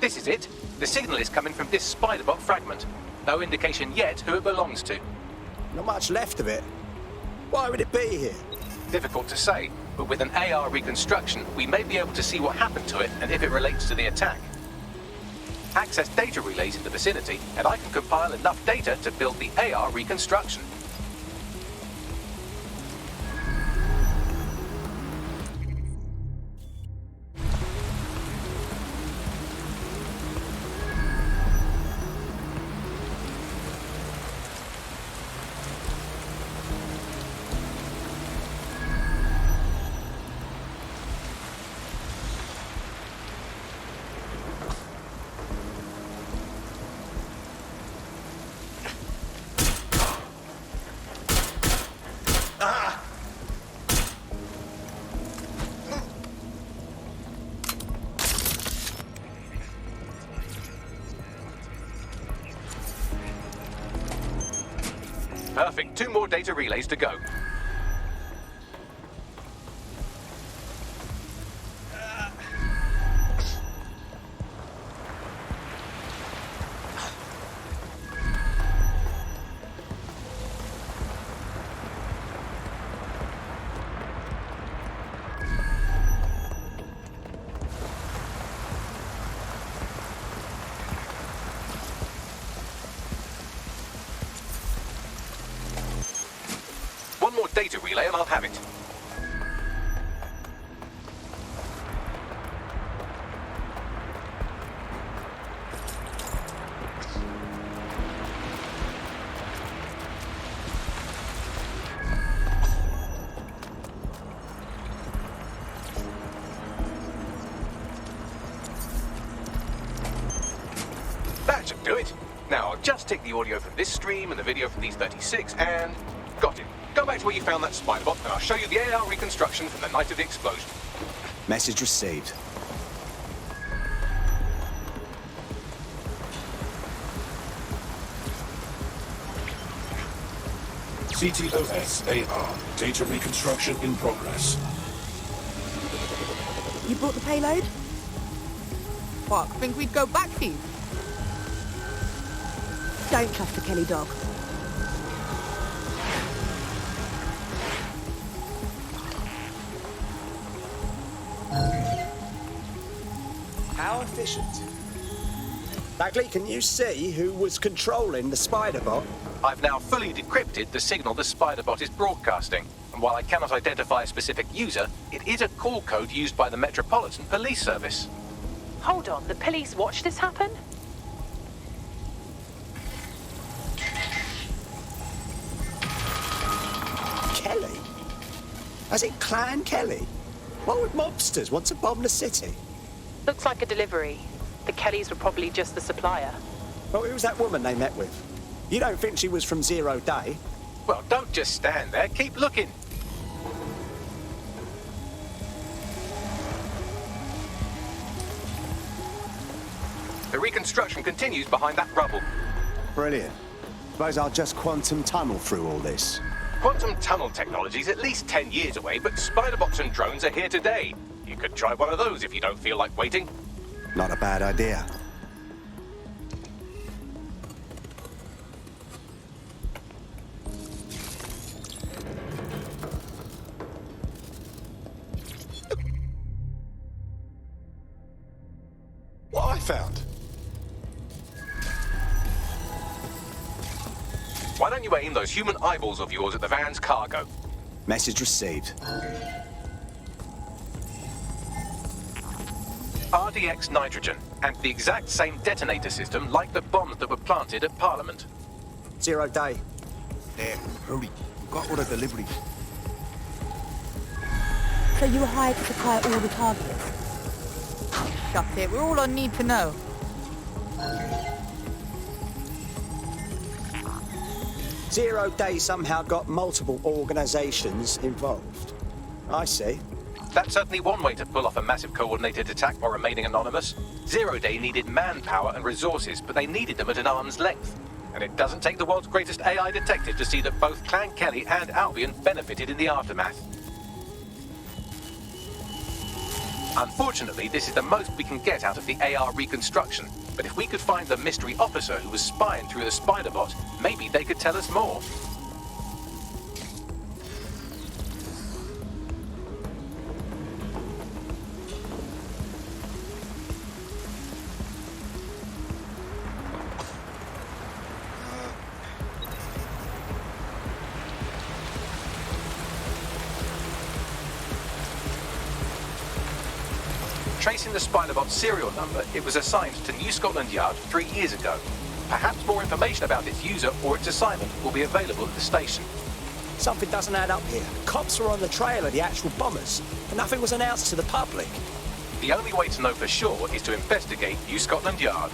This is it. The signal is coming from this spider-bot fragment. No indication yet who it belongs to. Not much left of it. Why would it be here? Difficult to say, but with an AR reconstruction, we may be able to see what happened to it and if it relates to the attack. Access data relays in the vicinity, and I can compile enough data to build the AR reconstruction. Perfect. 2 more data relays to go. One more data relay and I'll have it. That should do it. Now I'll just take the audio from this stream and the video from these 36 and... got it. Go back to where you found that spider-bot and I'll show you the AR reconstruction from the night of the explosion. Message received. CTOS AR. Data reconstruction in progress. You brought the payload? Fuck, think we'd go back for you? Don't cuff the Kelly dog. How efficient. Bagley, can you see who was controlling the spider-bot? I've now fully decrypted the signal the spider-bot is broadcasting. And while I cannot identify a specific user, it is a call code used by the Metropolitan Police Service. Hold on, the police watched this happen? Kelly? As in Clan Kelly? Why would mobsters want to bomb the city? Looks like a delivery. The Kellys were probably just the supplier. Well, who was that woman they met with? You don't think she was from Zero Day? Well, don't just stand there. Keep looking. The reconstruction continues behind that rubble. Brilliant. Suppose I'll just quantum tunnel through all this. Quantum tunnel technology is at least 10 years away, but spider-bots and drones are here today. You could try one of those if you don't feel like waiting. Not a bad idea. What I found? Why don't you aim those human eyeballs of yours at the van's cargo? Message received. RDX nitrogen, and the exact same detonator system like the bombs that were planted at Parliament. Zero Day. There, hurry. We've got all the deliveries. So you were hired to supply all the targets? Shut it, we're all on need to know. Zero Day somehow got multiple organizations involved. I see. That's certainly one way to pull off a massive coordinated attack while remaining anonymous. Zero Day needed manpower and resources, but they needed them at an arm's length. And it doesn't take the world's greatest AI detective to see that both Clan Kelly and Albion benefited in the aftermath. Unfortunately, this is the most we can get out of the AR reconstruction. But if we could find the mystery officer who was spying through the spider bot, maybe they could tell us more. Tracing the Spider-Bot's serial number, it was assigned to New Scotland Yard 3 years ago. Perhaps more information about its user or its assignment will be available at the station. Something doesn't add up here. Cops were on the trail of the actual bombers, but nothing was announced to the public. The only way to know for sure is to investigate New Scotland Yard.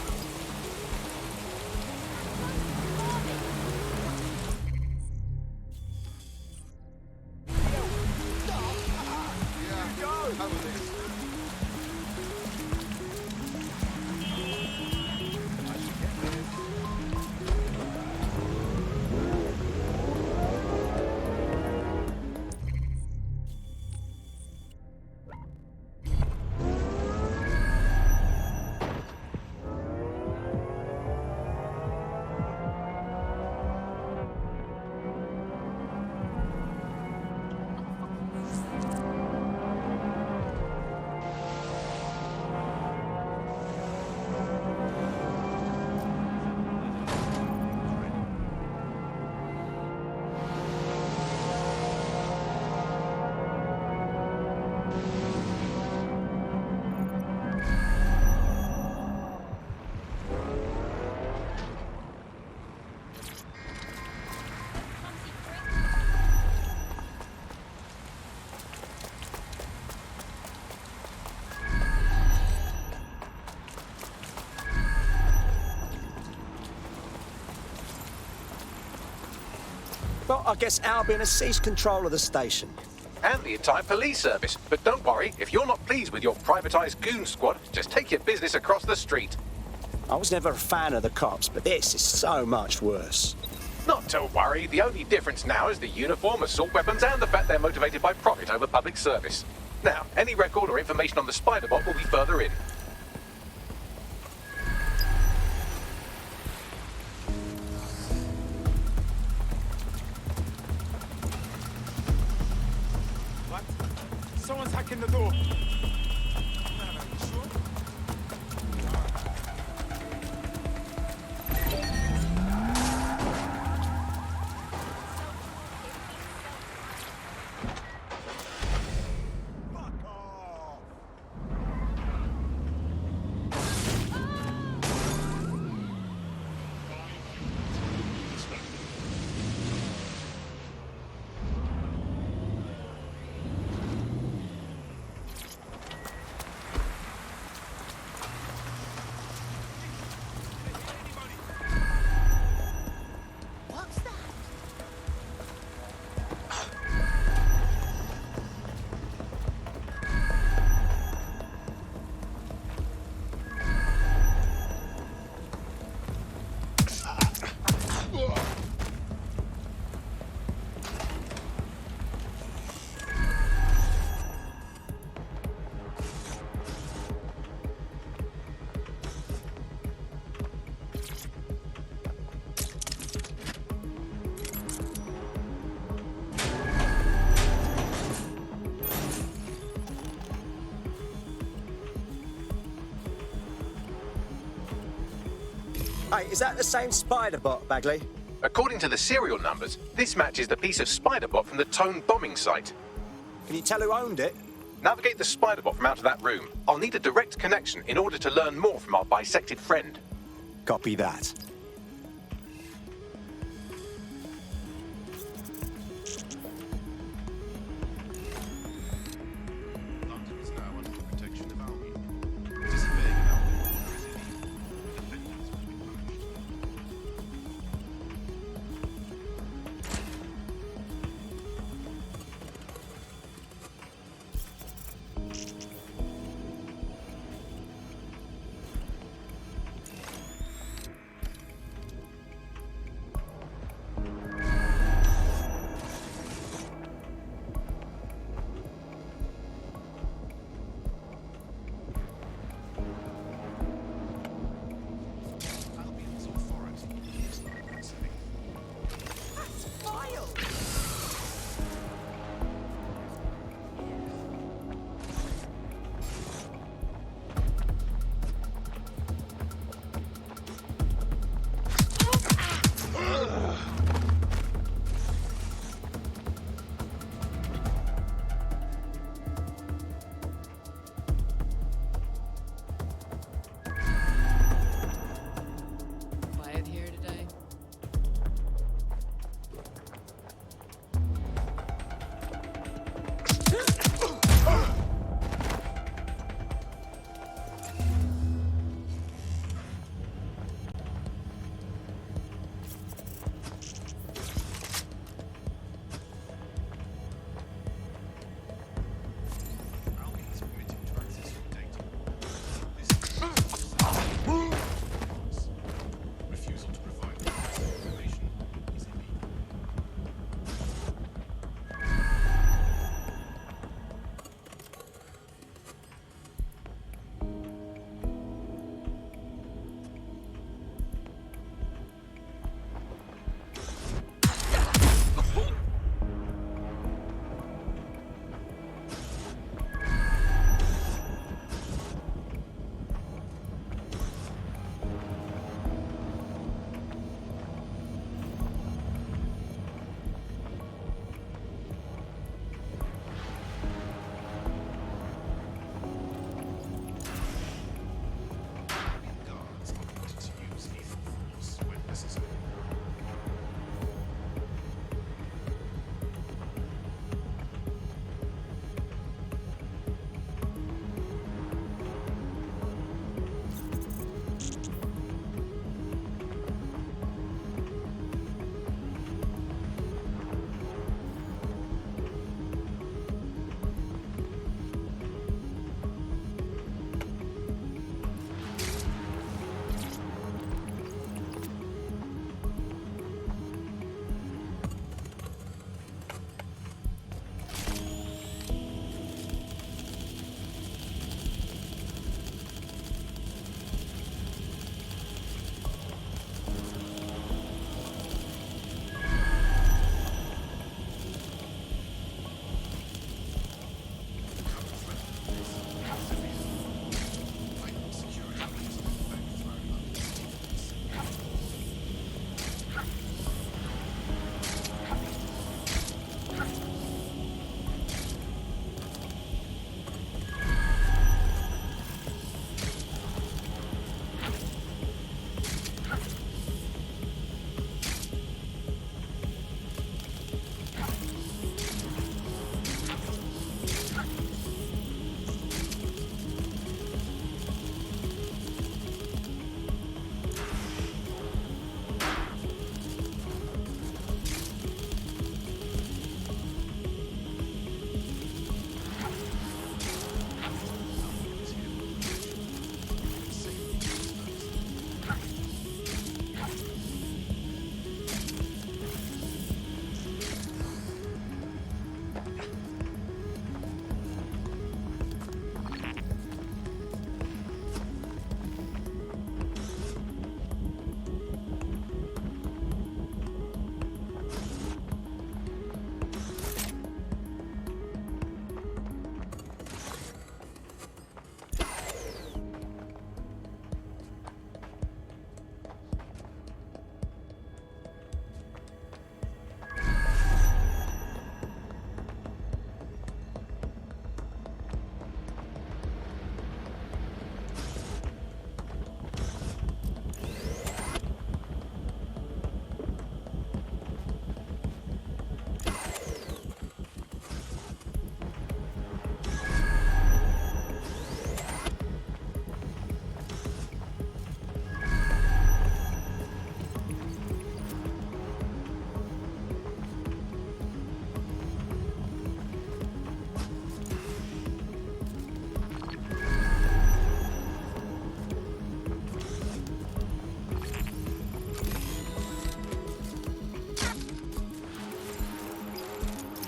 Well, I guess Albion has seized control of the station. And the entire police service. But don't worry, if you're not pleased with your privatised goon squad, just take your business across the street. I was never a fan of the cops, but this is so much worse. Not to worry, the only difference now is the uniform, assault weapons, and the fact they're motivated by profit over public service. Now, any record or information on the Spider-Bot will be further in. What? Someone's hacking the door. Hey, is that the same Spider-Bot, Bagley? According to the serial numbers, this matches the piece of Spider-Bot from the Tone bombing site. Can you tell who owned it? Navigate the Spider-Bot from out of that room. I'll need a direct connection in order to learn more from our bisected friend. Copy that. London is now under the protection of Albion. Disobeying an Albion order is illegal. Defenders will be punished.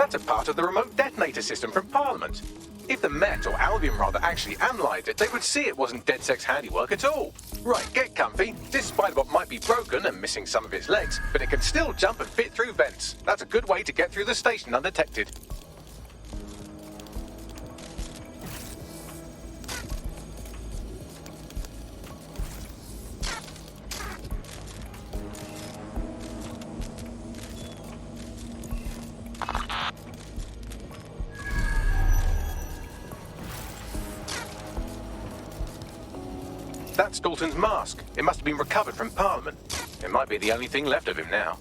That's a part of the remote detonator system from Parliament. If the Met, or Albion rather, actually analysed it, they would see it wasn't DedSec's handiwork at all. Right, get comfy. This spiderbot might be broken and missing some of its legs, but it can still jump and fit through vents. That's a good way to get through the station undetected. That's Dalton's mask. It must have been recovered from Parliament. It might be the only thing left of him now.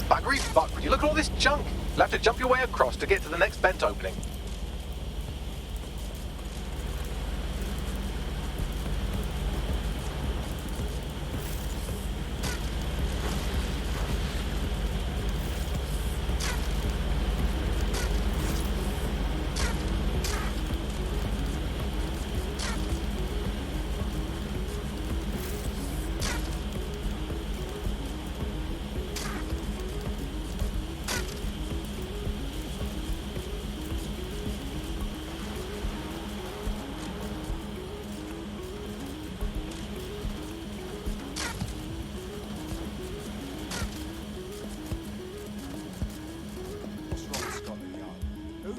Buggery fuck, would you look at all this junk? You'll have to jump your way across to get to the next vent opening.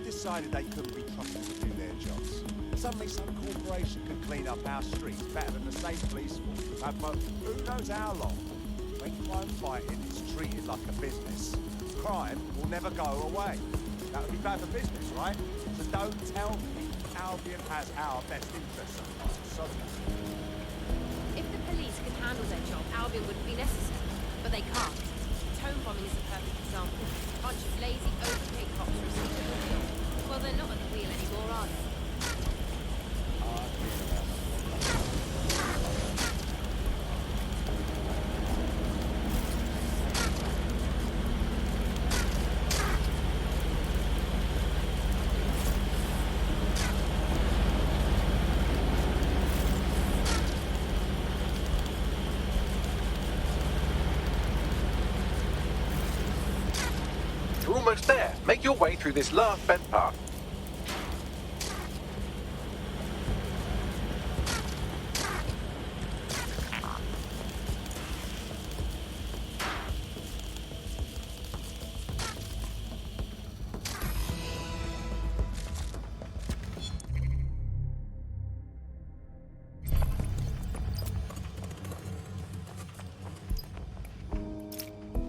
Decided they couldn't be trusted to do their jobs. Suddenly some corporation could clean up our streets better than the state police force. But who knows how long? When crime fighting is treated like a business, crime will never go away. That would be bad for business, right? So don't tell me Albion has our best interests at heart. If the police could handle their job, Albion wouldn't be necessary. But they can't. Tone bombing is a perfect example. A bunch of lazy, overpaid cops receiving the wheel. Well, they're not at the wheel anymore, are they? You're almost there. Make your way through this last vent path.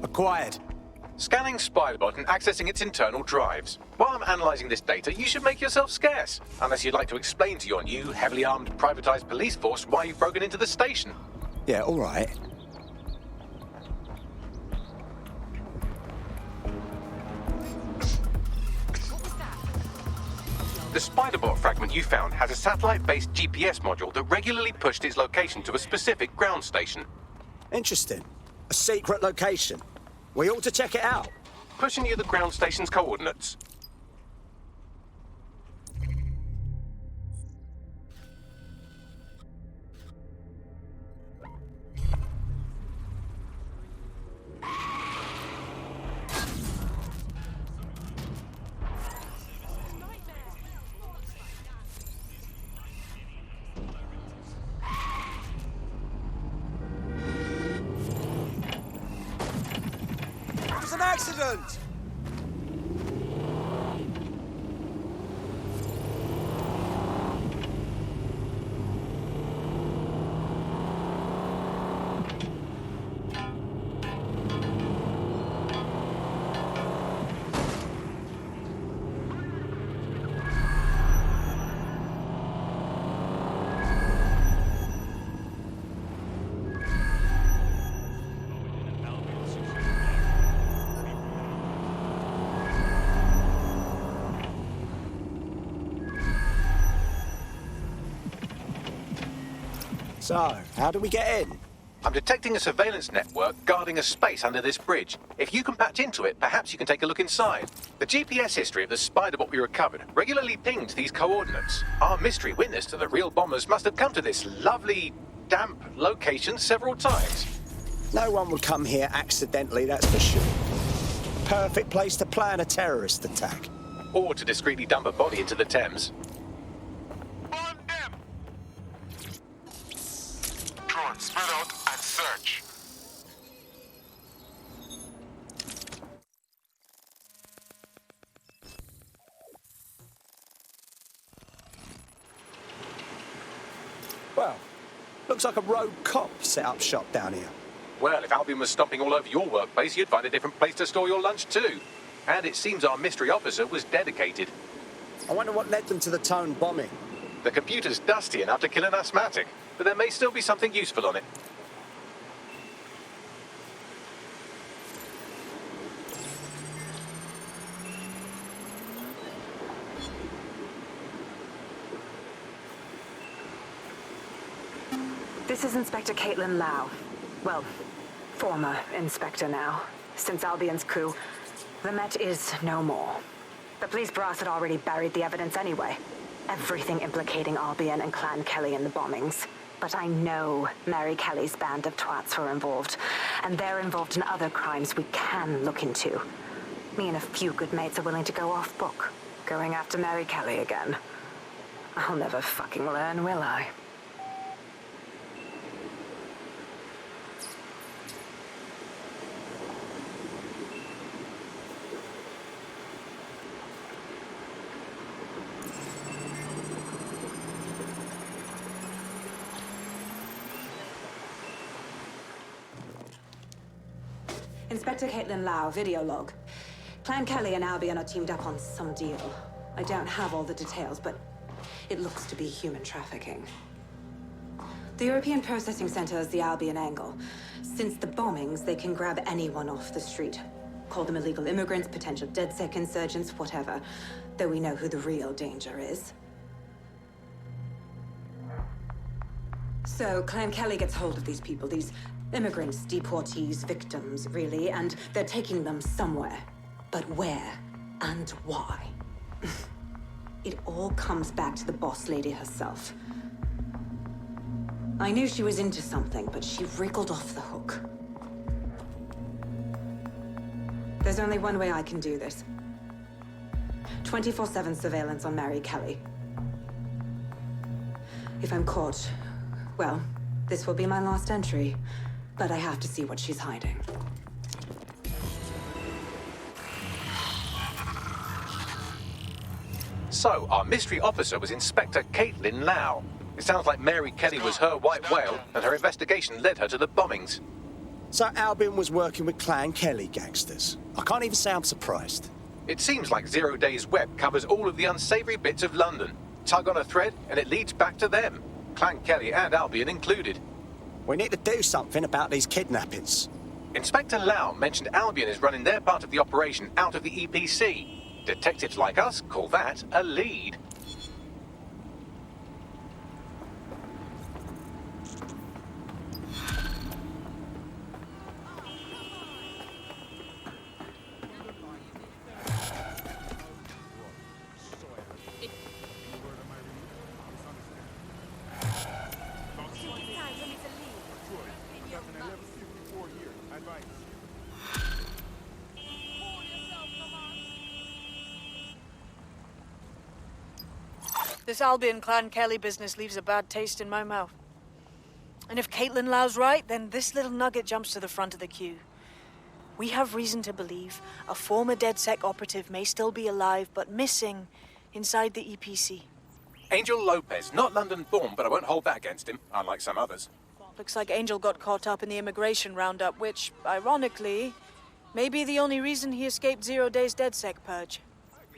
Acquired. Scanning Spiderbot and accessing its internal drives. While I'm analysing this data, you should make yourself scarce. Unless you'd like to explain to your new, heavily armed, privatised police force why you've broken into the station. Yeah, all right. The Spiderbot fragment you found has a satellite-based GPS module that regularly pushed its location to a specific ground station. Interesting. A secret location. We ought to check it out. Pushing you the ground station's coordinates. president! So, how do we get in? I'm detecting a surveillance network guarding a space under this bridge. If you can patch into it, perhaps you can take a look inside. The GPS history of the spider bot we recovered regularly pinged these coordinates. Our mystery witness to the real bombers must have come to this lovely, damp location several times. No one would come here accidentally, that's for sure. Perfect place to plan a terrorist attack. Or to discreetly dump a body into the Thames. Drone, spread out and search. Well, looks like a rogue cop set up shop down here. Well, if Albion was stomping all over your workplace, you'd find a different place to store your lunch too. And it seems our mystery officer was dedicated. I wonder what led them to the Tone bombing. The computer's dusty enough to kill an asthmatic, but there may still be something useful on it. This is Inspector Caitlin Lau. Well, former inspector now. Since Albion's coup, the Met is no more. The police brass had already buried the evidence anyway. Everything implicating Albion and Clan Kelly in the bombings. But I know Mary Kelly's band of twats were involved, and they're involved in other crimes we can look into. Me and a few good mates are willing to go off book, going after Mary Kelly again. I'll never fucking learn, will I? Inspector Caitlin Lau, video log. Clan Kelly and Albion are teamed up on some deal. I don't have all the details, but it looks to be human trafficking. The European Processing Center is the Albion angle. Since the bombings, they can grab anyone off the street. Call them illegal immigrants, potential DedSec insurgents, whatever. Though we know who the real danger is. So, Clan Kelly gets hold of these people, these immigrants, deportees, victims, really, and they're taking them somewhere. But where and why? It all comes back to the boss lady herself. I knew she was into something, but she wriggled off the hook. There's only one way I can do this. 24/7 surveillance on Mary Kelly. If I'm caught, well, this will be my last entry. But I have to see what she's hiding. So, our mystery officer was Inspector Caitlin Lau. It sounds like Mary Kelly was her white whale, and her investigation led her to the bombings. So Albion was working with Clan Kelly gangsters. I can't even say I'm surprised. It seems like 0 Days Web covers all of the unsavory bits of London. Tug on a thread, and it leads back to them. Clan Kelly and Albion included. We need to do something about these kidnappings. Inspector Lau mentioned Albion is running their part of the operation out of the EPC. Detectives like us call that a lead. This Albion Clan Kelly business leaves a bad taste in my mouth. And if Caitlin Lau's right, then this little nugget jumps to the front of the queue. We have reason to believe a former DedSec operative may still be alive, but missing inside the EPC. Angel Lopez, not London-born, but I won't hold that against him, unlike some others. Looks like Angel got caught up in the immigration roundup, which, ironically, may be the only reason he escaped 0 days DedSec purge.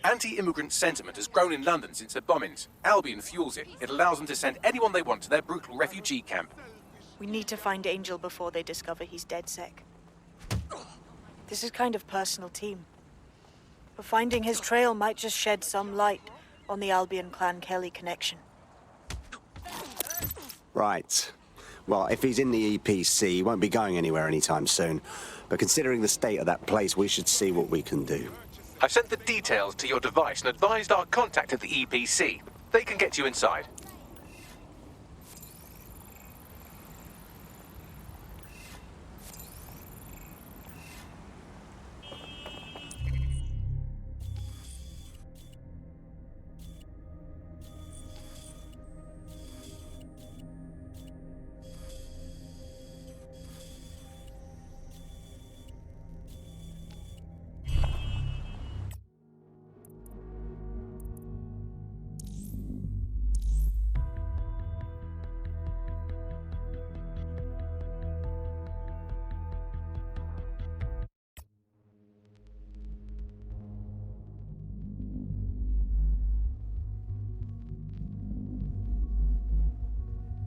Anti-immigrant sentiment has grown in London since the bombings. Albion fuels it. It allows them to send anyone they want to their brutal refugee camp. We need to find Angel before they discover he's DedSec. This is kind of personal team. But finding his trail might just shed some light on the Albion Clan Kelly connection. Right. Well, if he's in the EPC, he won't be going anywhere anytime soon. But considering the state of that place, we should see what we can do. I've sent the details to your device and advised our contact at the EPC. They can get you inside.